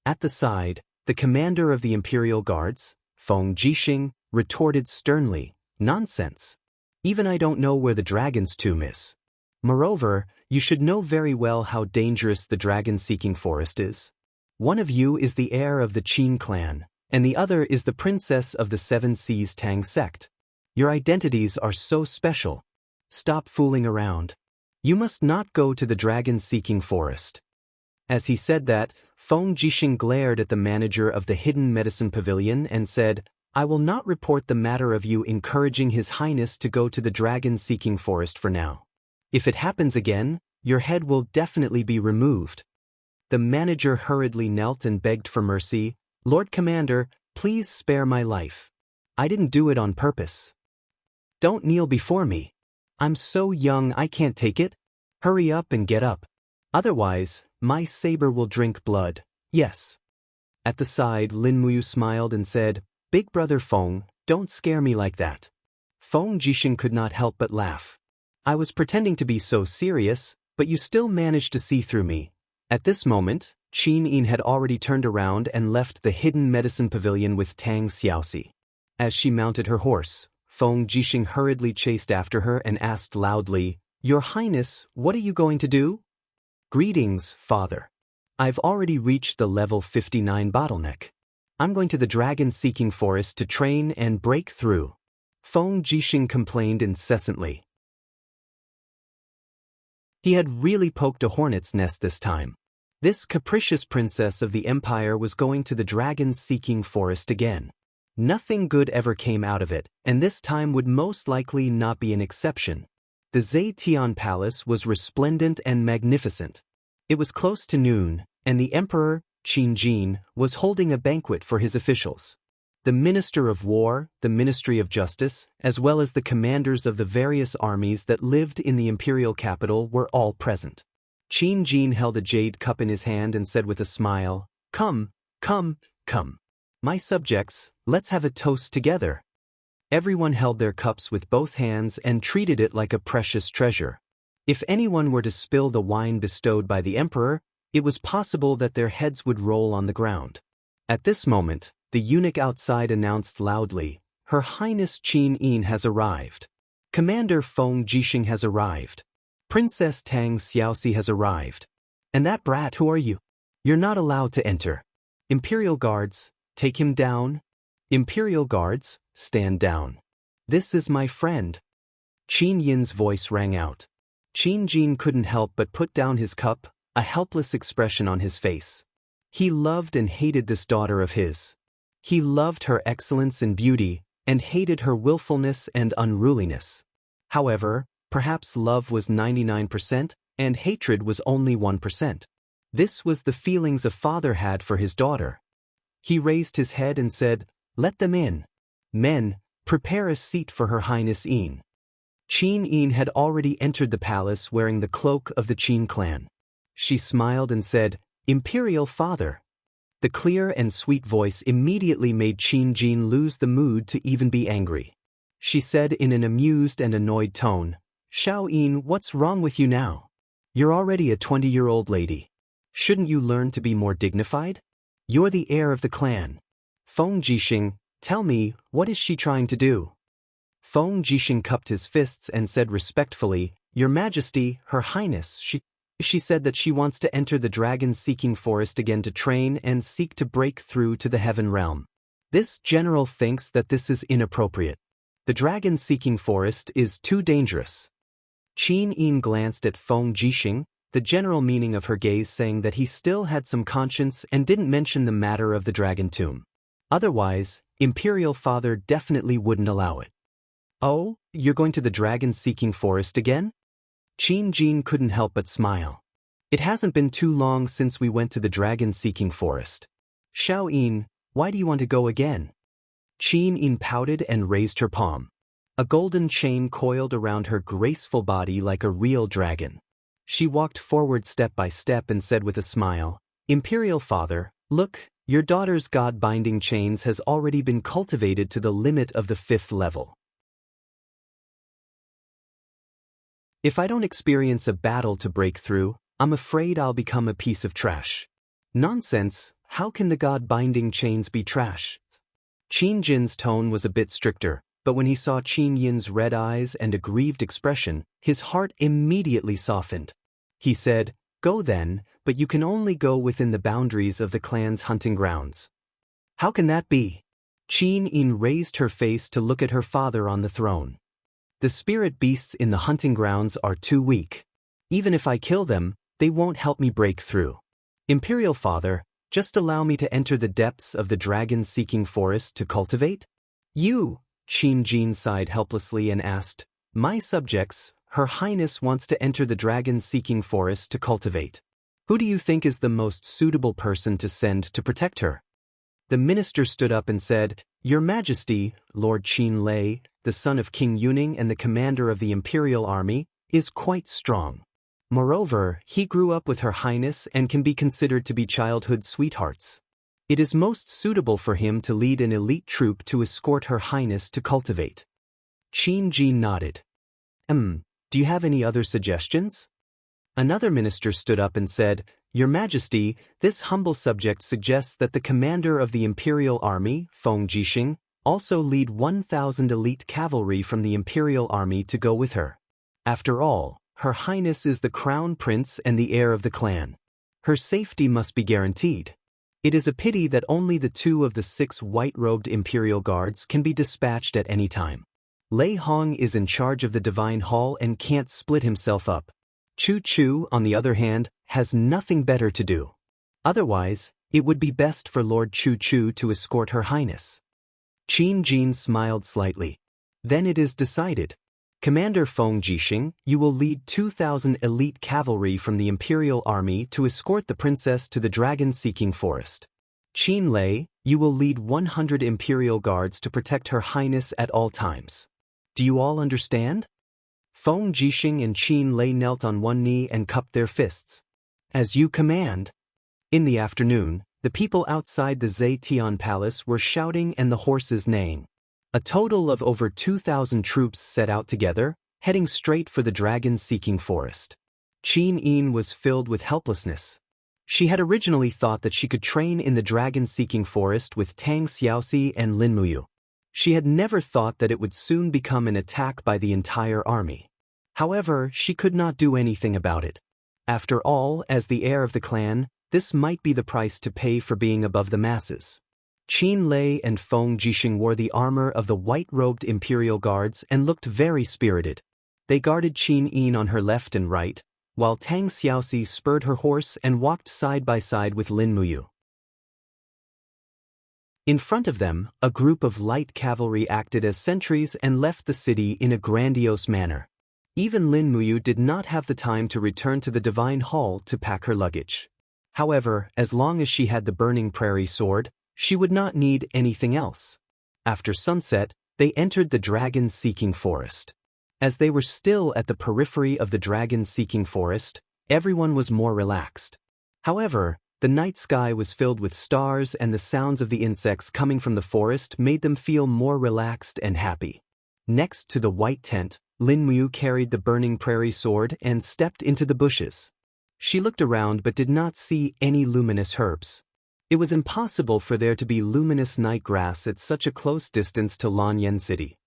At the side, the commander of the Imperial Guards, Feng Jixing, retorted sternly, Nonsense. Even I don't know where the dragon's tomb is. Moreover, you should know very well how dangerous the dragon-seeking forest is. One of you is the heir of the Qin clan, and the other is the princess of the 7 Seas Tang sect. Your identities are so special. Stop fooling around. You must not go to the dragon-seeking forest. As he said that, Feng Jixing glared at the manager of the hidden medicine pavilion and said, I will not report the matter of you encouraging His Highness to go to the dragon-seeking forest for now. If it happens again, your head will definitely be removed. The manager hurriedly knelt and begged for mercy, Lord Commander, please spare my life. I didn't do it on purpose. Don't kneel before me. I'm so young I can't take it. Hurry up and get up. Otherwise, my saber will drink blood, yes. At the side, Lin Muyu smiled and said, Big brother Feng, don't scare me like that. Feng Jixing could not help but laugh. I was pretending to be so serious, but you still managed to see through me. At this moment, Qin Yin had already turned around and left the hidden medicine pavilion with Tang Xiaoxi. As she mounted her horse, Feng Jixing hurriedly chased after her and asked loudly, Your Highness, what are you going to do? Greetings, Father. I've already reached the level 59 bottleneck. I'm going to the dragon-seeking forest to train and break through. Feng Jixing complained incessantly. He had really poked a hornet's nest this time. This capricious princess of the empire was going to the dragon-seeking forest again. Nothing good ever came out of it, and this time would most likely not be an exception. The Zetian Palace was resplendent and magnificent. It was close to noon, and the emperor, Qin Jin, was holding a banquet for his officials. The Minister of War, the Ministry of Justice, as well as the commanders of the various armies that lived in the imperial capital were all present. Qin Jin held a jade cup in his hand and said with a smile, Come, come, come. My subjects, let's have a toast together. Everyone held their cups with both hands and treated it like a precious treasure. If anyone were to spill the wine bestowed by the emperor, it was possible that their heads would roll on the ground. At this moment, the eunuch outside announced loudly, Her Highness Qin Yin has arrived. Commander Feng Jixing has arrived. Princess Tang Xiaoxi has arrived. And that brat, who are you? You're not allowed to enter. Imperial guards, take him down. Imperial guards, stand down. This is my friend. Qin Yin's voice rang out. Qin Jin couldn't help but put down his cup, a helpless expression on his face. He loved and hated this daughter of his. He loved her excellence and beauty, and hated her willfulness and unruliness. However, perhaps love was 99%, and hatred was only 1%. This was the feelings a father had for his daughter. He raised his head and said, "Let them in. Men, prepare a seat for Her Highness Yin." Qin Yin had already entered the palace wearing the cloak of the Qin clan. She smiled and said, "Imperial father." The clear and sweet voice immediately made Qin Jin lose the mood to even be angry. She said in an amused and annoyed tone, "Xiao Yin, what's wrong with you now? You're already a 20-year-old lady. Shouldn't you learn to be more dignified? You're the heir of the clan. Feng Jixing, tell me, what is she trying to do?" Feng Jixing cupped his fists and said respectfully, "Your Majesty, Her Highness, she said that she wants to enter the dragon-seeking forest again to train and seek to break through to the heaven realm. This general thinks that this is inappropriate. The dragon-seeking forest is too dangerous." Qin Yin glanced at Feng Jixing, the general meaning of her gaze saying that he still had some conscience and didn't mention the matter of the dragon tomb. Otherwise, Imperial Father definitely wouldn't allow it. "Oh, you're going to the dragon-seeking forest again?" Qin Jin couldn't help but smile. "It hasn't been too long since we went to the dragon-seeking forest. Xiao Yin, why do you want to go again?" Qin Yin pouted and raised her palm. A golden chain coiled around her graceful body like a real dragon. She walked forward step by step and said with a smile, "Imperial Father, look, your daughter's god-binding chains has already been cultivated to the limit of the 5th level. If I don't experience a battle to break through, I'm afraid I'll become a piece of trash." "Nonsense, how can the god-binding chains be trash?" Qin Jin's tone was a bit stricter, but when he saw Qin Yin's red eyes and aggrieved expression, his heart immediately softened. He said, "Go then, but you can only go within the boundaries of the clan's hunting grounds." "How can that be?" Qin Yin raised her face to look at her father on the throne. "The spirit beasts in the hunting grounds are too weak. Even if I kill them, they won't help me break through. Imperial Father, just allow me to enter the depths of the dragon-seeking forest to cultivate?" "You," Qin Jin sighed helplessly and asked, "My subjects, Her Highness wants to enter the dragon-seeking forest to cultivate. Who do you think is the most suitable person to send to protect her?" The minister stood up and said, "Your Majesty, Lord Qin Lei, the son of King Yuning and the commander of the Imperial Army, is quite strong. Moreover, he grew up with Her Highness and can be considered to be childhood sweethearts. It is most suitable for him to lead an elite troop to escort Her Highness to cultivate." Qin Jin nodded. Do you have any other suggestions?" Another minister stood up and said, "Your Majesty, this humble subject suggests that the commander of the Imperial Army, Feng Jixing, also lead 1,000 elite cavalry from the Imperial Army to go with her. After all, Her Highness is the crown prince and the heir of the clan. Her safety must be guaranteed. It is a pity that only the 2 of the 6 white-robed Imperial Guards can be dispatched at any time. Lei Hong is in charge of the Divine Hall and can't split himself up. Chu Chu, on the other hand, has nothing better to do. Otherwise, it would be best for Lord Chu Chu to escort Her Highness." Qin Jin smiled slightly. "Then it is decided. Commander Feng Jixing, you will lead 2,000 elite cavalry from the Imperial Army to escort the princess to the dragon-seeking forest. Qin Lei, you will lead 100 Imperial Guards to protect Her Highness at all times. Do you all understand?" Feng Jixing and Qin Lei knelt on one knee and cupped their fists. "As you command." In the afternoon, the people outside the Zetian Palace were shouting and the horses neighing. A total of over 2,000 troops set out together, heading straight for the dragon-seeking forest. Qin Yin was filled with helplessness. She had originally thought that she could train in the dragon-seeking forest with Tang Xiaoxi and Lin Muyu. She had never thought that it would soon become an attack by the entire army. However, she could not do anything about it. After all, as the heir of the clan, This might be the price to pay for being above the masses. Qin Lei and Feng Jixing wore the armor of the white-robed imperial guards and looked very spirited. They guarded Qin Yin on her left and right, while Tang Xiaoxi spurred her horse and walked side by side with Lin Muyu. In front of them, a group of light cavalry acted as sentries and left the city in a grandiose manner. Even Lin Muyu did not have the time to return to the Divine Hall to pack her luggage. However, as long as she had the Burning Prairie sword, she would not need anything else. After sunset, they entered the dragon-seeking forest. As they were still at the periphery of the dragon-seeking forest, everyone was more relaxed. However, the night sky was filled with stars and the sounds of the insects coming from the forest made them feel more relaxed and happy. Next to the white tent, Lin Muyu carried the Burning Prairie sword and stepped into the bushes. She looked around but did not see any luminous herbs. It was impossible for there to be luminous night grass at such a close distance to Lanyan City.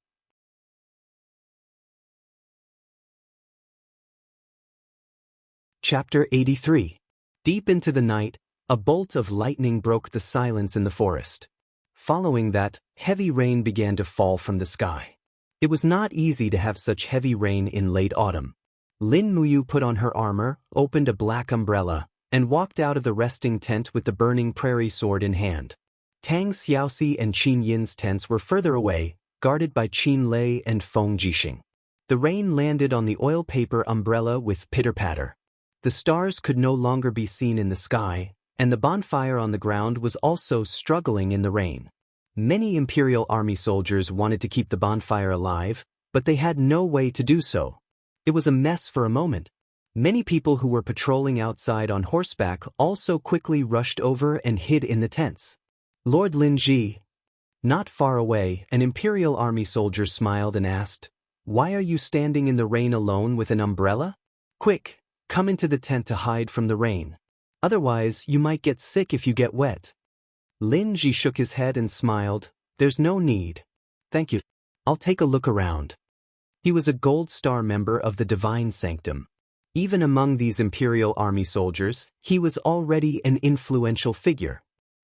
Chapter 83. Deep into the night, a bolt of lightning broke the silence in the forest. Following that, heavy rain began to fall from the sky. It was not easy to have such heavy rain in late autumn. Lin Muyu put on her armor, opened a black umbrella, and walked out of the resting tent with the Burning Prairie sword in hand. Tang Xiaoxi and Qin Yin's tents were further away, guarded by Qin Lei and Feng Jixing. The rain landed on the oil paper umbrella with pitter-patter. The stars could no longer be seen in the sky, and the bonfire on the ground was also struggling in the rain. Many Imperial Army soldiers wanted to keep the bonfire alive, but they had no way to do so. It was a mess for a moment. Many people who were patrolling outside on horseback also quickly rushed over and hid in the tents. Lord Linji. Not far away, an Imperial Army soldier smiled and asked, "Why are you standing in the rain alone with an umbrella? Quick, come into the tent to hide from the rain. Otherwise, you might get sick if you get wet." Lin Ji shook his head and smiled. "There's no need. Thank you. I'll take a look around." He was a Gold Star member of the Divine Sanctum. Even among these Imperial Army soldiers, he was already an influential figure.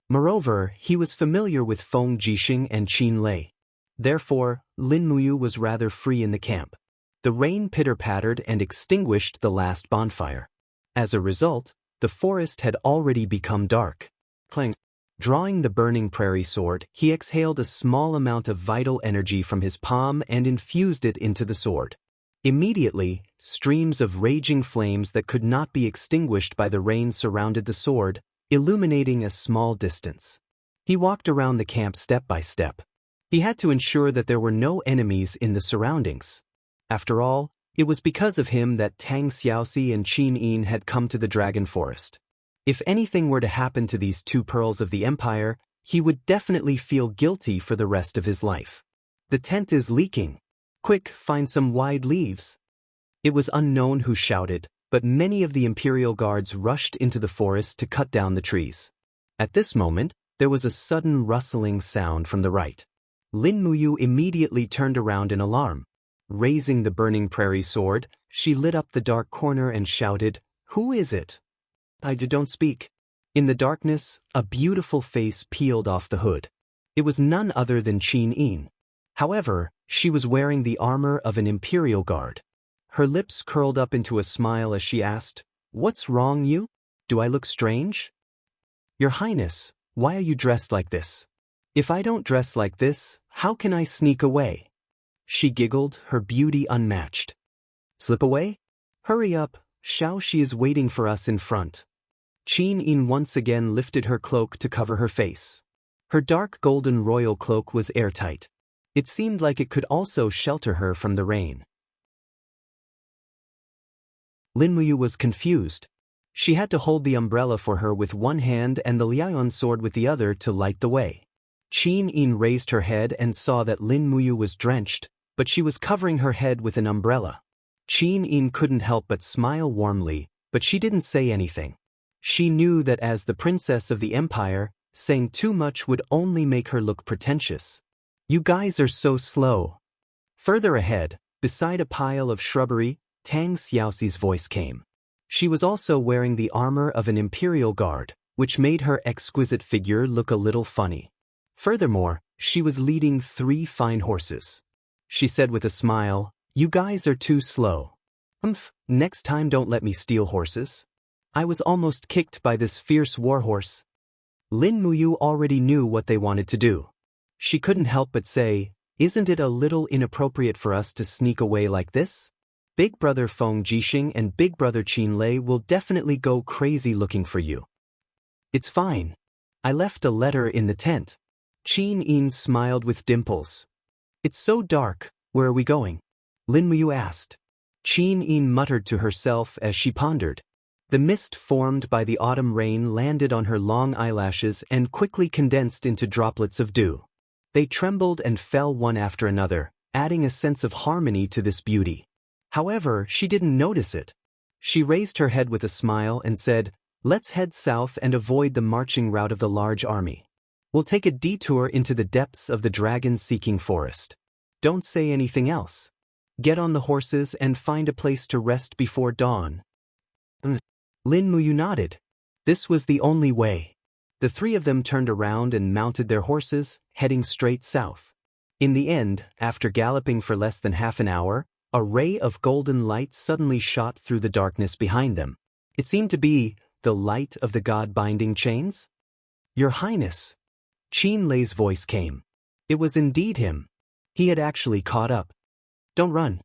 Moreover, he was familiar with Feng Jixing and Qin Lei. Therefore, Lin Muyu was rather free in the camp. The rain pitter-pattered and extinguished the last bonfire. As a result, the forest had already become dark. Clang. Drawing the Burning Prairie sword, he exhaled a small amount of vital energy from his palm and infused it into the sword. Immediately, streams of raging flames that could not be extinguished by the rain surrounded the sword, illuminating a small distance. He walked around the camp step by step. He had to ensure that there were no enemies in the surroundings. After all, it was because of him that Tang Xiaoxi and Qin Yin had come to the Dragon Forest. If anything were to happen to these two pearls of the Empire, he would definitely feel guilty for the rest of his life. "The tent is leaking. Quick, find some wide leaves." It was unknown who shouted, but many of the Imperial Guards rushed into the forest to cut down the trees. At this moment, there was a sudden rustling sound from the right. Lin Muyu immediately turned around in alarm. Raising the Burning Prairie sword, she lit up the dark corner and shouted, "Who is it? I don't speak." In the darkness, a beautiful face peeled off the hood. It was none other than Qin Yin. However, she was wearing the armor of an Imperial Guard. Her lips curled up into a smile as she asked, "What's wrong, you? Do I look strange?" "Your Highness, why are you dressed like this? If I don't dress like this, how can I sneak away?" She giggled, her beauty unmatched. "Slip away? Hurry up, Xiao, she is waiting for us in front." Qin Yin once again lifted her cloak to cover her face. Her dark golden royal cloak was airtight. It seemed like it could also shelter her from the rain. Lin Muyu was confused. She had to hold the umbrella for her with one hand and the Liaoyan sword with the other to light the way. Qin Yin raised her head and saw that Lin Muyu was drenched, but she was covering her head with an umbrella. Qin Yin couldn't help but smile warmly, but she didn't say anything. She knew that as the princess of the Empire, saying too much would only make her look pretentious. "You guys are so slow." Further ahead, beside a pile of shrubbery, Tang Xiaoxi's voice came. She was also wearing the armor of an imperial guard, which made her exquisite figure look a little funny. Furthermore, she was leading 3 fine horses. She said with a smile, "You guys are too slow. Next time don't let me steal horses." I was almost kicked by this fierce warhorse. Lin Muyu already knew what they wanted to do. She couldn't help but say, "Isn't it a little inappropriate for us to sneak away like this? Big brother Feng Jixing and big brother Qin Lei will definitely go crazy looking for you." "It's fine. I left a letter in the tent." Qin Yin smiled with dimples. "It's so dark, where are we going?" Lin Muyu asked. Qin Yin muttered to herself as she pondered. The mist formed by the autumn rain landed on her long eyelashes and quickly condensed into droplets of dew. They trembled and fell one after another, adding a sense of harmony to this beauty. However, she didn't notice it. She raised her head with a smile and said, "Let's head south and avoid the marching route of the large army. We'll take a detour into the depths of the dragon-seeking forest. Don't say anything else. Get on the horses and find a place to rest before dawn." Lin Muyu nodded. This was the only way. The 3 of them turned around and mounted their horses, heading straight south. In the end, after galloping for less than half an hour, a ray of golden light suddenly shot through the darkness behind them. It seemed to be the light of the god binding chains. "Your Highness." Qin Lei's voice came. It was indeed him. He had actually caught up. "Don't run."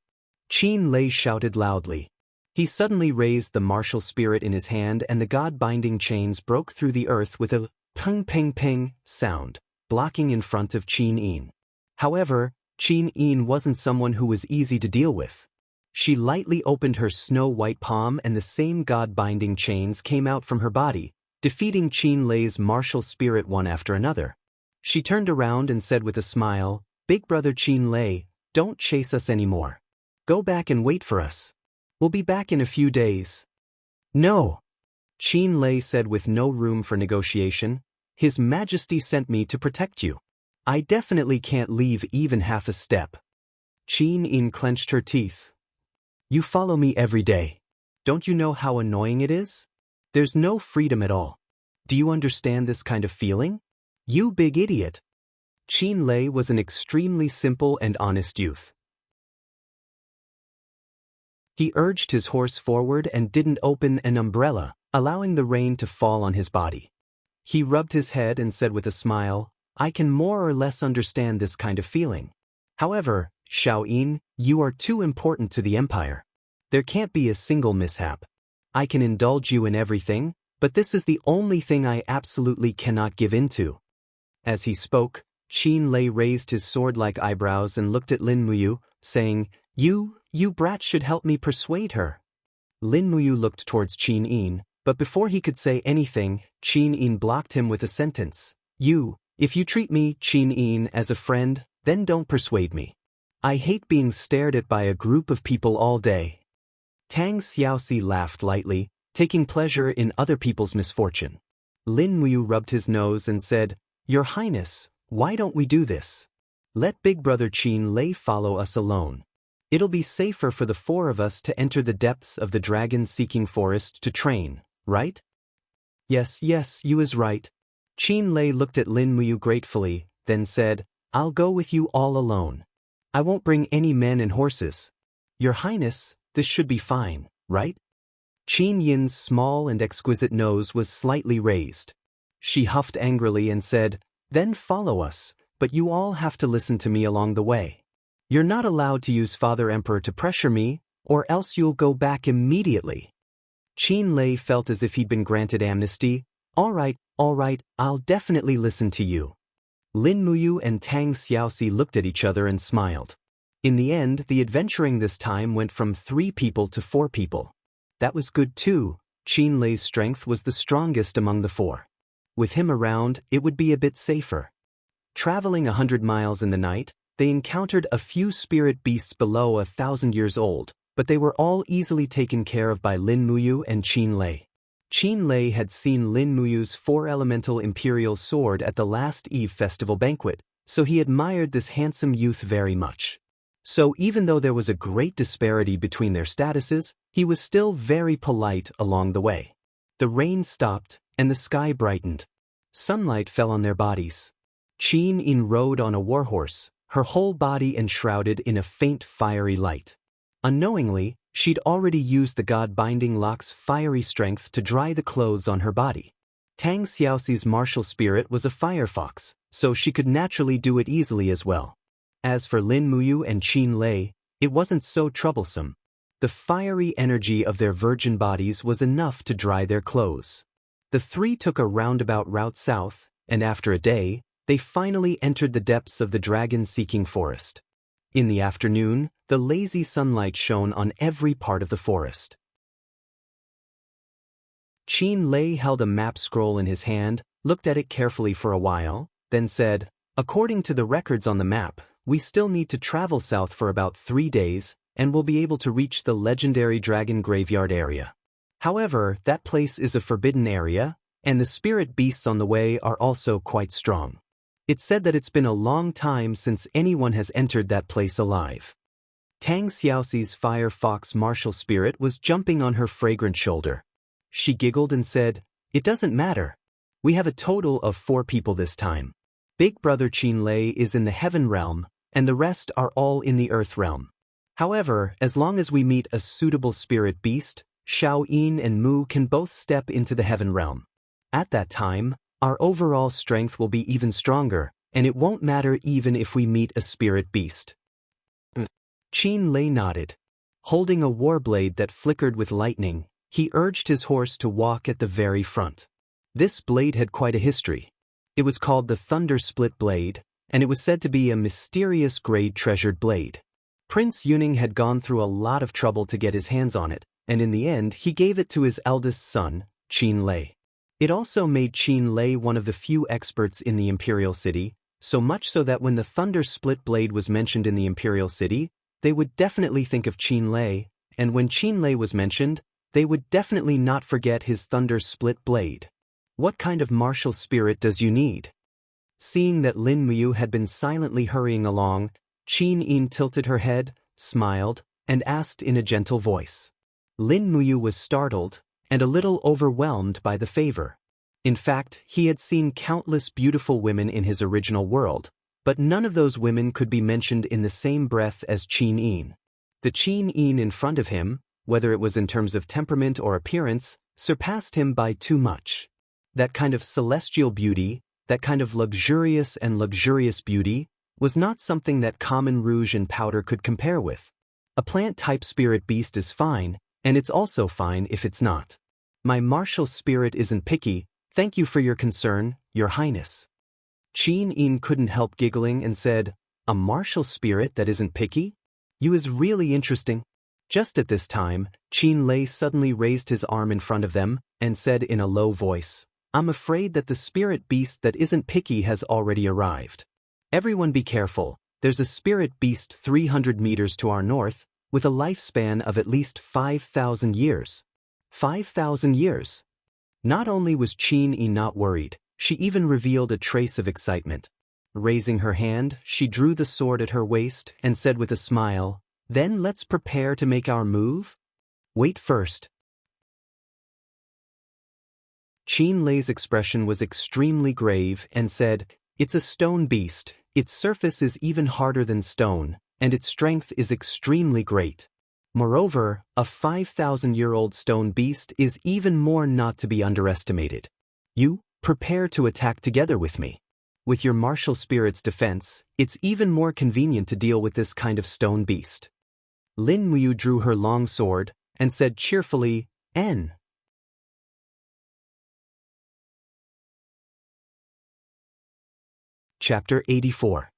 Qin Lei shouted loudly. He suddenly raised the martial spirit in his hand and the god-binding chains broke through the earth with a ping-ping-ping sound, blocking in front of Qin Yin. However, Qin Yin wasn't someone who was easy to deal with. She lightly opened her snow-white palm and the same god-binding chains came out from her body, defeating Qin Lei's martial spirit one after another. She turned around and said with a smile, "Big brother Qin Lei, don't chase us anymore. Go back and wait for us. We'll be back in a few days." "No," Qin Lei said with no room for negotiation. "His Majesty sent me to protect you. I definitely can't leave even half a step." Qin Yin clenched her teeth. "You follow me every day. Don't you know how annoying it is? There's no freedom at all. Do you understand this kind of feeling? You big idiot." Qin Lei was an extremely simple and honest youth. He urged his horse forward and didn't open an umbrella, allowing the rain to fall on his body. He rubbed his head and said with a smile, "I can more or less understand this kind of feeling. However, Xiaoyin, you are too important to the empire. There can't be a single mishap. I can indulge you in everything, but this is the only thing I absolutely cannot give in to." As he spoke, Qin Lei raised his sword-like eyebrows and looked at Lin Muyu, saying, You brat should help me persuade her." Lin Muyu looked towards Qin Yin, but before he could say anything, Qin Yin blocked him with a sentence. If you treat me, Qin Yin, as a friend, then don't persuade me. I hate being stared at by a group of people all day." Tang Xiaoxi laughed lightly, taking pleasure in other people's misfortune. Lin Muyu rubbed his nose and said, "Your Highness, why don't we do this? Let big brother Qin Lei follow us alone. It'll be safer for the 4 of us to enter the depths of the dragon-seeking forest to train, right?" Yes, you is right." Qin Lei looked at Lin Muyu gratefully, then said, "I'll go with you all alone. I won't bring any men and horses. Your Highness, this should be fine, right?" Qin Yin's small and exquisite nose was slightly raised. She huffed angrily and said, "Then follow us, but you all have to listen to me along the way. You're not allowed to use Father Emperor to pressure me, or else you'll go back immediately." Qin Lei felt as if he'd been granted amnesty. All right, I'll definitely listen to you." Lin Muyu and Tang Xiaoxi looked at each other and smiled. In the end, the adventuring this time went from 3 people to 4 people. That was good too. Qin Lei's strength was the strongest among the 4. With him around, it would be a bit safer. Traveling 100 miles in the night, they encountered a few spirit beasts below 1,000 years old, but they were all easily taken care of by Lin Muyu and Qin Lei. Qin Lei had seen Lin Muyu's 4-elemental imperial sword at the last Eve festival banquet, so he admired this handsome youth very much. So even though there was a great disparity between their statuses, he was still very polite along the way. The rain stopped, and the sky brightened. Sunlight fell on their bodies. Qin Yin rode on a warhorse, her whole body enshrouded in a faint fiery light. Unknowingly, she'd already used the god-binding lock's fiery strength to dry the clothes on her body. Tang Xiaoxi's martial spirit was a firefox, so she could naturally do it easily as well. As for Lin Muyu and Qin Lei, it wasn't so troublesome. The fiery energy of their virgin bodies was enough to dry their clothes. The three took a roundabout route south, and after a day, they finally entered the depths of the dragon-seeking forest. In the afternoon, the lazy sunlight shone on every part of the forest. Qin Lei held a map scroll in his hand, looked at it carefully for a while, then said, "According to the records on the map, we still need to travel south for about 3 days, and we'll be able to reach the legendary dragon graveyard area. However, that place is a forbidden area, and the spirit beasts on the way are also quite strong. It's said that it's been a long time since anyone has entered that place alive." Tang Xiaoxi's fire fox martial spirit was jumping on her fragrant shoulder. She giggled and said, "It doesn't matter. We have a total of 4 people this time. Big brother Qin Lei is in the heaven realm, and the rest are all in the earth realm. However, as long as we meet a suitable spirit beast, Xiao Yin and Mu can both step into the heaven realm. At that time, our overall strength will be even stronger, and it won't matter even if we meet a spirit beast." Qin Lei nodded. Holding a war blade that flickered with lightning, he urged his horse to walk at the very front. This blade had quite a history. It was called the Thunder Split Blade, and it was said to be a mysterious great treasured blade. Prince Yuning had gone through a lot of trouble to get his hands on it, and in the end he gave it to his eldest son, Qin Lei. It also made Qin Lei one of the few experts in the Imperial City, so much so that when the Thunder Split Blade was mentioned in the Imperial City, they would definitely think of Qin Lei, and when Qin Lei was mentioned, they would definitely not forget his Thunder Split Blade. "What kind of martial spirit does you need?" Seeing that Lin Muyu had been silently hurrying along, Qin Yin tilted her head, smiled, and asked in a gentle voice. Lin Muyu was startled, and a little overwhelmed by the favor. In fact, he had seen countless beautiful women in his original world, but none of those women could be mentioned in the same breath as Qin Yin. The Qin Yin in front of him, whether it was in terms of temperament or appearance, surpassed him by too much. That kind of celestial beauty, that kind of luxurious beauty, was not something that common rouge and powder could compare with. A plant-type spirit beast is fine, and it's also fine if it's not. My martial spirit isn't picky, thank you for your concern, Your Highness. Qin Yin couldn't help giggling and said, "A martial spirit that isn't picky? You is really interesting." Just at this time, Qin Lei suddenly raised his arm in front of them and said in a low voice, "I'm afraid that the spirit beast that isn't picky has already arrived. Everyone be careful, there's a spirit beast 300 meters to our north, with a lifespan of at least 5,000 years. 5,000 years? Not only was Qin Yin not worried, she even revealed a trace of excitement. Raising her hand, she drew the sword at her waist and said with a smile, "Then let's prepare to make our move? Wait first." Qin Lei's expression was extremely grave and said, "It's a stone beast, its surface is even harder than stone, and its strength is extremely great. Moreover, a 5,000-year-old stone beast is even more not to be underestimated. You, prepare to attack together with me. With your martial spirit's defense, it's even more convenient to deal with this kind of stone beast." Lin Muyu drew her long sword and said cheerfully, "N." Chapter 84.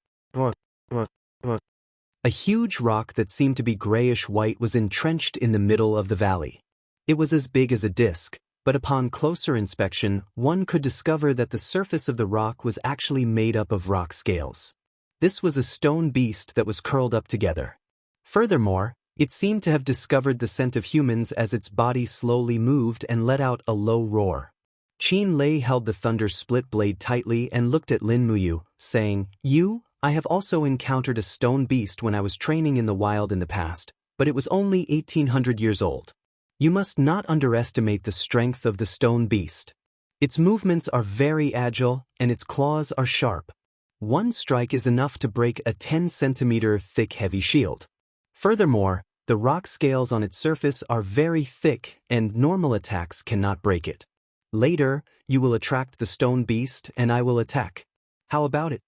A huge rock that seemed to be grayish-white was entrenched in the middle of the valley. It was as big as a disc, but upon closer inspection, one could discover that the surface of the rock was actually made up of rock scales. This was a stone beast that was curled up together. Furthermore, it seemed to have discovered the scent of humans as its body slowly moved and let out a low roar. Qin Lei held the Thunder Split Blade tightly and looked at Lin Muyu, saying, "You, I have also encountered a stone beast when I was training in the wild in the past, but it was only 1800 years old. You must not underestimate the strength of the stone beast. Its movements are very agile, and its claws are sharp. One strike is enough to break a 10-centimeter thick heavy shield. Furthermore, the rock scales on its surface are very thick, and normal attacks cannot break it. Later, you will attract the stone beast, and I will attack. How about it?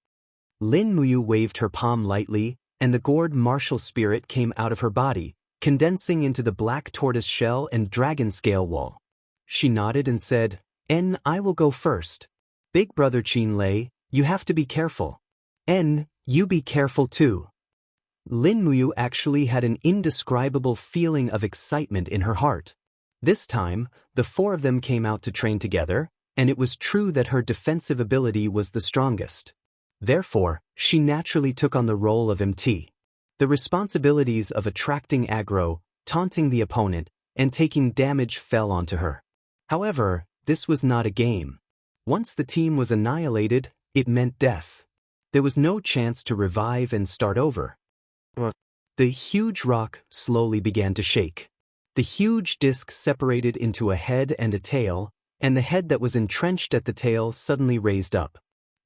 Lin Muyu waved her palm lightly, and the gourd martial spirit came out of her body, condensing into the black tortoise shell and dragon scale wall. She nodded and said, I will go first. Big brother Qin Lei, you have to be careful. You be careful too. Lin Muyu actually had an indescribable feeling of excitement in her heart. This time, the four of them came out to train together, and it was true that her defensive ability was the strongest. Therefore, she naturally took on the role of MT. The responsibilities of attracting aggro, taunting the opponent, and taking damage fell onto her. However, this was not a game. Once the team was annihilated, it meant death. There was no chance to revive and start over. The huge rock slowly began to shake. The huge disc separated into a head and a tail, and the head that was entrenched at the tail suddenly raised up.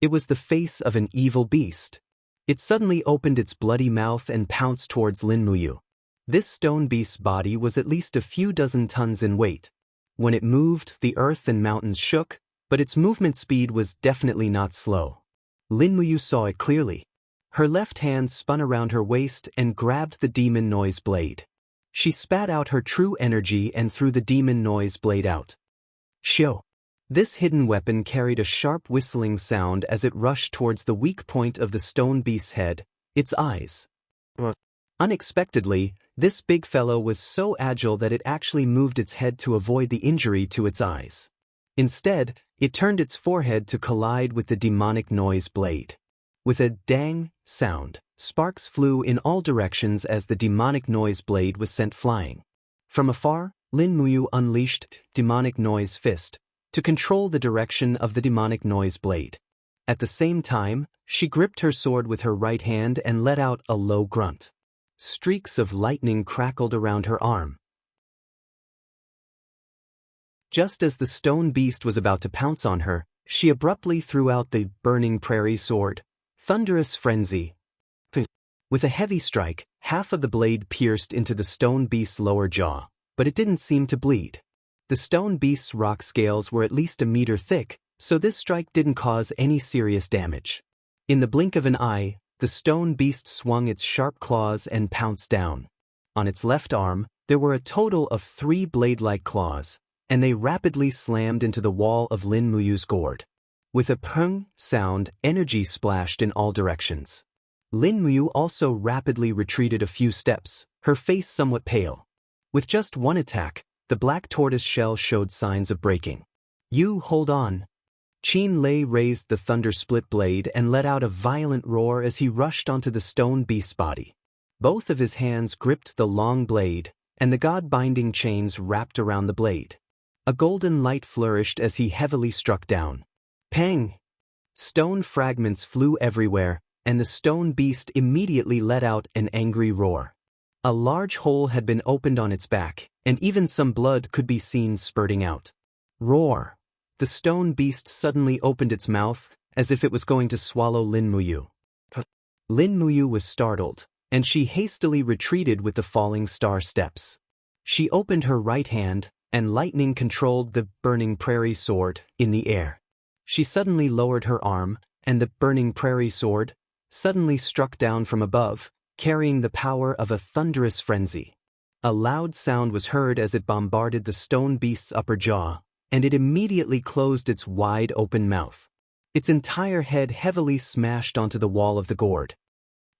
It was the face of an evil beast. It suddenly opened its bloody mouth and pounced towards Lin Muyu. This stone beast's body was at least a few dozen tons in weight. When it moved, the earth and mountains shook, but its movement speed was definitely not slow. Lin Muyu saw it clearly. Her left hand spun around her waist and grabbed the demon noise blade. She spat out her true energy and threw the demon noise blade out. Shio. This hidden weapon carried a sharp whistling sound as it rushed towards the weak point of the stone beast's head, its eyes. Unexpectedly, this big fellow was so agile that it actually moved its head to avoid the injury to its eyes. Instead, it turned its forehead to collide with the demonic noise blade. With a dang sound, sparks flew in all directions as the demonic noise blade was sent flying. From afar, Lin Muyu unleashed demonic noise fist to control the direction of the demonic noise blade. At the same time, she gripped her sword with her right hand and let out a low grunt. Streaks of lightning crackled around her arm. Just as the stone beast was about to pounce on her, she abruptly threw out the burning prairie sword, Thunderous Frenzy. With a heavy strike, half of the blade pierced into the stone beast's lower jaw, but it didn't seem to bleed. The stone beast's rock scales were at least a meter thick, so this strike didn't cause any serious damage. In the blink of an eye, the stone beast swung its sharp claws and pounced down. On its left arm, there were a total of 3 blade-like claws, and they rapidly slammed into the wall of Lin Muyu's gourd. With a pung sound, energy splashed in all directions. Lin Muyu also rapidly retreated a few steps, her face somewhat pale. With just one attack, the black tortoise shell showed signs of breaking. You hold on. Qin Lei raised the thunder split blade and let out a violent roar as he rushed onto the stone beast's body. Both of his hands gripped the long blade, and the god-binding chains wrapped around the blade. A golden light flourished as he heavily struck down. Pang! Stone fragments flew everywhere, and the stone beast immediately let out an angry roar. A large hole had been opened on its back, and even some blood could be seen spurting out. Roar! The stone beast suddenly opened its mouth, as if it was going to swallow Lin Muyu. Lin Muyu was startled, and she hastily retreated with the falling star steps. She opened her right hand, and lightning controlled the burning prairie sword in the air. She suddenly lowered her arm, and the burning prairie sword suddenly struck down from above, carrying the power of a thunderous frenzy. A loud sound was heard as it bombarded the stone beast's upper jaw, and it immediately closed its wide-open mouth. Its entire head heavily smashed onto the wall of the gourd.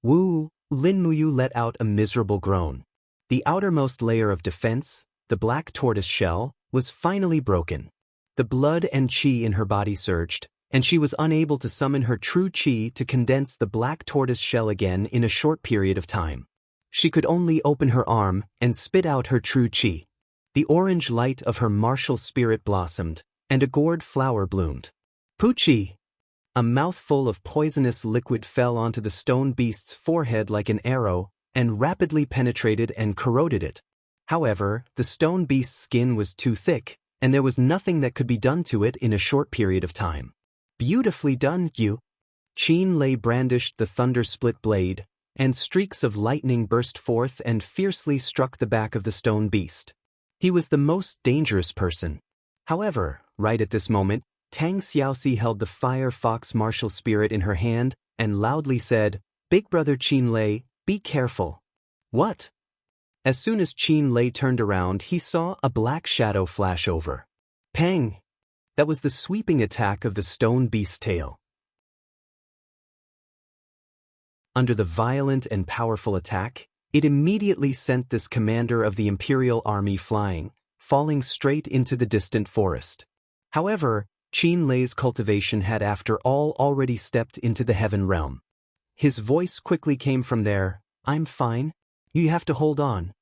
Woo! Lin Muyu let out a miserable groan. The outermost layer of defense, the black tortoise shell, was finally broken. The blood and qi in her body surged, and she was unable to summon her true qi to condense the black tortoise shell again in a short period of time. She could only open her arm and spit out her true qi. The orange light of her martial spirit blossomed, and a gourd flower bloomed. Puchi! A mouthful of poisonous liquid fell onto the stone beast's forehead like an arrow, and rapidly penetrated and corroded it. However, the stone beast's skin was too thick, and there was nothing that could be done to it in a short period of time. Beautifully done, you. Qin Lei brandished the thunder-split blade, and streaks of lightning burst forth and fiercely struck the back of the stone beast. He was the most dangerous person. However, right at this moment, Tang Xiaoxi held the fire fox martial spirit in her hand and loudly said, "Big brother Qin Lei, be careful." What? As soon as Qin Lei turned around, he saw a black shadow flash over. Pang! That was the sweeping attack of the stone beast's tail. Under the violent and powerful attack, it immediately sent this commander of the Imperial Army flying, falling straight into the distant forest. However, Qin Lei's cultivation had after all already stepped into the heaven realm. His voice quickly came from there, "I'm fine. You have to hold on."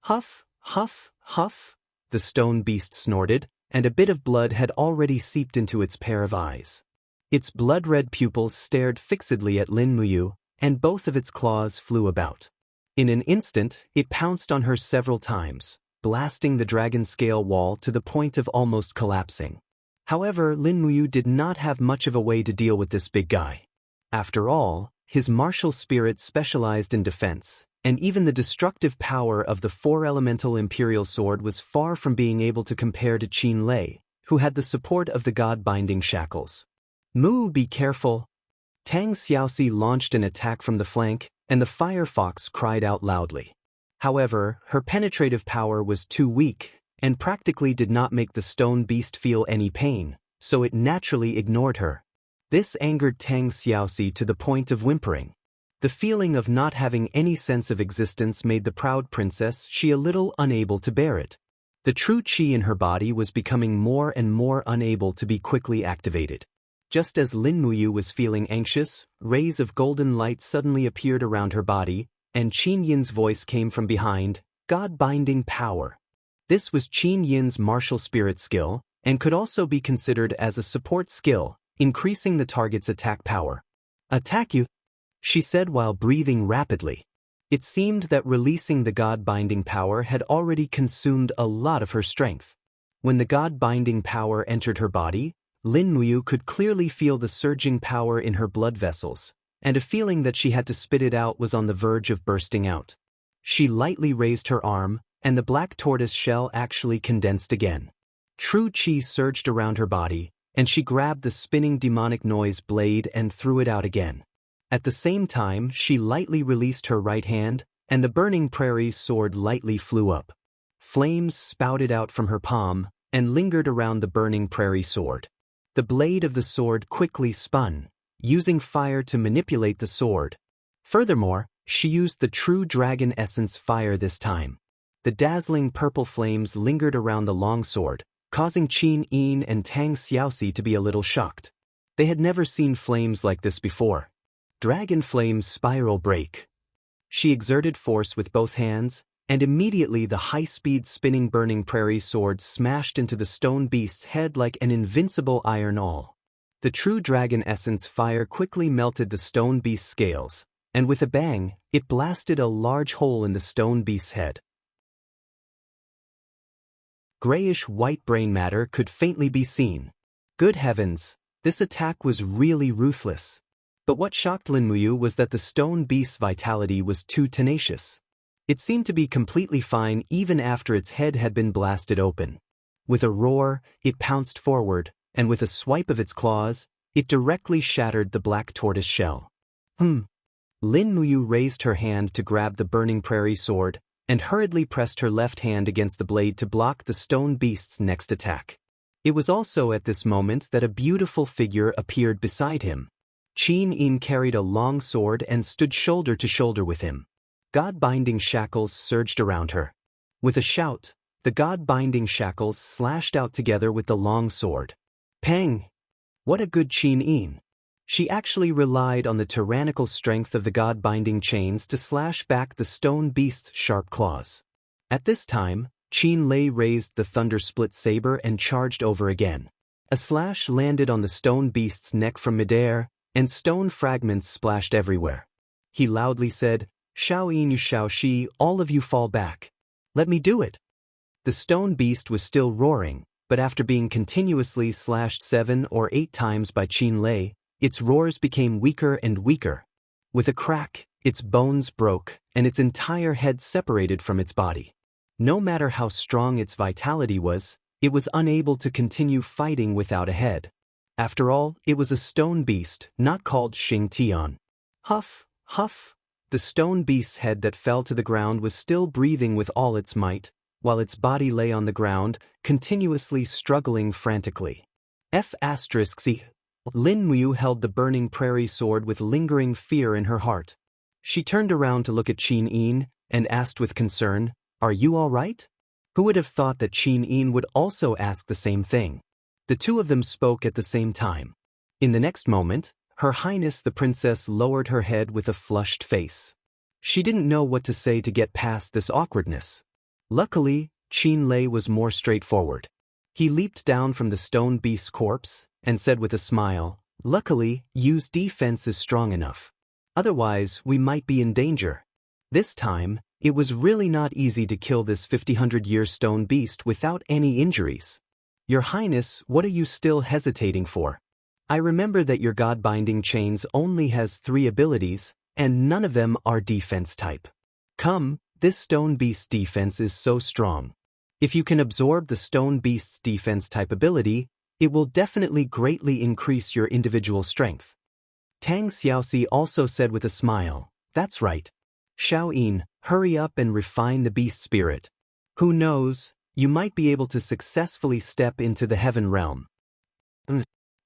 Huff, huff, huff, the stone beast snorted, and a bit of blood had already seeped into its pair of eyes. Its blood-red pupils stared fixedly at Lin Muyu, and both of its claws flew about. In an instant, it pounced on her several times, blasting the dragon scale wall to the point of almost collapsing. However, Lin Muyu did not have much of a way to deal with this big guy. After all, his martial spirit specialized in defense, and even the destructive power of the four-elemental imperial sword was far from being able to compare to Qin Lei, who had the support of the god-binding shackles. "Mu, be careful!" Tang Xiaoxi launched an attack from the flank, and the fire fox cried out loudly. However, her penetrative power was too weak, and practically did not make the stone beast feel any pain, so it naturally ignored her. This angered Tang Xiaoxi to the point of whimpering. The feeling of not having any sense of existence made the proud princess a little unable to bear it. The true qi in her body was becoming more and more unable to be quickly activated. Just as Lin Muyu was feeling anxious, rays of golden light suddenly appeared around her body, and Qin Yin's voice came from behind, "God-binding power." This was Qin Yin's martial spirit skill, and could also be considered as a support skill, increasing the target's attack power. "Attack you," she said while breathing rapidly. It seemed that releasing the God-binding power had already consumed a lot of her strength. When the God-binding power entered her body, Lin Muyu could clearly feel the surging power in her blood vessels, and a feeling that she had to spit it out was on the verge of bursting out. She lightly raised her arm, and the black tortoise shell actually condensed again. True qi surged around her body, and she grabbed the spinning demonic noise blade and threw it out again. At the same time, she lightly released her right hand, and the burning prairie's sword lightly flew up. Flames spouted out from her palm, and lingered around the burning prairie sword. The blade of the sword quickly spun, using fire to manipulate the sword. Furthermore, she used the true dragon essence fire this time. The dazzling purple flames lingered around the longsword, causing Qin Yin and Tang Xiaoxi to be a little shocked. They had never seen flames like this before. Dragon flame spiral break. She exerted force with both hands, and immediately the high-speed spinning burning prairie sword smashed into the stone beast's head like an invincible iron awl. The true dragon essence fire quickly melted the stone beast's scales, and with a bang, it blasted a large hole in the stone beast's head. Grayish-white brain matter could faintly be seen. Good heavens, this attack was really ruthless. But what shocked Lin Muyu was that the stone beast's vitality was too tenacious. It seemed to be completely fine even after its head had been blasted open. With a roar, it pounced forward, and with a swipe of its claws, it directly shattered the black tortoise shell. Lin Muyu raised her hand to grab the burning prairie sword, and hurriedly pressed her left hand against the blade to block the stone beast's next attack. It was also at this moment that a beautiful figure appeared beside him. Qin Yin carried a long sword and stood shoulder to shoulder with him. God-binding shackles surged around her. With a shout, the God-binding shackles slashed out together with the long sword. Pang! What a good Qin Yin! She actually relied on the tyrannical strength of the God-binding chains to slash back the stone beast's sharp claws. At this time, Qin Lei raised the thunder-split saber and charged over again. A slash landed on the stone beast's neck from midair, and stone fragments splashed everywhere. He loudly said, "Shao Yin Shao Shi, all of you fall back. Let me do it." The stone beast was still roaring, but after being continuously slashed 7 or 8 times by Qin Lei, its roars became weaker and weaker. With a crack, its bones broke, and its entire head separated from its body. No matter how strong its vitality was, it was unable to continue fighting without a head. After all, it was a stone beast, not called Xing Tian. Huff, huff. The stone beast's head that fell to the ground was still breathing with all its might, while its body lay on the ground, continuously struggling frantically. F***C. Lin Muyu held the burning prairie sword with lingering fear in her heart. She turned around to look at Qin Yin, and asked with concern, "Are you all right?" Who would have thought that Qin Yin would also ask the same thing? The two of them spoke at the same time. In the next moment, Her Highness the Princess lowered her head with a flushed face. She didn't know what to say to get past this awkwardness. Luckily, Qin Lei was more straightforward. He leaped down from the stone beast's corpse, and said with a smile, "Luckily, Yu's defense is strong enough. Otherwise, we might be in danger." This time, it was really not easy to kill this 50-100-year stone beast without any injuries. "Your Highness, what are you still hesitating for? I remember that your God-binding chains only has 3 abilities, and none of them are defense type. Come, this stone beast's defense is so strong. If you can absorb the stone beast's defense type ability, it will definitely greatly increase your individual strength." Tang Xiaoxi also said with a smile, "That's right. Shao Yin, hurry up and refine the beast spirit. Who knows, you might be able to successfully step into the heaven realm."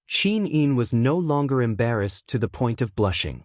Qin Yin was no longer embarrassed to the point of blushing.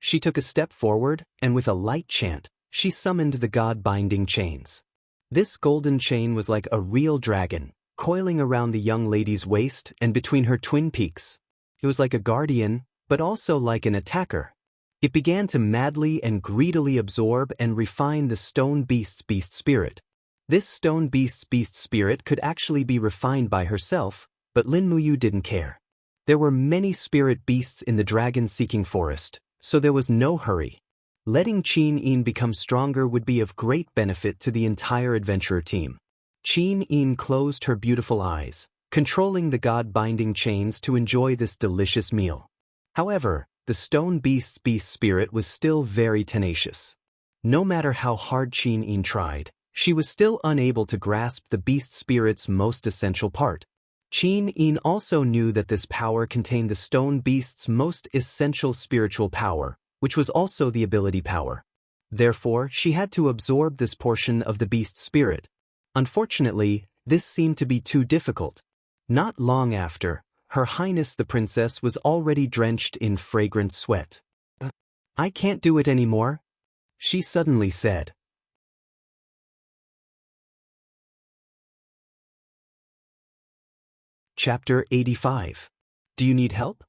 She took a step forward, and with a light chant, she summoned the God-binding chains. This golden chain was like a real dragon, coiling around the young lady's waist and between her twin peaks. It was like a guardian, but also like an attacker. It began to madly and greedily absorb and refine the stone beast's beast spirit. This stone beast's beast spirit could actually be refined by herself, but Lin Muyu didn't care. There were many spirit beasts in the dragon-seeking forest, so there was no hurry. Letting Qin Yin become stronger would be of great benefit to the entire adventurer team. Qin Yin closed her beautiful eyes, controlling the God-binding chains to enjoy this delicious meal. However, the stone beast's beast spirit was still very tenacious. No matter how hard Qin Yin tried, she was still unable to grasp the beast spirit's most essential part. Qin Yin also knew that this power contained the stone beast's most essential spiritual power, which was also the ability power. Therefore, she had to absorb this portion of the beast spirit. Unfortunately, this seemed to be too difficult. Not long after, Her Highness the Princess was already drenched in fragrant sweat. "I can't do it anymore," she suddenly said. Chapter 85. Do you need help?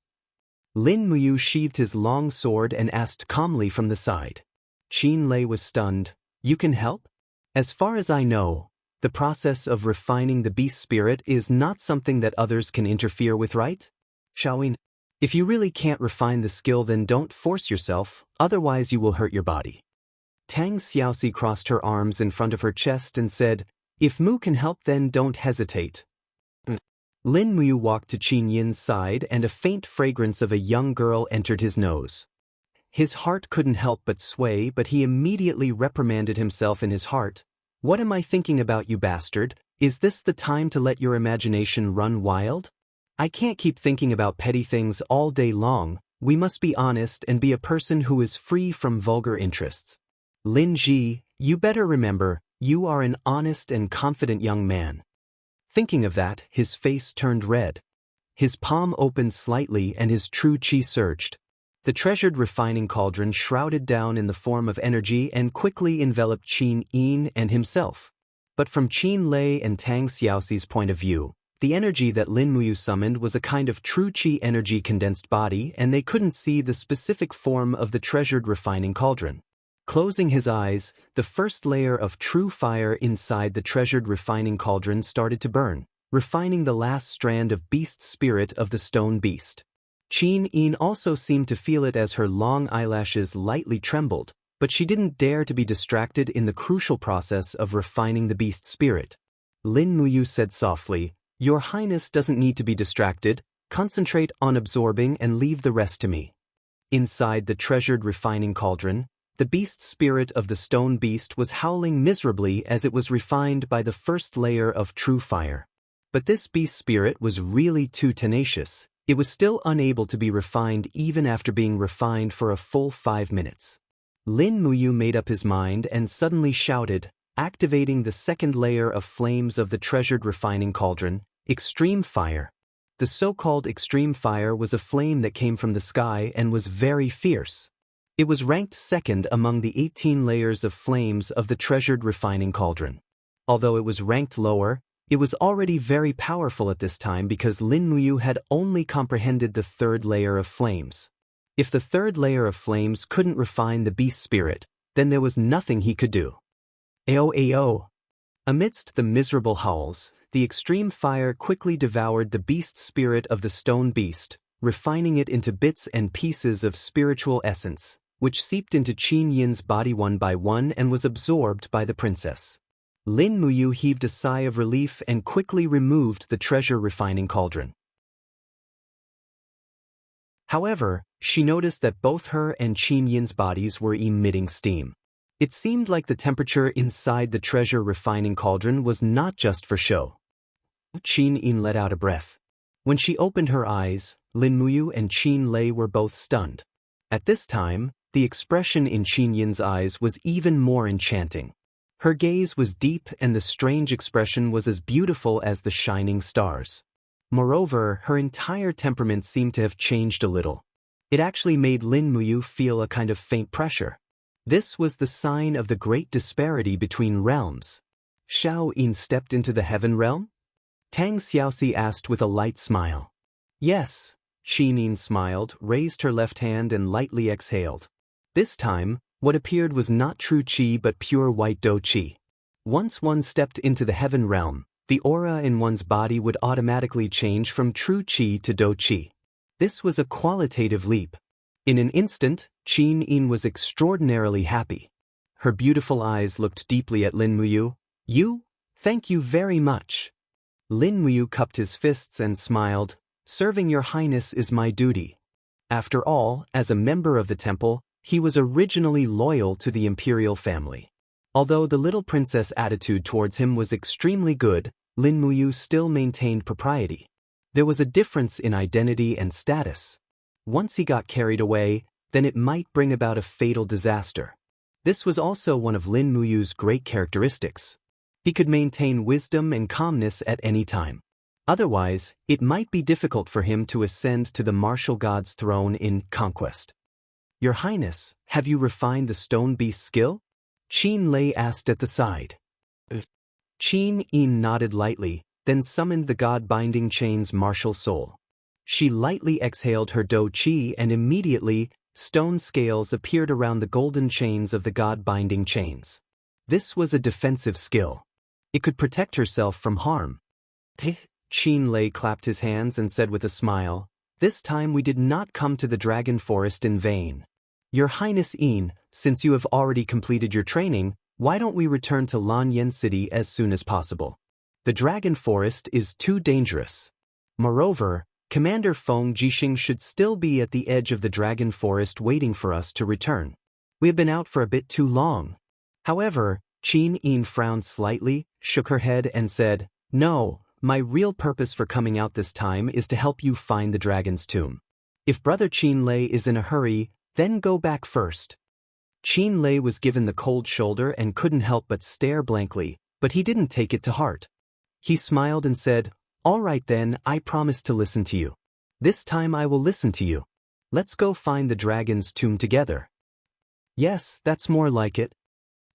Lin Muyu sheathed his long sword and asked calmly from the side. Qin Lei was stunned. "You can help? As far as I know, the process of refining the beast spirit is not something that others can interfere with, right? Xiaoyin, if you really can't refine the skill, then don't force yourself, otherwise you will hurt your body." Tang Xiaoxi crossed her arms in front of her chest and said, "If Mu can help, then don't hesitate." Lin Muyu walked to Qin Yin's side, and a faint fragrance of a young girl entered his nose. His heart couldn't help but sway, but he immediately reprimanded himself in his heart. "What am I thinking about, you bastard? Is this the time to let your imagination run wild? I can't keep thinking about petty things all day long. We must be honest and be a person who is free from vulgar interests. Lin Ji, you better remember, you are an honest and confident young man." Thinking of that, his face turned red. His palm opened slightly and his true qi surged. The treasured refining cauldron shrouded down in the form of energy and quickly enveloped Qin Yin and himself. But from Qin Lei and Tang Xiaoxi's point of view, the energy that Lin Muyu summoned was a kind of true qi energy condensed body, and they couldn't see the specific form of the treasured refining cauldron. Closing his eyes, the first layer of true fire inside the treasured refining cauldron started to burn, refining the last strand of beast spirit of the stone beast. Qin Yin also seemed to feel it as her long eyelashes lightly trembled, but she didn't dare to be distracted in the crucial process of refining the beast spirit. Lin Muyu said softly, "Your Highness doesn't need to be distracted, concentrate on absorbing and leave the rest to me." Inside the treasured refining cauldron, the beast spirit of the stone beast was howling miserably as it was refined by the first layer of true fire. But this beast spirit was really too tenacious. It was still unable to be refined even after being refined for a full 5 minutes. Lin Muyu made up his mind and suddenly shouted, activating the second layer of flames of the treasured refining cauldron, Extreme Fire. The so-called Extreme Fire was a flame that came from the sky and was very fierce. It was ranked second among the 18 layers of flames of the treasured refining cauldron. Although it was ranked lower, it was already very powerful at this time because Lin Muyu had only comprehended the third layer of flames. If the third layer of flames couldn't refine the beast spirit, then there was nothing he could do. Ayo ayo! Amidst the miserable howls, the extreme fire quickly devoured the beast spirit of the stone beast, refining it into bits and pieces of spiritual essence, which seeped into Qin Yin's body one by one and was absorbed by the princess. Lin Muyu heaved a sigh of relief and quickly removed the treasure refining cauldron. However, she noticed that both her and Qin Yin's bodies were emitting steam. It seemed like the temperature inside the treasure refining cauldron was not just for show. Qin Yin let out a breath. When she opened her eyes, Lin Muyu and Qin Lei were both stunned. At this time, the expression in Qin Yin's eyes was even more enchanting. Her gaze was deep and the strange expression was as beautiful as the shining stars. Moreover, her entire temperament seemed to have changed a little. It actually made Lin Muyu feel a kind of faint pressure. This was the sign of the great disparity between realms. Xiao Yin stepped into the heaven realm? Tang Xiaoxi asked with a light smile. Yes, Qin Yin smiled, raised her left hand and lightly exhaled. This time, what appeared was not true qi but pure white do qi. Once one stepped into the heaven realm, the aura in one's body would automatically change from true qi to do qi. This was a qualitative leap. In an instant, Qin Yin was extraordinarily happy. Her beautiful eyes looked deeply at Lin Muyu. "You? Thank you very much." Lin Muyu cupped his fists and smiled. "Serving your highness is my duty." After all, as a member of the temple, he was originally loyal to the imperial family. Although the little princess' attitude towards him was extremely good, Lin Muyu still maintained propriety. There was a difference in identity and status. Once he got carried away, then it might bring about a fatal disaster. This was also one of Lin Muyu's great characteristics. He could maintain wisdom and calmness at any time. Otherwise, it might be difficult for him to ascend to the martial god's throne in conquest. "Your Highness, have you refined the stone beast's skill?" Qin Lei asked at the side. Qin Yin nodded lightly, then summoned the god-binding chain's martial soul. She lightly exhaled her do qi and immediately, stone scales appeared around the golden chains of the god-binding chains. This was a defensive skill. It could protect herself from harm. Qin Lei clapped his hands and said with a smile, "This time we did not come to the dragon forest in vain. Your Highness Yin, since you have already completed your training, why don't we return to Lanyan City as soon as possible? The dragon forest is too dangerous. Moreover, Commander Feng Jixing should still be at the edge of the dragon forest waiting for us to return. We have been out for a bit too long." However, Qin Yin frowned slightly, shook her head and said, "No, my real purpose for coming out this time is to help you find the dragon's tomb. If Brother Qin Lei is in a hurry, then go back first." Qin Lei was given the cold shoulder and couldn't help but stare blankly, but he didn't take it to heart. He smiled and said, "All right then, I promise to listen to you. This time I will listen to you. Let's go find the dragon's tomb together." "Yes, that's more like it."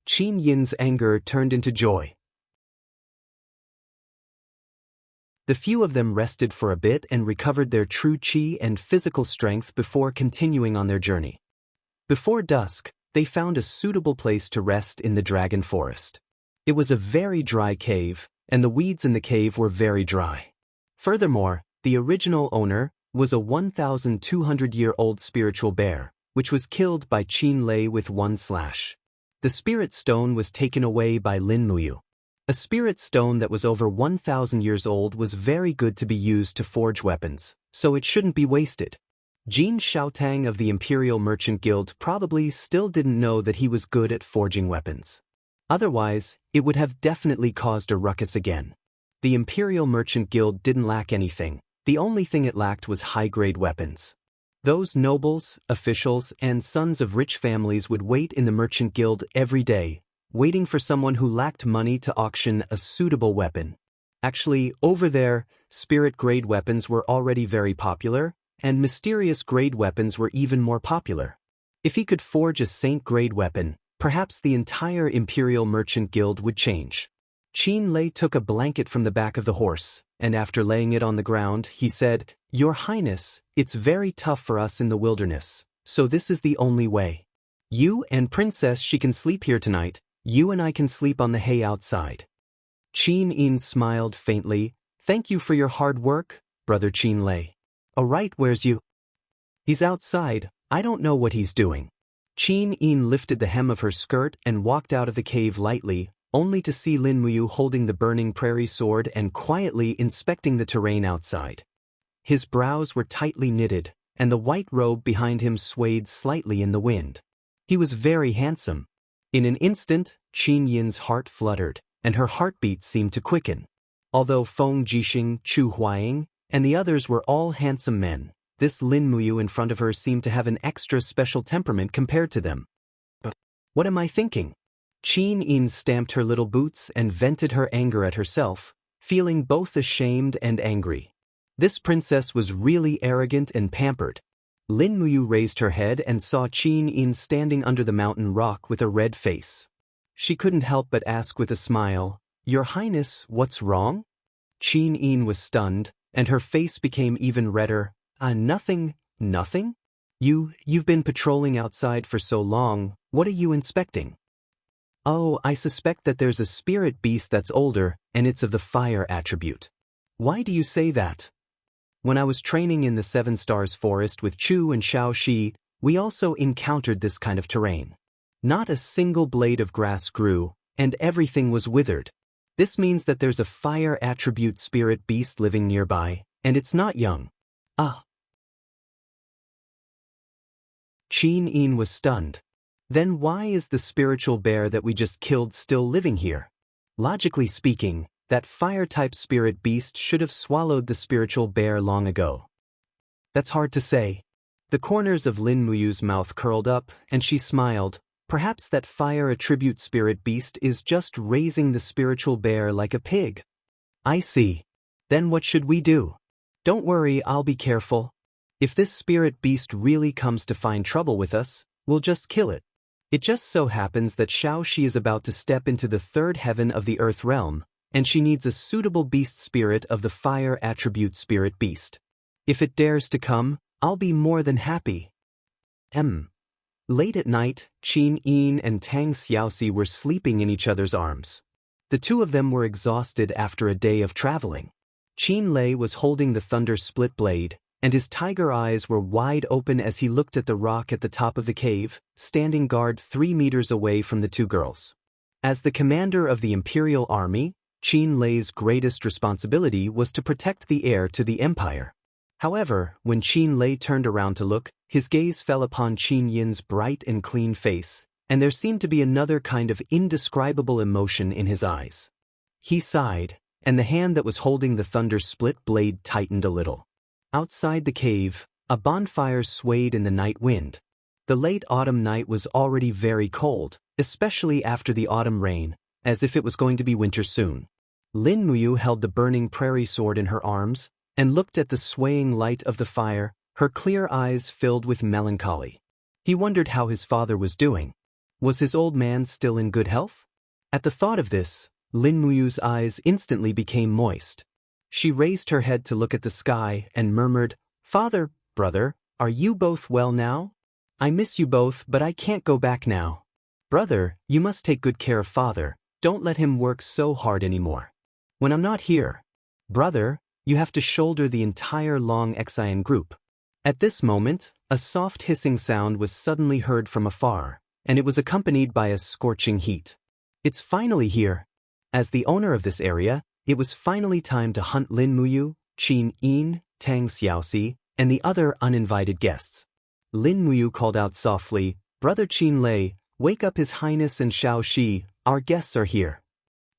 Qin Yin's anger turned into joy. The few of them rested for a bit and recovered their true qi and physical strength before continuing on their journey. Before dusk, they found a suitable place to rest in the dragon forest. It was a very dry cave, and the weeds in the cave were very dry. Furthermore, the original owner was a 1,200-year-old spiritual bear, which was killed by Qin Lei with one slash. The spirit stone was taken away by Lin Muyu. A spirit stone that was over 1,000 years old was very good to be used to forge weapons, so it shouldn't be wasted. Jin Xiaotang of the Imperial Merchant Guild probably still didn't know that he was good at forging weapons. Otherwise, it would have definitely caused a ruckus again. The Imperial Merchant Guild didn't lack anything. The only thing it lacked was high-grade weapons. Those nobles, officials, and sons of rich families would wait in the Merchant Guild every day, waiting for someone who lacked money to auction a suitable weapon. Actually, over there, spirit-grade weapons were already very popular, and mysterious-grade weapons were even more popular. If he could forge a saint-grade weapon, perhaps the entire Imperial Merchant Guild would change. Qin Lei took a blanket from the back of the horse, and after laying it on the ground, he said, "Your Highness, it's very tough for us in the wilderness, so this is the only way. You and Princess, she can sleep here tonight. You and I can sleep on the hay outside." Qin Yin smiled faintly. "Thank you for your hard work, Brother Qin Lei. Alright, where's you?" "He's outside. I don't know what he's doing." Qin Yin lifted the hem of her skirt and walked out of the cave lightly, only to see Lin Muyu holding the burning prairie sword and quietly inspecting the terrain outside. His brows were tightly knitted, and the white robe behind him swayed slightly in the wind. He was very handsome. In an instant, Qin Yin's heart fluttered, and her heartbeat seemed to quicken. Although Feng Jixing, Chu Huaying, and the others were all handsome men, this Lin Muyu in front of her seemed to have an extra special temperament compared to them. But what am I thinking? Qin Yin stamped her little boots and vented her anger at herself, feeling both ashamed and angry. This princess was really arrogant and pampered. Lin Muyu raised her head and saw Qin Yin standing under the mountain rock with a red face. She couldn't help but ask with a smile, "Your Highness, what's wrong?" Qin Yin was stunned, and her face became even redder. Nothing. You've been patrolling outside for so long, what are you inspecting?" "Oh, I suspect that there's a spirit beast that's older, and it's of the fire attribute." "Why do you say that?" "When I was training in the Seven Stars Forest with Chu and Xiao Shi, we also encountered this kind of terrain. Not a single blade of grass grew, and everything was withered. This means that there's a fire attribute spirit beast living nearby, and it's not young." "Ah." Qin Yin was stunned. "Then why is the spiritual bear that we just killed still living here? Logically speaking, that fire-type spirit beast should have swallowed the spiritual bear long ago." "That's hard to say." The corners of Lin Muyu's mouth curled up, and she smiled. "Perhaps that fire attribute spirit beast is just raising the spiritual bear like a pig." "I see. Then what should we do?" "Don't worry, I'll be careful. If this spirit beast really comes to find trouble with us, we'll just kill it. It just so happens that Xiao Shi is about to step into the third heaven of the earth realm, and she needs a suitable beast spirit of the fire attribute spirit beast. If it dares to come, I'll be more than happy." Late at night, Qin Yin and Tang Xiaoxi were sleeping in each other's arms. The two of them were exhausted after a day of traveling. Qin Lei was holding the thunder split blade, and his tiger eyes were wide open as he looked at the rock at the top of the cave, standing guard 3 meters away from the two girls. As the commander of the Imperial Army, Qin Lei's greatest responsibility was to protect the heir to the empire. However, when Qin Lei turned around to look, his gaze fell upon Qin Yin's bright and clean face, and there seemed to be another kind of indescribable emotion in his eyes. He sighed, and the hand that was holding the thunder split blade tightened a little. Outside the cave, a bonfire swayed in the night wind. The late autumn night was already very cold, especially after the autumn rain, as if it was going to be winter soon. Lin Muyu held the burning prairie sword in her arms and looked at the swaying light of the fire, her clear eyes filled with melancholy. He wondered how his father was doing. Was his old man still in good health? At the thought of this, Lin Muyu's eyes instantly became moist. She raised her head to look at the sky and murmured, "Father, brother, are you both well now?" I miss you both, but I can't go back now. Brother, you must take good care of father, don't let him work so hard anymore. When I'm not here. Brother, you have to shoulder the entire Long Xian group. At this moment, a soft hissing sound was suddenly heard from afar, and it was accompanied by a scorching heat. It's finally here. As the owner of this area, it was finally time to hunt Lin Muyu, Qin Yin, Tang Xiaoxi, and the other uninvited guests. Lin Muyu called out softly, Brother Qin Lei, wake up His Highness and Xiao Shi, our guests are here.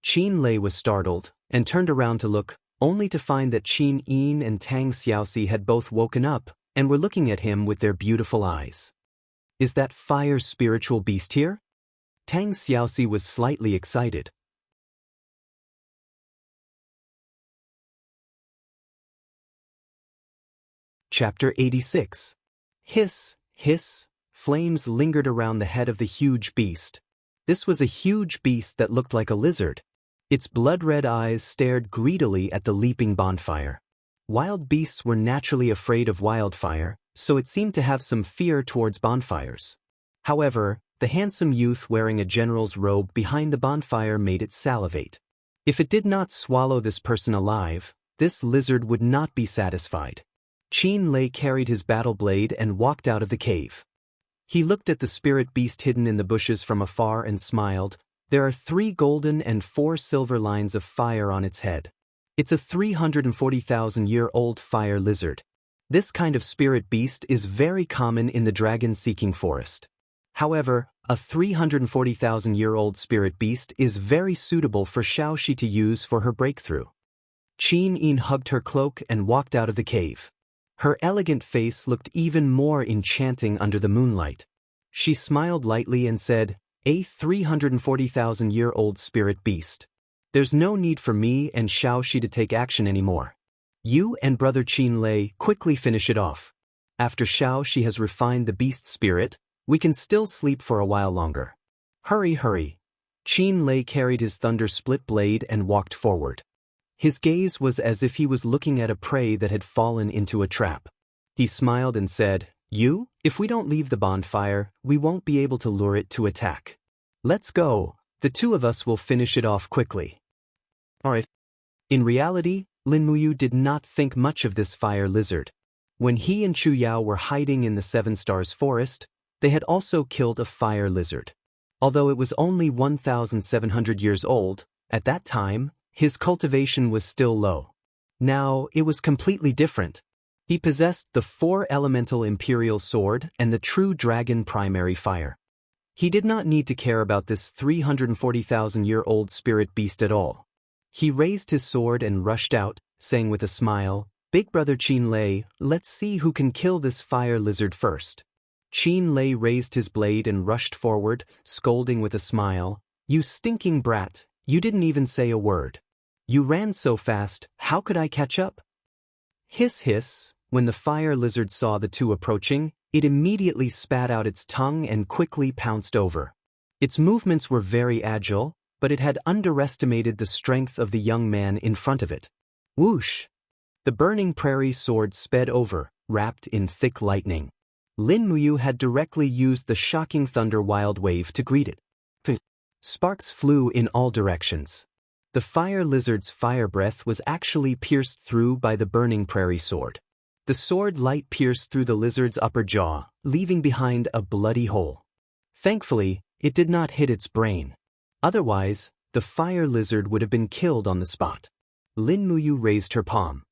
Qin Lei was startled, and turned around to look, only to find that Qin Yin and Tang Xiaoxi had both woken up, and were looking at him with their beautiful eyes. Is that fire spiritual beast here? Tang Xiaoxi was slightly excited. Chapter 86. Hiss, hiss, flames lingered around the head of the huge beast. This was a huge beast that looked like a lizard. Its blood-red eyes stared greedily at the leaping bonfire. Wild beasts were naturally afraid of wildfire, so it seemed to have some fear towards bonfires. However, the handsome youth wearing a general's robe behind the bonfire made it salivate. If it did not swallow this person alive, this lizard would not be satisfied. Qin Lei carried his battle blade and walked out of the cave. He looked at the spirit beast hidden in the bushes from afar and smiled. There are 3 golden and 4 silver lines of fire on its head. It's a 340,000-year-old fire lizard. This kind of spirit beast is very common in the dragon-seeking forest. However, a 340,000-year-old spirit beast is very suitable for Xiao Shi to use for her breakthrough. Qin Yin hugged her cloak and walked out of the cave. Her elegant face looked even more enchanting under the moonlight. She smiled lightly and said, A 340,000-year-old spirit beast. There's no need for me and Xiao Shi to take action anymore. You and Brother Qin Lei quickly finish it off. After Xiao Shi has refined the beast spirit, we can still sleep for a while longer. Hurry, hurry. Qin Lei carried his thunder split blade and walked forward. His gaze was as if he was looking at a prey that had fallen into a trap. He smiled and said, If we don't leave the bonfire, we won't be able to lure it to attack. Let's go, the 2 of us will finish it off quickly. Alright. In reality, Lin Muyu did not think much of this fire lizard. When he and Chu Yao were hiding in the 7 Stars forest, they had also killed a fire lizard. Although it was only 1,700 years old, at that time, his cultivation was still low. Now, it was completely different. He possessed the 4 elemental imperial sword and the true dragon primary fire. He did not need to care about this 340,000-year-old spirit beast at all. He raised his sword and rushed out, saying with a smile, Big Brother Qin Lei, let's see who can kill this fire lizard first. Qin Lei raised his blade and rushed forward, scolding with a smile, You stinking brat, you didn't even say a word. You ran so fast, how could I catch up? Hiss hiss, when the fire lizard saw the 2 approaching, it immediately spat out its tongue and quickly pounced over. Its movements were very agile, but it had underestimated the strength of the young man in front of it. Whoosh! The burning prairie sword sped over, wrapped in thick lightning. Lin Muyu had directly used the shocking thunder wild wave to greet it. Sparks flew in all directions. The fire lizard's fire breath was actually pierced through by the burning prairie sword. The sword light pierced through the lizard's upper jaw, leaving behind a bloody hole. Thankfully, it did not hit its brain. Otherwise, the fire lizard would have been killed on the spot. Lin Muyu raised her palm.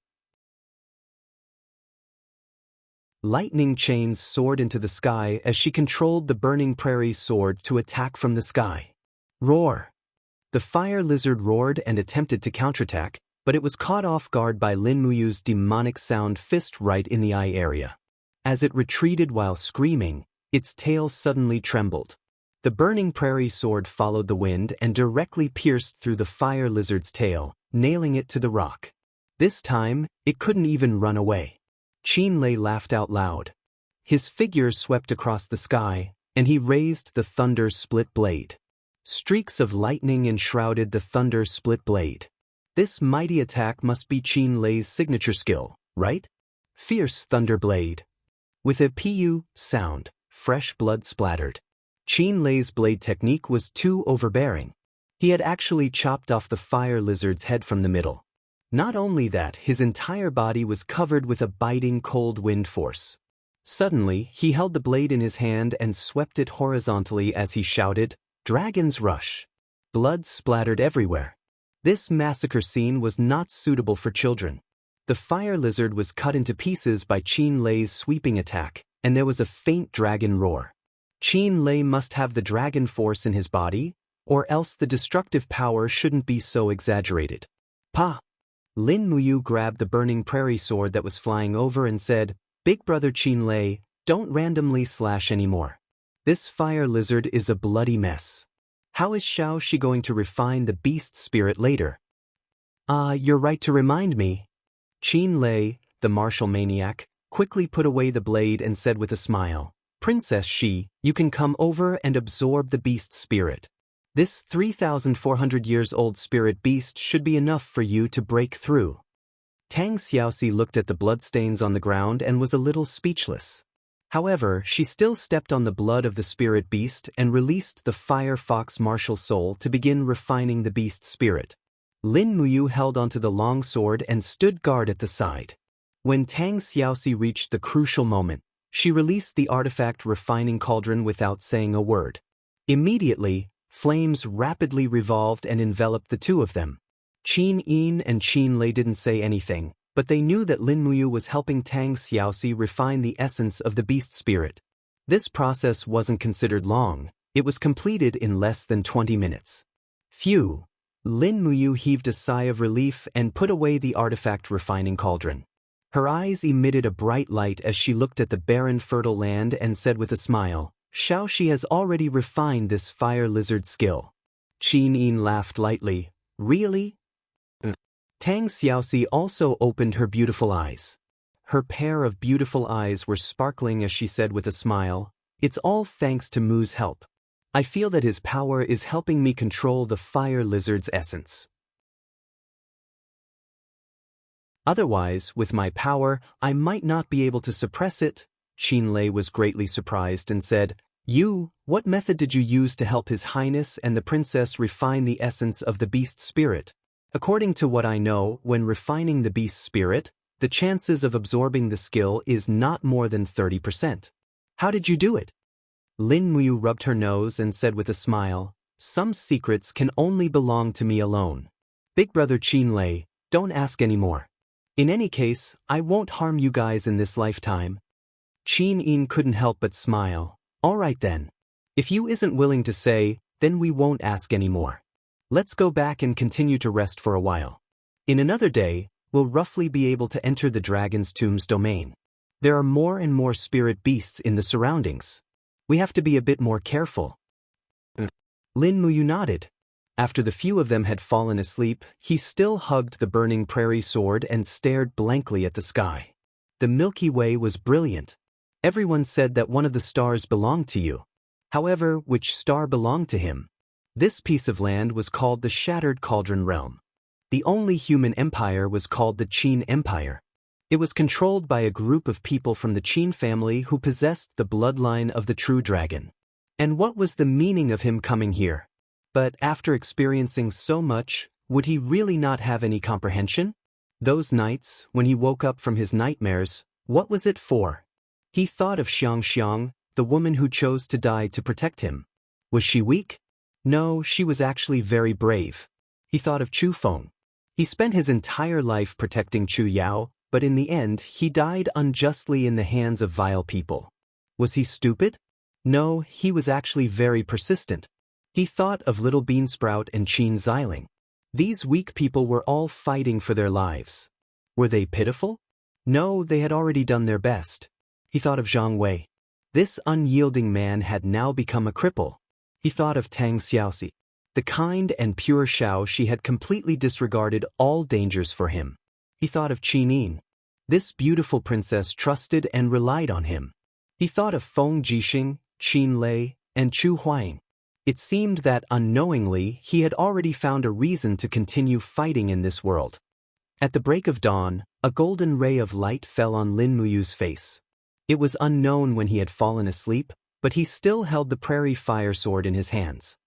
Lightning chains soared into the sky as she controlled the burning prairie sword to attack from the sky. Roar! The fire lizard roared and attempted to counterattack, but it was caught off guard by Lin Muyu's demonic sound fist right in the eye area. As it retreated while screaming, its tail suddenly trembled. The burning prairie sword followed the wind and directly pierced through the fire lizard's tail, nailing it to the rock. This time, it couldn't even run away. Qin Lei laughed out loud. His figure swept across the sky, and he raised the thunder split blade. Streaks of lightning enshrouded the thunder split blade. This mighty attack must be Qin Lei's signature skill, right? Fierce thunder blade. With a pu sound, fresh blood splattered. Qin Lei's blade technique was too overbearing. He had actually chopped off the fire lizard's head from the middle. Not only that, his entire body was covered with a biting cold wind force. Suddenly, he held the blade in his hand and swept it horizontally as he shouted, "Dragon's Rush!" Blood splattered everywhere. This massacre scene was not suitable for children. The fire lizard was cut into pieces by Qin Lei's sweeping attack, and there was a faint dragon roar. Qin Lei must have the dragon force in his body, or else the destructive power shouldn't be so exaggerated. Pa! Lin Muyu grabbed the burning prairie sword that was flying over and said, "Big brother Qin Lei, don't randomly slash anymore. This fire lizard is a bloody mess. How is Xiao going to refine the beast spirit later?" You're right to remind me." Qin Lei, the martial maniac, quickly put away the blade and said with a smile, "Princess Xi, you can come over and absorb the beast spirit. This 3,400 years old spirit beast should be enough for you to break through." Tang Xiaoxi looked at the bloodstains on the ground and was a little speechless. However, she still stepped on the blood of the spirit beast and released the fire fox martial soul to begin refining the beast spirit. Lin Muyu held onto the long sword and stood guard at the side. When Tang Xiaoxi reached the crucial moment, she released the artifact refining cauldron without saying a word. Immediately, flames rapidly revolved and enveloped the two of them. Qin Yin and Qin Lei didn't say anything, but they knew that Lin Muyu was helping Tang Xiaoxi refine the essence of the beast spirit. This process wasn't considered long. It was completed in less than 20 minutes. Phew! Lin Muyu heaved a sigh of relief and put away the artifact refining cauldron. Her eyes emitted a bright light as she looked at the barren fertile land and said with a smile, "Xiaoxi has already refined this fire lizard skill." Qin Yin laughed lightly. "Really?" Tang Xiaoxi also opened her beautiful eyes. Her pair of beautiful eyes were sparkling as she said with a smile, "It's all thanks to Mu's help. I feel that his power is helping me control the fire lizard's essence. Otherwise, with my power, I might not be able to suppress it." Qin Lei was greatly surprised and said, What method did you use to help His Highness and the princess refine the essence of the beast spirit?" "According to what I know, when refining the beast spirit, the chances of absorbing the skill is not more than 30%. "How did you do it?" Lin Muyu rubbed her nose and said with a smile, "Some secrets can only belong to me alone. Big brother Qin Lei, don't ask anymore. In any case, I won't harm you guys in this lifetime." Qin Yin couldn't help but smile. "All right then. If you isn't willing to say, then we won't ask anymore. Let's go back and continue to rest for a while. In another day, we'll roughly be able to enter the dragon's tomb's domain. There are more and more spirit beasts in the surroundings. We have to be a bit more careful." Lin Muyu nodded. After the few of them had fallen asleep, he still hugged the burning prairie sword and stared blankly at the sky. The Milky Way was brilliant. Everyone said that one of the stars belonged to you. However, which star belonged to him? This piece of land was called the Shattered Cauldron Realm. The only human empire was called the Qin Empire. It was controlled by a group of people from the Qin family who possessed the bloodline of the true dragon. And what was the meaning of him coming here? But after experiencing so much, would he really not have any comprehension? Those nights, when he woke up from his nightmares, what was it for? He thought of Xianxia, the woman who chose to die to protect him. Was she weak? No, she was actually very brave. He thought of Chu Feng. He spent his entire life protecting Chu Yao, but in the end he died unjustly in the hands of vile people. Was he stupid? No, he was actually very persistent. He thought of Little Beansprout and Qin Xiling. These weak people were all fighting for their lives. Were they pitiful? No, they had already done their best. He thought of Zhang Wei. This unyielding man had now become a cripple. He thought of Tang Xiaoxi. The kind and pure Xiao she had completely disregarded all dangers for him. He thought of Qin Yin. This beautiful princess trusted and relied on him. He thought of Feng Jixing, Qin Lei, and Chu Huaying. It seemed that unknowingly he had already found a reason to continue fighting in this world. At the break of dawn, a golden ray of light fell on Lin Muyu's face. It was unknown when he had fallen asleep, but he still held the prairie fire sword in his hands.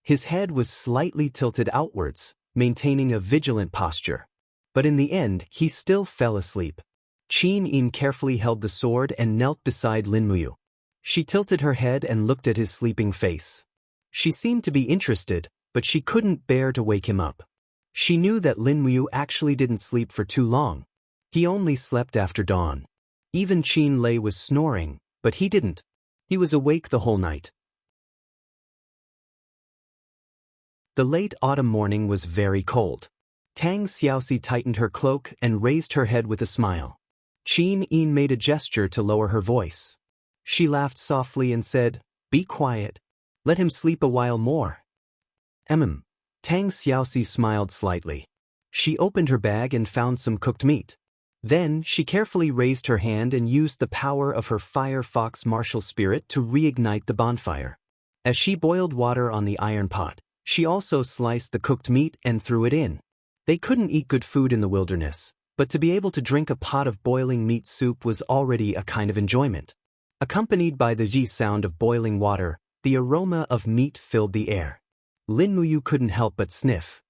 His head was slightly tilted outwards, maintaining a vigilant posture. But in the end, he still fell asleep. Qin Yin carefully held the sword and knelt beside Lin Muyu. She tilted her head and looked at his sleeping face. She seemed to be interested, but she couldn't bear to wake him up. She knew that Lin Muyu actually didn't sleep for too long. He only slept after dawn. Even Qin Lei was snoring, but he didn't. He was awake the whole night. The late autumn morning was very cold. Tang Xiaoxi tightened her cloak and raised her head with a smile. Qin Yin made a gesture to lower her voice. She laughed softly and said, "Be quiet. Let him sleep a while more." Tang Xiaoxi smiled slightly. She opened her bag and found some cooked meat. Then, she carefully raised her hand and used the power of her fire fox martial spirit to reignite the bonfire. As she boiled water on the iron pot, she also sliced the cooked meat and threw it in. They couldn't eat good food in the wilderness, but to be able to drink a pot of boiling meat soup was already a kind of enjoyment. Accompanied by the sound of boiling water, the aroma of meat filled the air. Lin Muyu couldn't help but sniff.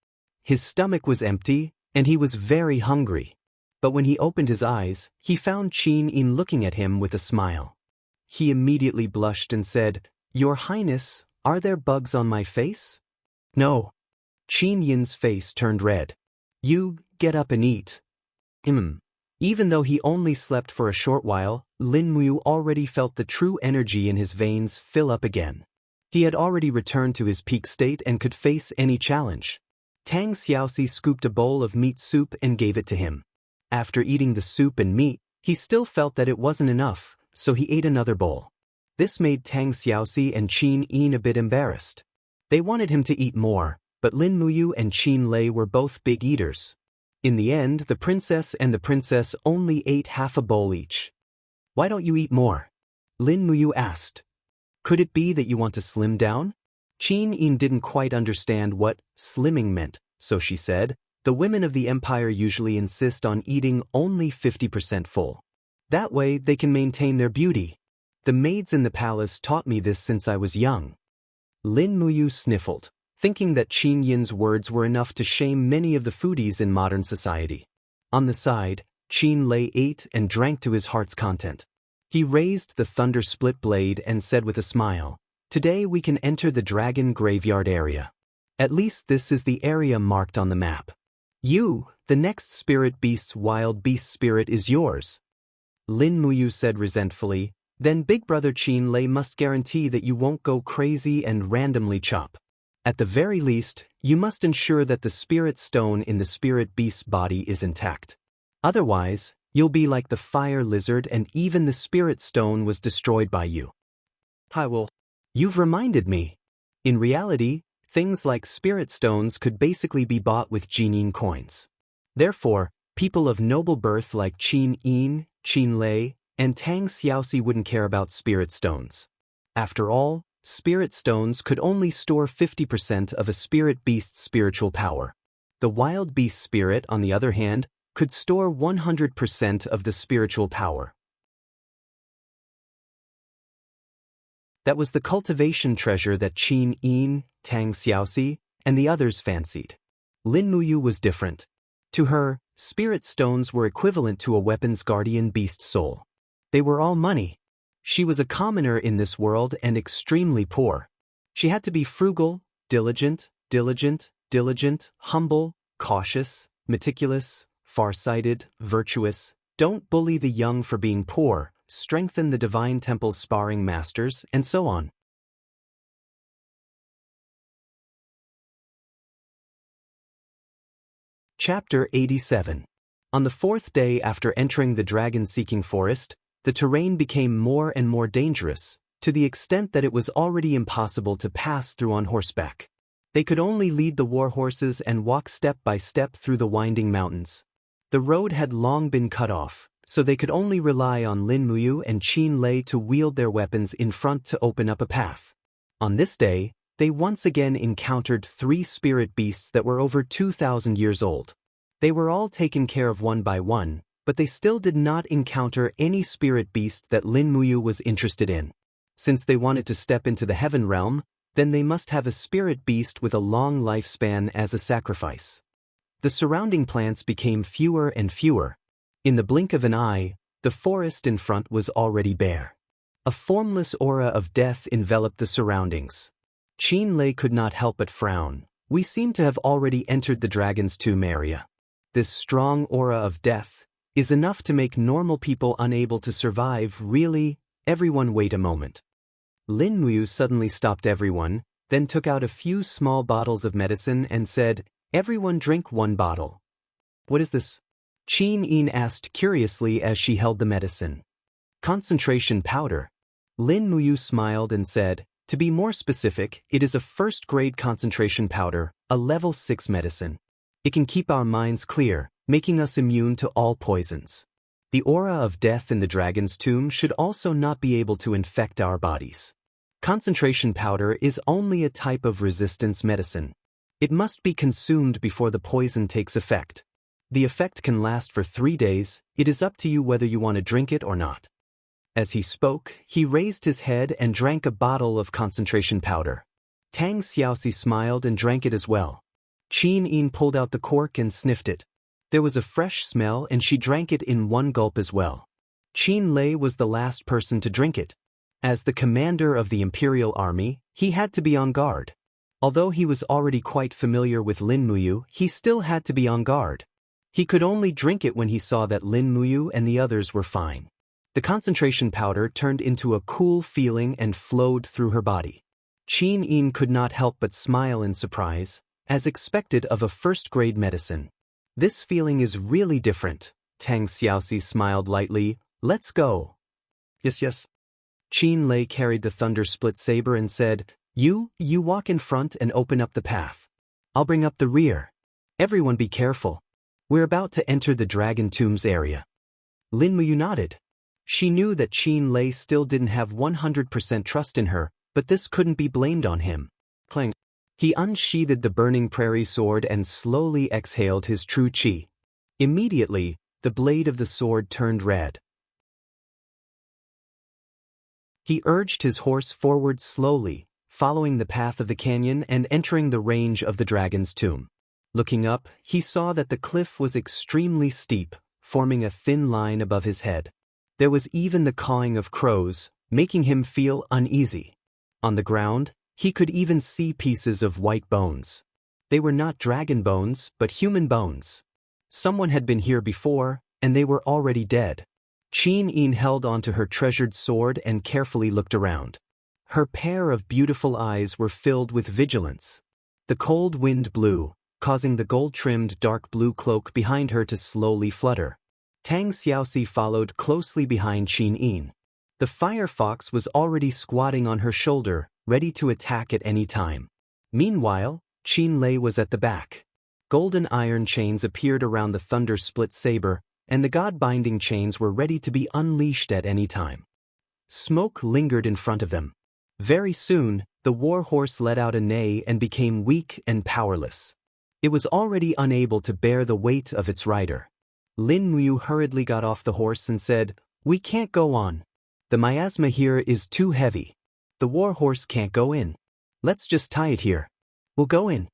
His stomach was empty, and he was very hungry. But when he opened his eyes, he found Qin Yin looking at him with a smile. He immediately blushed and said, "Your Highness, are there bugs on my face?" "No." Qin Yin's face turned red. "You, get up and eat." Even though he only slept for a short while, Lin Muyu already felt the true energy in his veins fill up again. He had already returned to his peak state and could face any challenge. Tang Xiaoxi scooped a bowl of meat soup and gave it to him. After eating the soup and meat, he still felt that it wasn't enough, so he ate another bowl. This made Tang Xiaoxi and Qin Yin a bit embarrassed. They wanted him to eat more, but Lin Muyu and Qin Lei were both big eaters. In the end, the princess and the princess only ate half a bowl each. "Why don't you eat more?" Lin Muyu asked. "Could it be that you want to slim down?" Qin Yin didn't quite understand what slimming meant, so she said, "The women of the empire usually insist on eating only 50% full. That way they can maintain their beauty. The maids in the palace taught me this since I was young." Lin Muyu sniffled, thinking that Qin Yin's words were enough to shame many of the foodies in modern society. On the side, Qin Lei ate and drank to his heart's content. He raised the thunder split blade and said with a smile, "Today we can enter the dragon graveyard area. At least this is the area marked on the map. You, the next spirit beast's wild beast spirit is yours." Lin Muyu said resentfully, "Then Big Brother Qin Lei must guarantee that you won't go crazy and randomly chop. At the very least, you must ensure that the spirit stone in the spirit beast's body is intact. Otherwise, you'll be like the fire lizard and even the spirit stone was destroyed by you." You've reminded me. In reality, things like spirit stones could basically be bought with Jinin coins. Therefore, people of noble birth like Qin Yin, Qin Lei, and Tang Xiaoxi wouldn't care about spirit stones. After all, spirit stones could only store 50% of a spirit beast's spiritual power. The wild beast spirit, on the other hand, could store 100% of the spiritual power. That was the cultivation treasure that Qin Yin, Tang Xiaoxi, and the others fancied. Lin Muyu was different. To her, spirit stones were equivalent to a weapon's guardian beast soul. They were all money. She was a commoner in this world and extremely poor. She had to be frugal, diligent, humble, cautious, meticulous, far-sighted, virtuous, don't bully the young for being poor, strengthen the divine temple's sparring masters, and so on. Chapter 87. On the fourth day after entering the dragon-seeking forest, the terrain became more and more dangerous, to the extent that it was already impossible to pass through on horseback. They could only lead the war horses and walk step by step through the winding mountains. The road had long been cut off, so they could only rely on Lin Muyu and Qin Lei to wield their weapons in front to open up a path. On this day, they once again encountered 3 spirit beasts that were over 2,000 years old. They were all taken care of one by one, but they still did not encounter any spirit beast that Lin Muyu was interested in. Since they wanted to step into the heaven realm, then they must have a spirit beast with a long lifespan as a sacrifice. The surrounding plants became fewer and fewer. In the blink of an eye, the forest in front was already bare. A formless aura of death enveloped the surroundings. Qin Lei could not help but frown. We seem to have already entered the dragon's tomb area. This strong aura of death is enough to make normal people unable to survive. Really? Everyone wait a moment. Lin Muyu suddenly stopped everyone, then took out a few small bottles of medicine and said, "Everyone drink one bottle." "What is this?" Qin Yin asked curiously as she held the medicine. "Concentration powder." Lin Muyu smiled and said, "To be more specific, it is a first-grade concentration powder, a level 6 medicine. It can keep our minds clear, making us immune to all poisons. The aura of death in the dragon's tomb should also not be able to infect our bodies. Concentration powder is only a type of resistance medicine. It must be consumed before the poison takes effect. The effect can last for 3 days. It is up to you whether you want to drink it or not." As he spoke, he raised his head and drank a bottle of concentration powder. Tang Xiaoxi smiled and drank it as well. Qin Yin pulled out the cork and sniffed it. There was a fresh smell and she drank it in one gulp as well. Qin Lei was the last person to drink it. As the commander of the Imperial Army, he had to be on guard. Although he was already quite familiar with Lin Muyu, he still had to be on guard. He could only drink it when he saw that Lin Muyu and the others were fine. The concentration powder turned into a cool feeling and flowed through her body. Qin Yin could not help but smile in surprise, as expected of a first-grade medicine. "This feeling is really different." Tang Xiaoxi smiled lightly. "Let's go." Yes. Qin Lei carried the thunder-split saber and said, You walk in front and open up the path. I'll bring up the rear. Everyone be careful. We're about to enter the dragon tombs area." Lin Muyu nodded. She knew that Qin Lei still didn't have 100% trust in her, but this couldn't be blamed on him. Clang. He unsheathed the burning prairie sword and slowly exhaled his true qi. Immediately, the blade of the sword turned red. He urged his horse forward slowly, following the path of the canyon and entering the range of the dragon's tomb. Looking up, he saw that the cliff was extremely steep, forming a thin line above his head. There was even the cawing of crows, making him feel uneasy. On the ground, he could even see pieces of white bones. They were not dragon bones, but human bones. Someone had been here before, and they were already dead. Qin Yin held onto her treasured sword and carefully looked around. Her pair of beautiful eyes were filled with vigilance. The cold wind blew, causing the gold-trimmed dark blue cloak behind her to slowly flutter. Tang Xiaoxi followed closely behind Qin Yin. The fire fox was already squatting on her shoulder, ready to attack at any time. Meanwhile, Qin Lei was at the back. Golden iron chains appeared around the thunder-split saber, and the god-binding chains were ready to be unleashed at any time. Smoke lingered in front of them. Very soon, the war horse let out a neigh and became weak and powerless. It was already unable to bear the weight of its rider. Lin Muyu hurriedly got off the horse and said, "We can't go on. The miasma here is too heavy. The war horse can't go in. Let's just tie it here. We'll go in."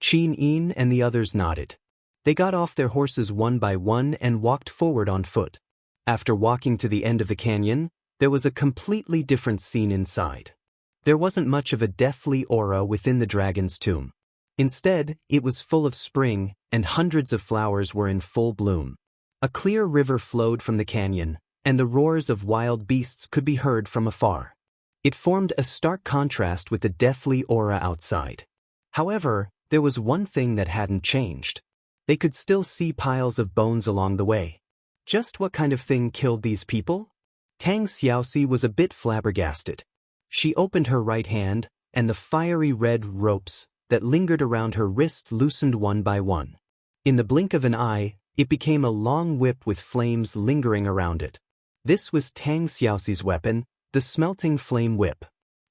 Qin Yin and the others nodded. They got off their horses one by one and walked forward on foot. After walking to the end of the canyon, there was a completely different scene inside. There wasn't much of a deathly aura within the dragon's tomb. Instead, it was full of spring, and hundreds of flowers were in full bloom. A clear river flowed from the canyon, and the roars of wild beasts could be heard from afar. It formed a stark contrast with the deathly aura outside. However, there was one thing that hadn't changed. They could still see piles of bones along the way. Just what kind of thing killed these people? Tang Xiaoxi was a bit flabbergasted. She opened her right hand, and the fiery red ropes that lingered around her wrist loosened one by one. In the blink of an eye, it became a long whip with flames lingering around it. This was Tang Xiaoxi's weapon, the smelting flame whip.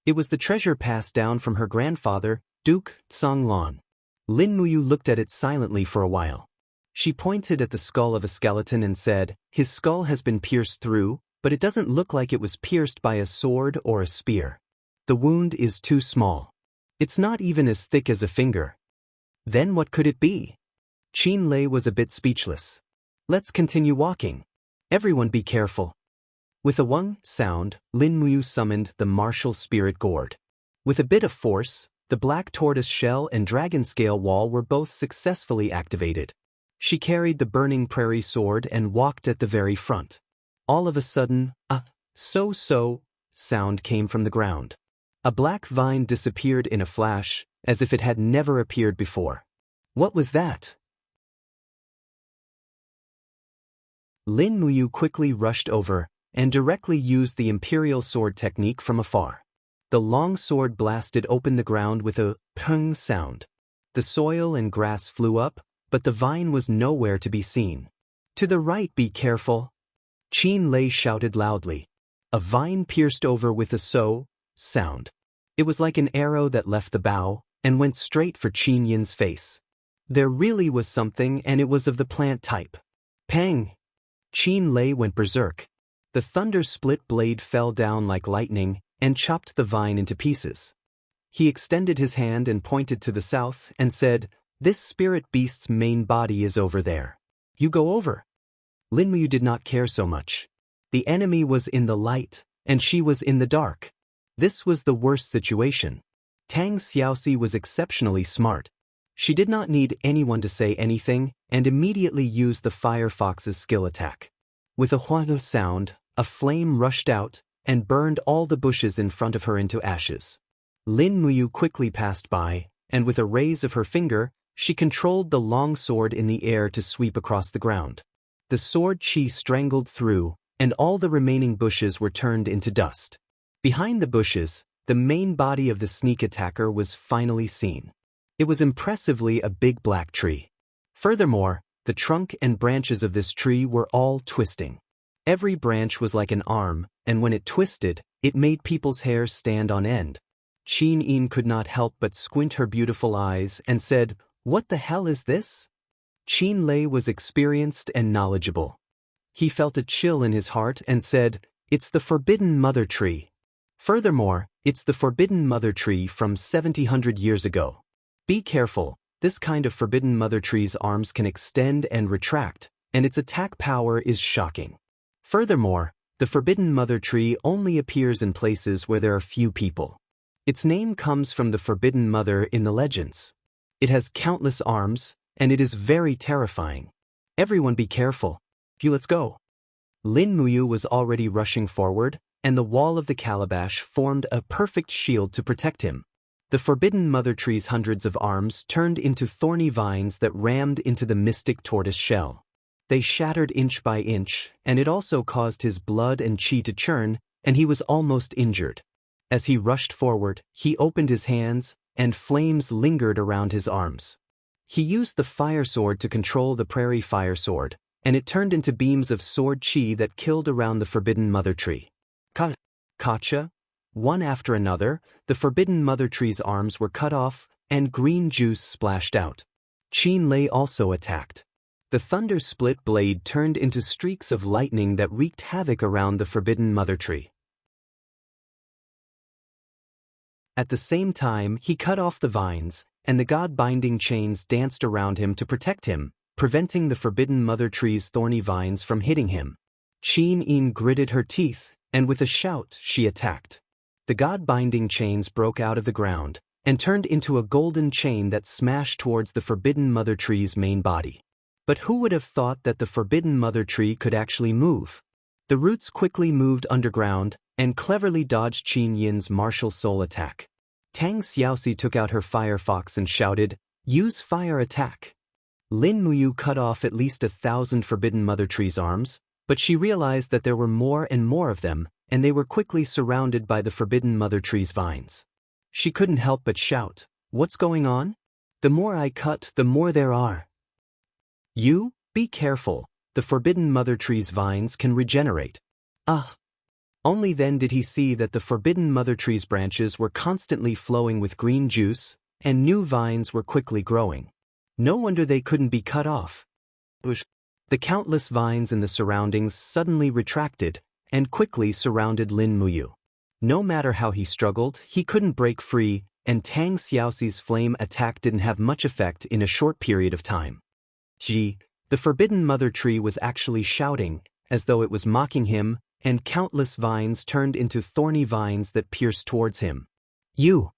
It was the treasure passed down from her grandfather, Duke Songlon. Lin Muyu looked at it silently for a while. She pointed at the skull of a skeleton and said, "His skull has been pierced through, but it doesn't look like it was pierced by a sword or a spear. The wound is too small. It's not even as thick as a finger. Then what could it be? Qin Lei was a bit speechless. Let's continue walking. Everyone be careful. With a Wang sound, Lin Muyu summoned the martial spirit gourd. With a bit of force, the black tortoise shell and dragon scale wall were both successfully activated. She carried the burning prairie sword and walked at the very front. All of a sudden, a so-so sound came from the ground. A black vine disappeared in a flash, as if it had never appeared before. What was that? Lin Muyu quickly rushed over and directly used the imperial sword technique from afar. The long sword blasted open the ground with a pung sound. The soil and grass flew up, but the vine was nowhere to be seen. To the right, be careful. Qin Lei shouted loudly. A vine pierced over with a so sound. It was like an arrow that left the bough and went straight for Qin Yin's face. There really was something, and it was of the plant type. Pang! Qin Lei went berserk. The thunder-split blade fell down like lightning and chopped the vine into pieces. He extended his hand and pointed to the south and said, "This spirit beast's main body is over there. You go over." Lin Muyu did not care so much. The enemy was in the light, and she was in the dark. This was the worst situation. Tang Xiaoxi was exceptionally smart. She did not need anyone to say anything and immediately used the Firefox's skill attack. With a huan sound, a flame rushed out and burned all the bushes in front of her into ashes. Lin Muyu quickly passed by, and with a raise of her finger, she controlled the long sword in the air to sweep across the ground. The sword chi strangled through, and all the remaining bushes were turned into dust. Behind the bushes, the main body of the sneak attacker was finally seen. It was impressively a big black tree. Furthermore, the trunk and branches of this tree were all twisting. Every branch was like an arm, and when it twisted, it made people's hair stand on end. Qin Yin could not help but squint her beautiful eyes and said, "What the hell is this?" Qin Lei was experienced and knowledgeable. He felt a chill in his heart and said, "It's the Forbidden Mother Tree. Furthermore, it's the Forbidden Mother Tree from 700 years ago. Be careful, this kind of Forbidden Mother Tree's arms can extend and retract, and its attack power is shocking. Furthermore, the Forbidden Mother Tree only appears in places where there are few people. Its name comes from the Forbidden Mother in the legends. It has countless arms, and it is very terrifying. Everyone be careful. Let's go." Lin Muyu was already rushing forward, and the wall of the calabash formed a perfect shield to protect him. The Forbidden Mother Tree's hundreds of arms turned into thorny vines that rammed into the mystic tortoise shell. They shattered inch by inch, and it also caused his blood and chi to churn, and he was almost injured. As he rushed forward, he opened his hands, and flames lingered around his arms. He used the fire sword to control the prairie fire sword, and it turned into beams of sword chi that killed around the Forbidden Mother Tree. Kacha. One after another, the Forbidden Mother Tree's arms were cut off, and green juice splashed out. Qin Lei also attacked. The thunder-split blade turned into streaks of lightning that wreaked havoc around the Forbidden Mother Tree. At the same time, he cut off the vines, and the god-binding chains danced around him to protect him, preventing the Forbidden Mother Tree's thorny vines from hitting him. Qin Yin gritted her teeth, and with a shout, she attacked. The god-binding chains broke out of the ground, and turned into a golden chain that smashed towards the Forbidden Mother Tree's main body. But who would have thought that the Forbidden Mother Tree could actually move? The roots quickly moved underground, and cleverly dodged Qin Yin's martial soul attack. Tang Xiaoxi took out her Firefox and shouted, "Use fire attack." Lin Muyu cut off at least 1,000 Forbidden Mother Tree's arms, but she realized that there were more and more of them, and they were quickly surrounded by the Forbidden Mother Tree's vines. She couldn't help but shout, "What's going on? The more I cut, the more there are." "You, be careful, the Forbidden Mother Tree's vines can regenerate." Only then did he see that the Forbidden Mother Tree's branches were constantly flowing with green juice, and new vines were quickly growing. No wonder they couldn't be cut off. The countless vines in the surroundings suddenly retracted, and quickly surrounded Lin Muyu. No matter how he struggled, he couldn't break free, and Tang Xiaoxi's flame attack didn't have much effect in a short period of time. The forbidden mother tree was actually shouting, as though it was mocking him, and countless vines turned into thorny vines that pierced towards him. "You!"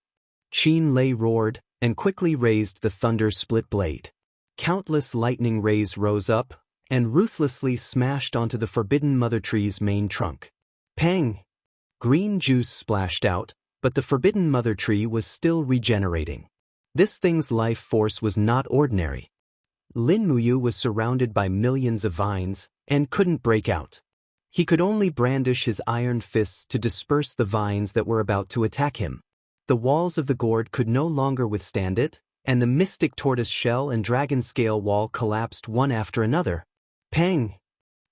Qin Lei roared, and quickly raised the thunder-split blade. Countless lightning rays rose up, and ruthlessly smashed onto the forbidden mother tree's main trunk. Pang! Green juice splashed out, but the forbidden mother tree was still regenerating. This thing's life force was not ordinary. Lin Muyu was surrounded by millions of vines, and couldn't break out. He could only brandish his iron fists to disperse the vines that were about to attack him. The walls of the gourd could no longer withstand it, and the mystic tortoise shell and dragon scale wall collapsed one after another. Pang!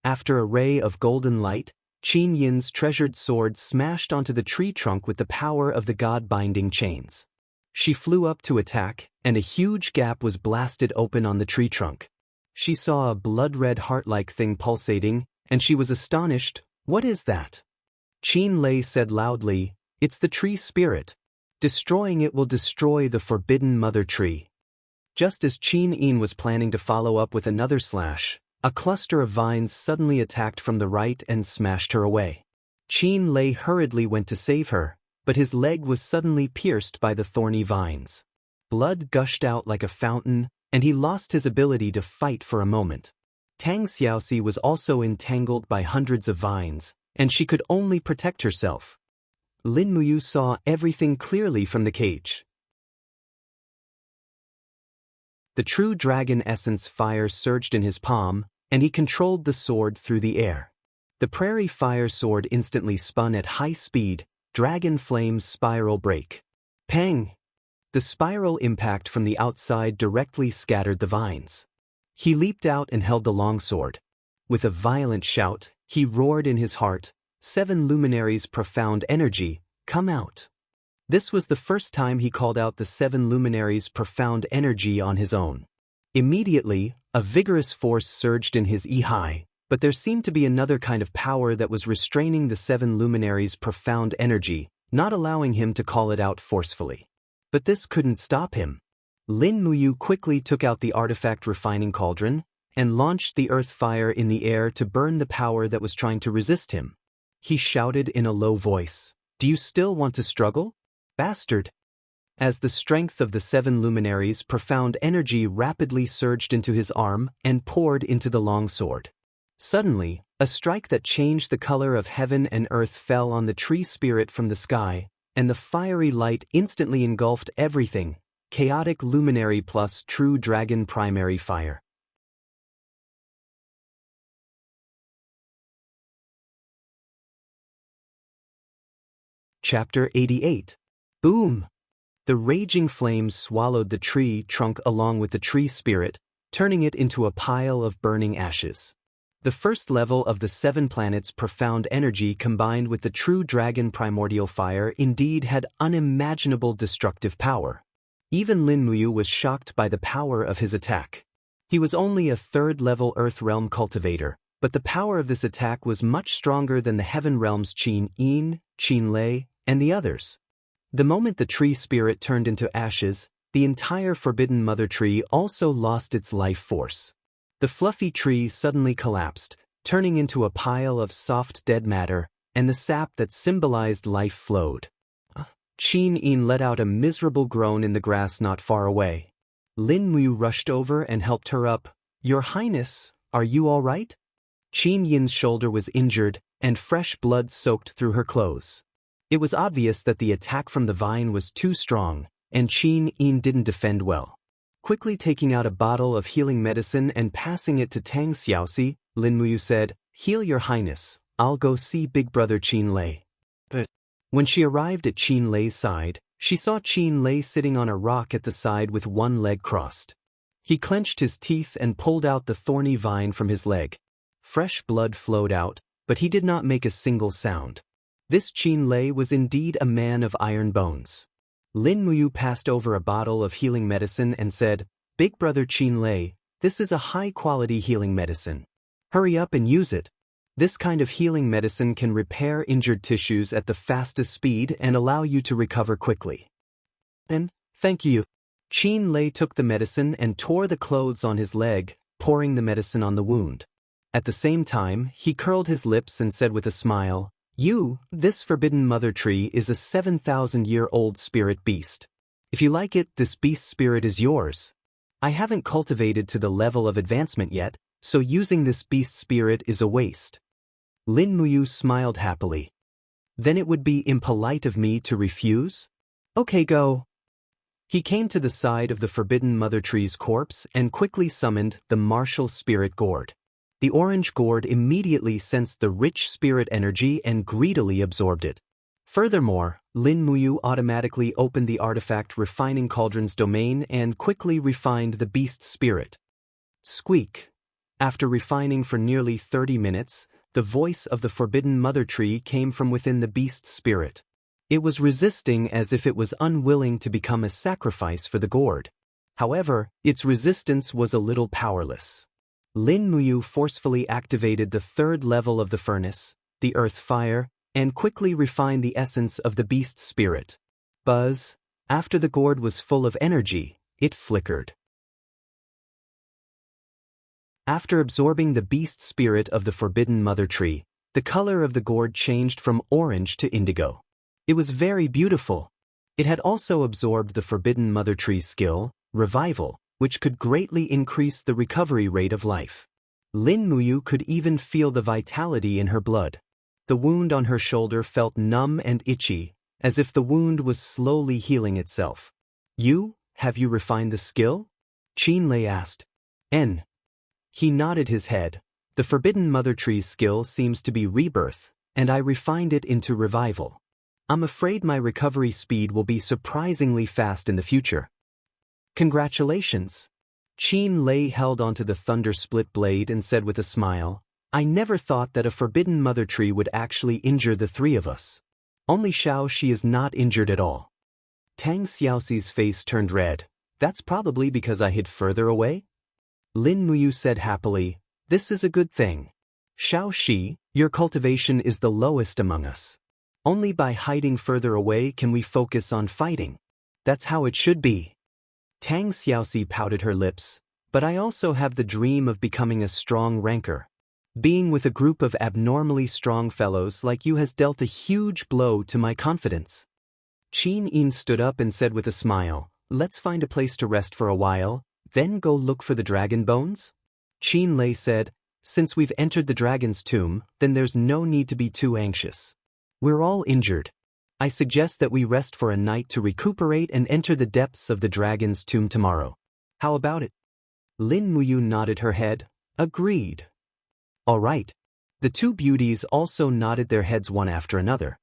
After a ray of golden light, Qin Yin's treasured sword smashed onto the tree trunk with the power of the god-binding chains. She flew up to attack, and a huge gap was blasted open on the tree trunk. She saw a blood-red heart-like thing pulsating, and she was astonished. "What is that?" Qin Lei said loudly, "It's the tree spirit. Destroying it will destroy the forbidden mother tree." Just as Qin Yin was planning to follow up with another slash, a cluster of vines suddenly attacked from the right and smashed her away. Qin Lei hurriedly went to save her, but his leg was suddenly pierced by the thorny vines. Blood gushed out like a fountain, and he lost his ability to fight for a moment. Tang Xiaoxi was also entangled by hundreds of vines, and she could only protect herself. Lin Muyu saw everything clearly from the cage. The true dragon essence fire surged in his palm, and he controlled the sword through the air. The prairie fire sword instantly spun at high speed, dragon flames spiral break. Pang! The spiral impact from the outside directly scattered the vines. He leaped out and held the longsword. With a violent shout, he roared in his heart, "7 luminaries profound energy, come out." This was the first time he called out the 7 luminaries profound energy on his own. Immediately, a vigorous force surged in his Ihai, but there seemed to be another kind of power that was restraining the 7 luminaries' profound energy, not allowing him to call it out forcefully. But this couldn't stop him. Lin Muyu quickly took out the artifact refining cauldron, and launched the earth fire in the air to burn the power that was trying to resist him. He shouted in a low voice, "Do you still want to struggle? Bastard!" As the strength of the 7 luminaries' profound energy rapidly surged into his arm and poured into the longsword. Suddenly, a strike that changed the color of heaven and earth fell on the tree spirit from the sky, and the fiery light instantly engulfed everything, chaotic luminary plus true dragon primary fire. Chapter 88. Boom! The raging flames swallowed the tree trunk along with the tree spirit, turning it into a pile of burning ashes. The first level of the 7 planets' profound energy combined with the true dragon primordial fire indeed had unimaginable destructive power. Even Lin Muyu was shocked by the power of his attack. He was only a 3rd level Earth Realm cultivator, but the power of this attack was much stronger than the Heaven Realm's Qin Yin, Qin Lei, and the others. The moment the tree spirit turned into ashes, the entire forbidden mother tree also lost its life force. The fluffy tree suddenly collapsed, turning into a pile of soft dead matter, and the sap that symbolized life flowed. Qin Yin let out a miserable groan in the grass not far away. Lin Muyu rushed over and helped her up. "Your Highness, are you all right?" Qin Yin's shoulder was injured, and fresh blood soaked through her clothes. It was obvious that the attack from the vine was too strong, and Qin Yin didn't defend well. Quickly taking out a bottle of healing medicine and passing it to Tang Xiaoxi, Lin Muyu said, "Heal your Highness, I'll go see Big Brother Qin Lei." But when she arrived at Qin Lei's side, she saw Qin Lei sitting on a rock at the side with one leg crossed. He clenched his teeth and pulled out the thorny vine from his leg. Fresh blood flowed out, but he did not make a single sound. This Qin Lei was indeed a man of iron bones. Lin Muyu passed over a bottle of healing medicine and said, "Big Brother Qin Lei, this is a high-quality healing medicine. Hurry up and use it." This kind of healing medicine can repair injured tissues at the fastest speed and allow you to recover quickly. And, thank you. Qin Lei took the medicine and tore the clothes on his leg, pouring the medicine on the wound. At the same time, he curled his lips and said with a smile, This forbidden mother tree is a 7,000-year-old spirit beast. If you like it, this beast spirit is yours. I haven't cultivated to the level of advancement yet, so using this beast spirit is a waste. Lin Muyu smiled happily. Then it would be impolite of me to refuse? Okay, go. He came to the side of the forbidden mother tree's corpse and quickly summoned the martial spirit gourd. The orange gourd immediately sensed the rich spirit energy and greedily absorbed it. Furthermore, Lin Muyu automatically opened the artifact refining cauldron's domain and quickly refined the beast spirit. Squeak. After refining for nearly 30 minutes, the voice of the forbidden mother tree came from within the beast spirit. It was resisting as if it was unwilling to become a sacrifice for the gourd. However, its resistance was a little powerless. Lin Muyu forcefully activated the third level of the furnace, the earth fire, and quickly refined the essence of the beast spirit. Buzz. After the gourd was full of energy, it flickered. After absorbing the beast spirit of the forbidden mother tree, the color of the gourd changed from orange to indigo. It was very beautiful. It had also absorbed the forbidden mother tree's skill, revival, which could greatly increase the recovery rate of life. Lin Muyu could even feel the vitality in her blood. The wound on her shoulder felt numb and itchy, as if the wound was slowly healing itself. Have you refined the skill? Qin Lei asked. N. He nodded his head. The forbidden mother tree's skill seems to be rebirth, and I refined it into revival. I'm afraid my recovery speed will be surprisingly fast in the future. Congratulations. Qin Lei held onto the thunder split blade and said with a smile, I never thought that a forbidden mother tree would actually injure the three of us. Only Xiaoxi is not injured at all. Tang Xiaoxi's face turned red. That's probably because I hid further away? Lin Muyu said happily, This is a good thing. Xiaoxi, your cultivation is the lowest among us. Only by hiding further away can we focus on fighting. That's how it should be. Tang Xiaoxi pouted her lips, but I also have the dream of becoming a strong ranker. Being with a group of abnormally strong fellows like you has dealt a huge blow to my confidence. Qin Yin stood up and said with a smile, Let's find a place to rest for a while, then go look for the dragon bones? Qin Lei said, Since we've entered the dragon's tomb, then there's no need to be too anxious. We're all injured. I suggest that we rest for a night to recuperate and enter the depths of the dragon's tomb tomorrow. How about it? Lin Muyu nodded her head. Agreed. All right. The two beauties also nodded their heads one after another.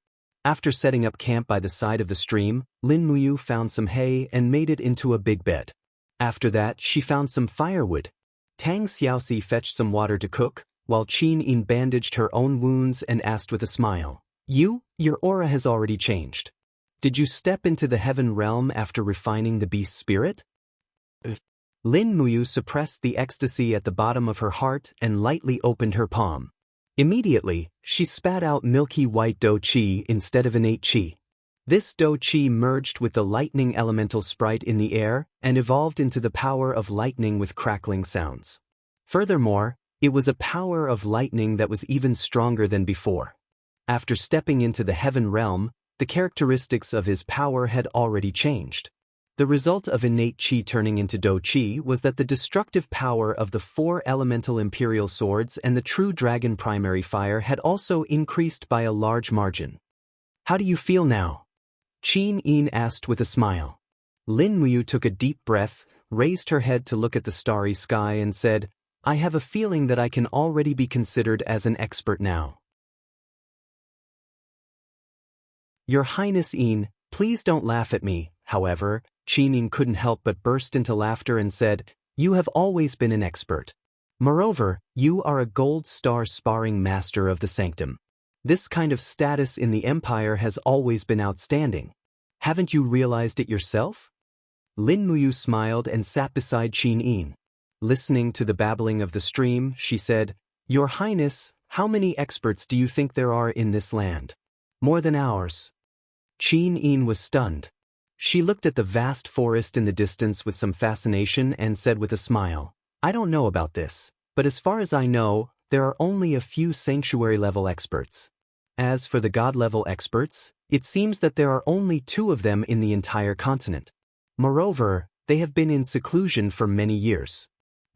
After setting up camp by the side of the stream, Lin Muyu found some hay and made it into a big bed. After that, she found some firewood. Tang Xiaoxi fetched some water to cook, while Qin Yin bandaged her own wounds and asked with a smile, Your aura has already changed. Did you step into the heaven realm after refining the beast spirit? Lin Muyu suppressed the ecstasy at the bottom of her heart and lightly opened her palm. Immediately, she spat out milky white do qi instead of innate qi. This do qi merged with the lightning elemental sprite in the air and evolved into the power of lightning with crackling sounds. Furthermore, it was a power of lightning that was even stronger than before. After stepping into the heaven realm, the characteristics of his power had already changed. The result of innate qi turning into do qi was that the destructive power of the 4 elemental imperial swords and the true dragon primary fire had also increased by a large margin. How do you feel now? Qin Yin asked with a smile. Lin Muyu took a deep breath, raised her head to look at the starry sky and said, I have a feeling that I can already be considered as an expert now. Your Highness Yin, please don't laugh at me. However, Qin Yin couldn't help but burst into laughter and said, You have always been an expert. Moreover, you are a gold star sparring master of the sanctum. This kind of status in the empire has always been outstanding. Haven't you realized it yourself? Lin Muyu smiled and sat beside Qin Yin. Listening to the babbling of the stream, she said, Your Highness, How many experts do you think there are in this land? More than ours. Qin Yin was stunned. She looked at the vast forest in the distance with some fascination and said with a smile, I don't know about this, but as far as I know, there are only a few sanctuary-level experts. As for the god-level experts, it seems that there are only 2 of them in the entire continent. Moreover, they have been in seclusion for many years.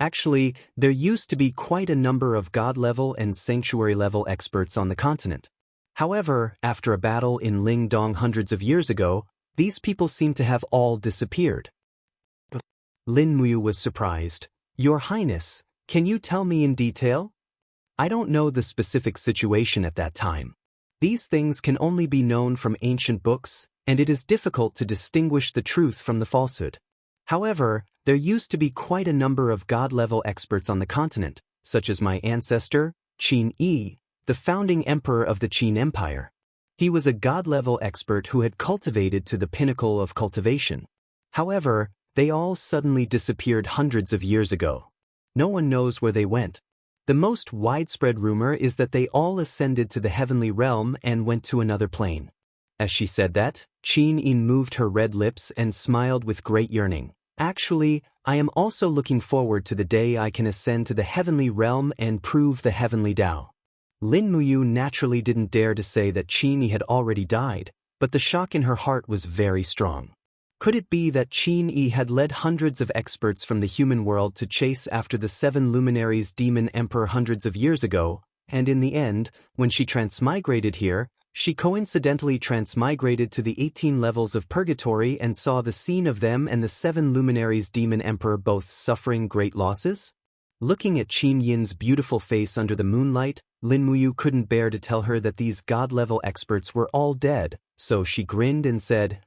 Actually, there used to be quite a number of god-level and sanctuary-level experts on the continent. However, after a battle in Lingdong hundreds of years ago, these people seem to have all disappeared. Lin Muyu was surprised. Your Highness, can you tell me in detail? I don't know the specific situation at that time. These things can only be known from ancient books, and it is difficult to distinguish the truth from the falsehood. However, there used to be quite a number of god-level experts on the continent, such as my ancestor, Qin Yi, the founding emperor of the Qin Empire. He was a god-level expert who had cultivated to the pinnacle of cultivation. However, they all suddenly disappeared hundreds of years ago. No one knows where they went. The most widespread rumor is that they all ascended to the heavenly realm and went to another plane. As she said that, Qin Yin moved her red lips and smiled with great yearning. Actually, I am also looking forward to the day I can ascend to the heavenly realm and prove the heavenly Tao. Lin Muyu naturally didn't dare to say that Qin Yi had already died, but the shock in her heart was very strong. Could it be that Qin Yi had led hundreds of experts from the human world to chase after the 7 luminaries demon emperor hundreds of years ago, and in the end, when she transmigrated here, she coincidentally transmigrated to the 18 levels of purgatory and saw the scene of them and the 7 luminaries demon emperor both suffering great losses? Looking at Qin Yin's beautiful face under the moonlight, Lin Muyu couldn't bear to tell her that these god-level experts were all dead, so she grinned and said,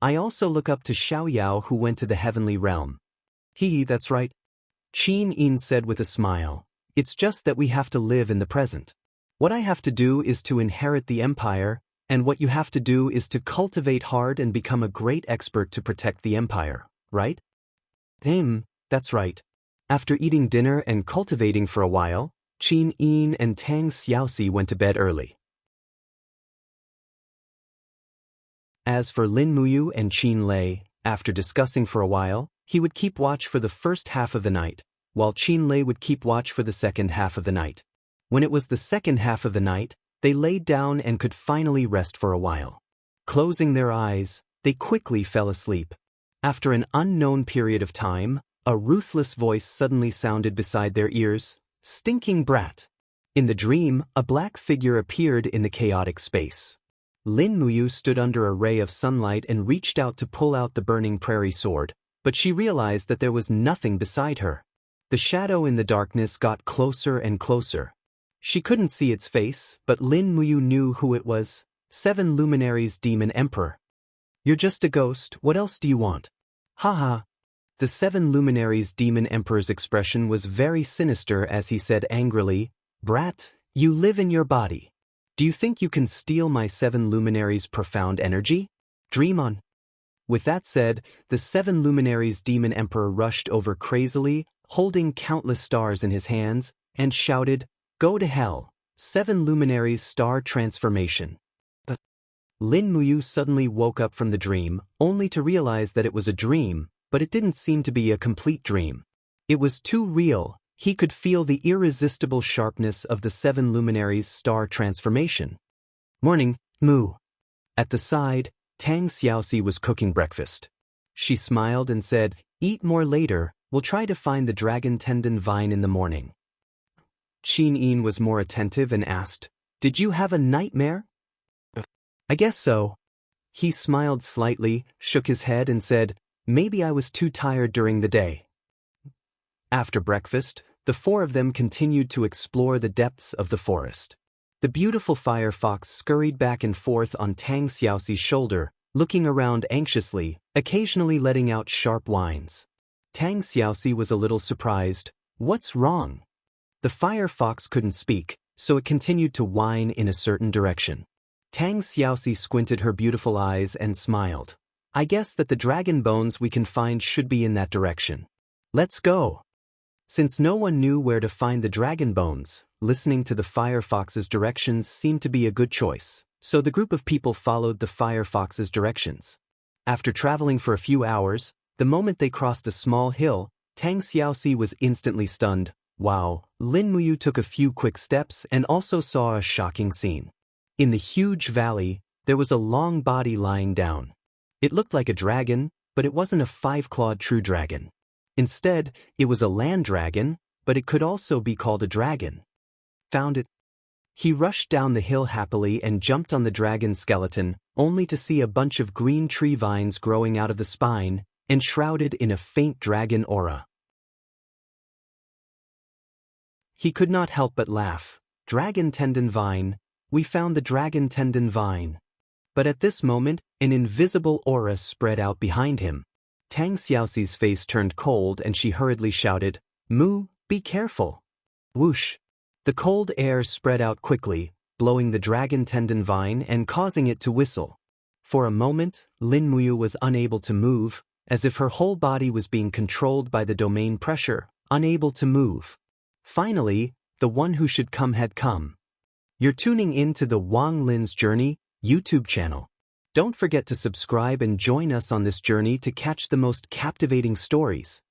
I also look up to Xiaoyao who went to the heavenly realm. That's right. Qin Yin said with a smile. It's just that we have to live in the present. What I have to do is to inherit the empire, and what you have to do is to cultivate hard and become a great expert to protect the empire, right? That's right. After eating dinner and cultivating for a while, Qin Yin and Tang Xiaoxi went to bed early. As for Lin Muyu and Qin Lei, after discussing for a while, he would keep watch for the first half of the night, while Qin Lei would keep watch for the second half of the night. When it was the second half of the night, they laid down and could finally rest for a while. Closing their eyes, they quickly fell asleep. After an unknown period of time, a ruthless voice suddenly sounded beside their ears, "Stinking brat!" In the dream, a black figure appeared in the chaotic space. Lin Muyu stood under a ray of sunlight and reached out to pull out the burning prairie sword, but she realized that there was nothing beside her. The shadow in the darkness got closer and closer. She couldn't see its face, but Lin Muyu knew who it was, 7 luminaries demon emperor. You're just a ghost, what else do you want? Haha. The 7 luminaries demon emperor's expression was very sinister as he said angrily, Brat, you live in your body. Do you think you can steal my 7 luminaries' profound energy? Dream on. With that said, the 7 luminaries demon emperor rushed over crazily, holding countless stars in his hands, and shouted, Go to hell, 7 luminaries star transformation. But Lin Muyu suddenly woke up from the dream, only to realize that it was a dream, but it didn't seem to be a complete dream. It was too real. He could feel the irresistible sharpness of the 7 luminaries' star transformation. Morning, Moo. At the side, Tang Xiaoxi was cooking breakfast. She smiled and said, Eat more later, we'll try to find the dragon tendon vine in the morning. Qin Yin was more attentive and asked, Did you have a nightmare? I guess so. He smiled slightly, shook his head and said, Maybe I was too tired during the day. After breakfast, the 4 of them continued to explore the depths of the forest. The beautiful fire fox scurried back and forth on Tang Xiaoxi's shoulder, looking around anxiously, occasionally letting out sharp whines. Tang Xiaoxi was a little surprised. What's wrong? The fire fox couldn't speak, so it continued to whine in a certain direction. Tang Xiaoxi squinted her beautiful eyes and smiled. I guess that the dragon bones we can find should be in that direction. Let's go. Since no one knew where to find the dragon bones, listening to the firefox's directions seemed to be a good choice, so the group of people followed the firefox's directions. After traveling for a few hours, the moment they crossed a small hill, Tang Xiaoxi was instantly stunned. Wow! Lin Muyu took a few quick steps and also saw a shocking scene. In the huge valley, there was a long body lying down. It looked like a dragon, but it wasn't a five-clawed true dragon. Instead, it was a land dragon, but it could also be called a dragon. Found it. He rushed down the hill happily and jumped on the dragon's skeleton, only to see a bunch of green tree vines growing out of the spine, enshrouded in a faint dragon aura. He could not help but laugh. Dragon tendon vine. We found the dragon tendon vine. But at this moment, an invisible aura spread out behind him. Tang Xiaoxi's face turned cold and she hurriedly shouted, "Mu, be careful." Whoosh! The cold air spread out quickly, blowing the dragon tendon vine and causing it to whistle. For a moment, Lin Muyu was unable to move, as if her whole body was being controlled by the domain pressure, unable to move. Finally, the one who should come had come. You're tuning in to the Wang Lin's Journey YouTube channel. Don't forget to subscribe and join us on this journey to catch the most captivating stories.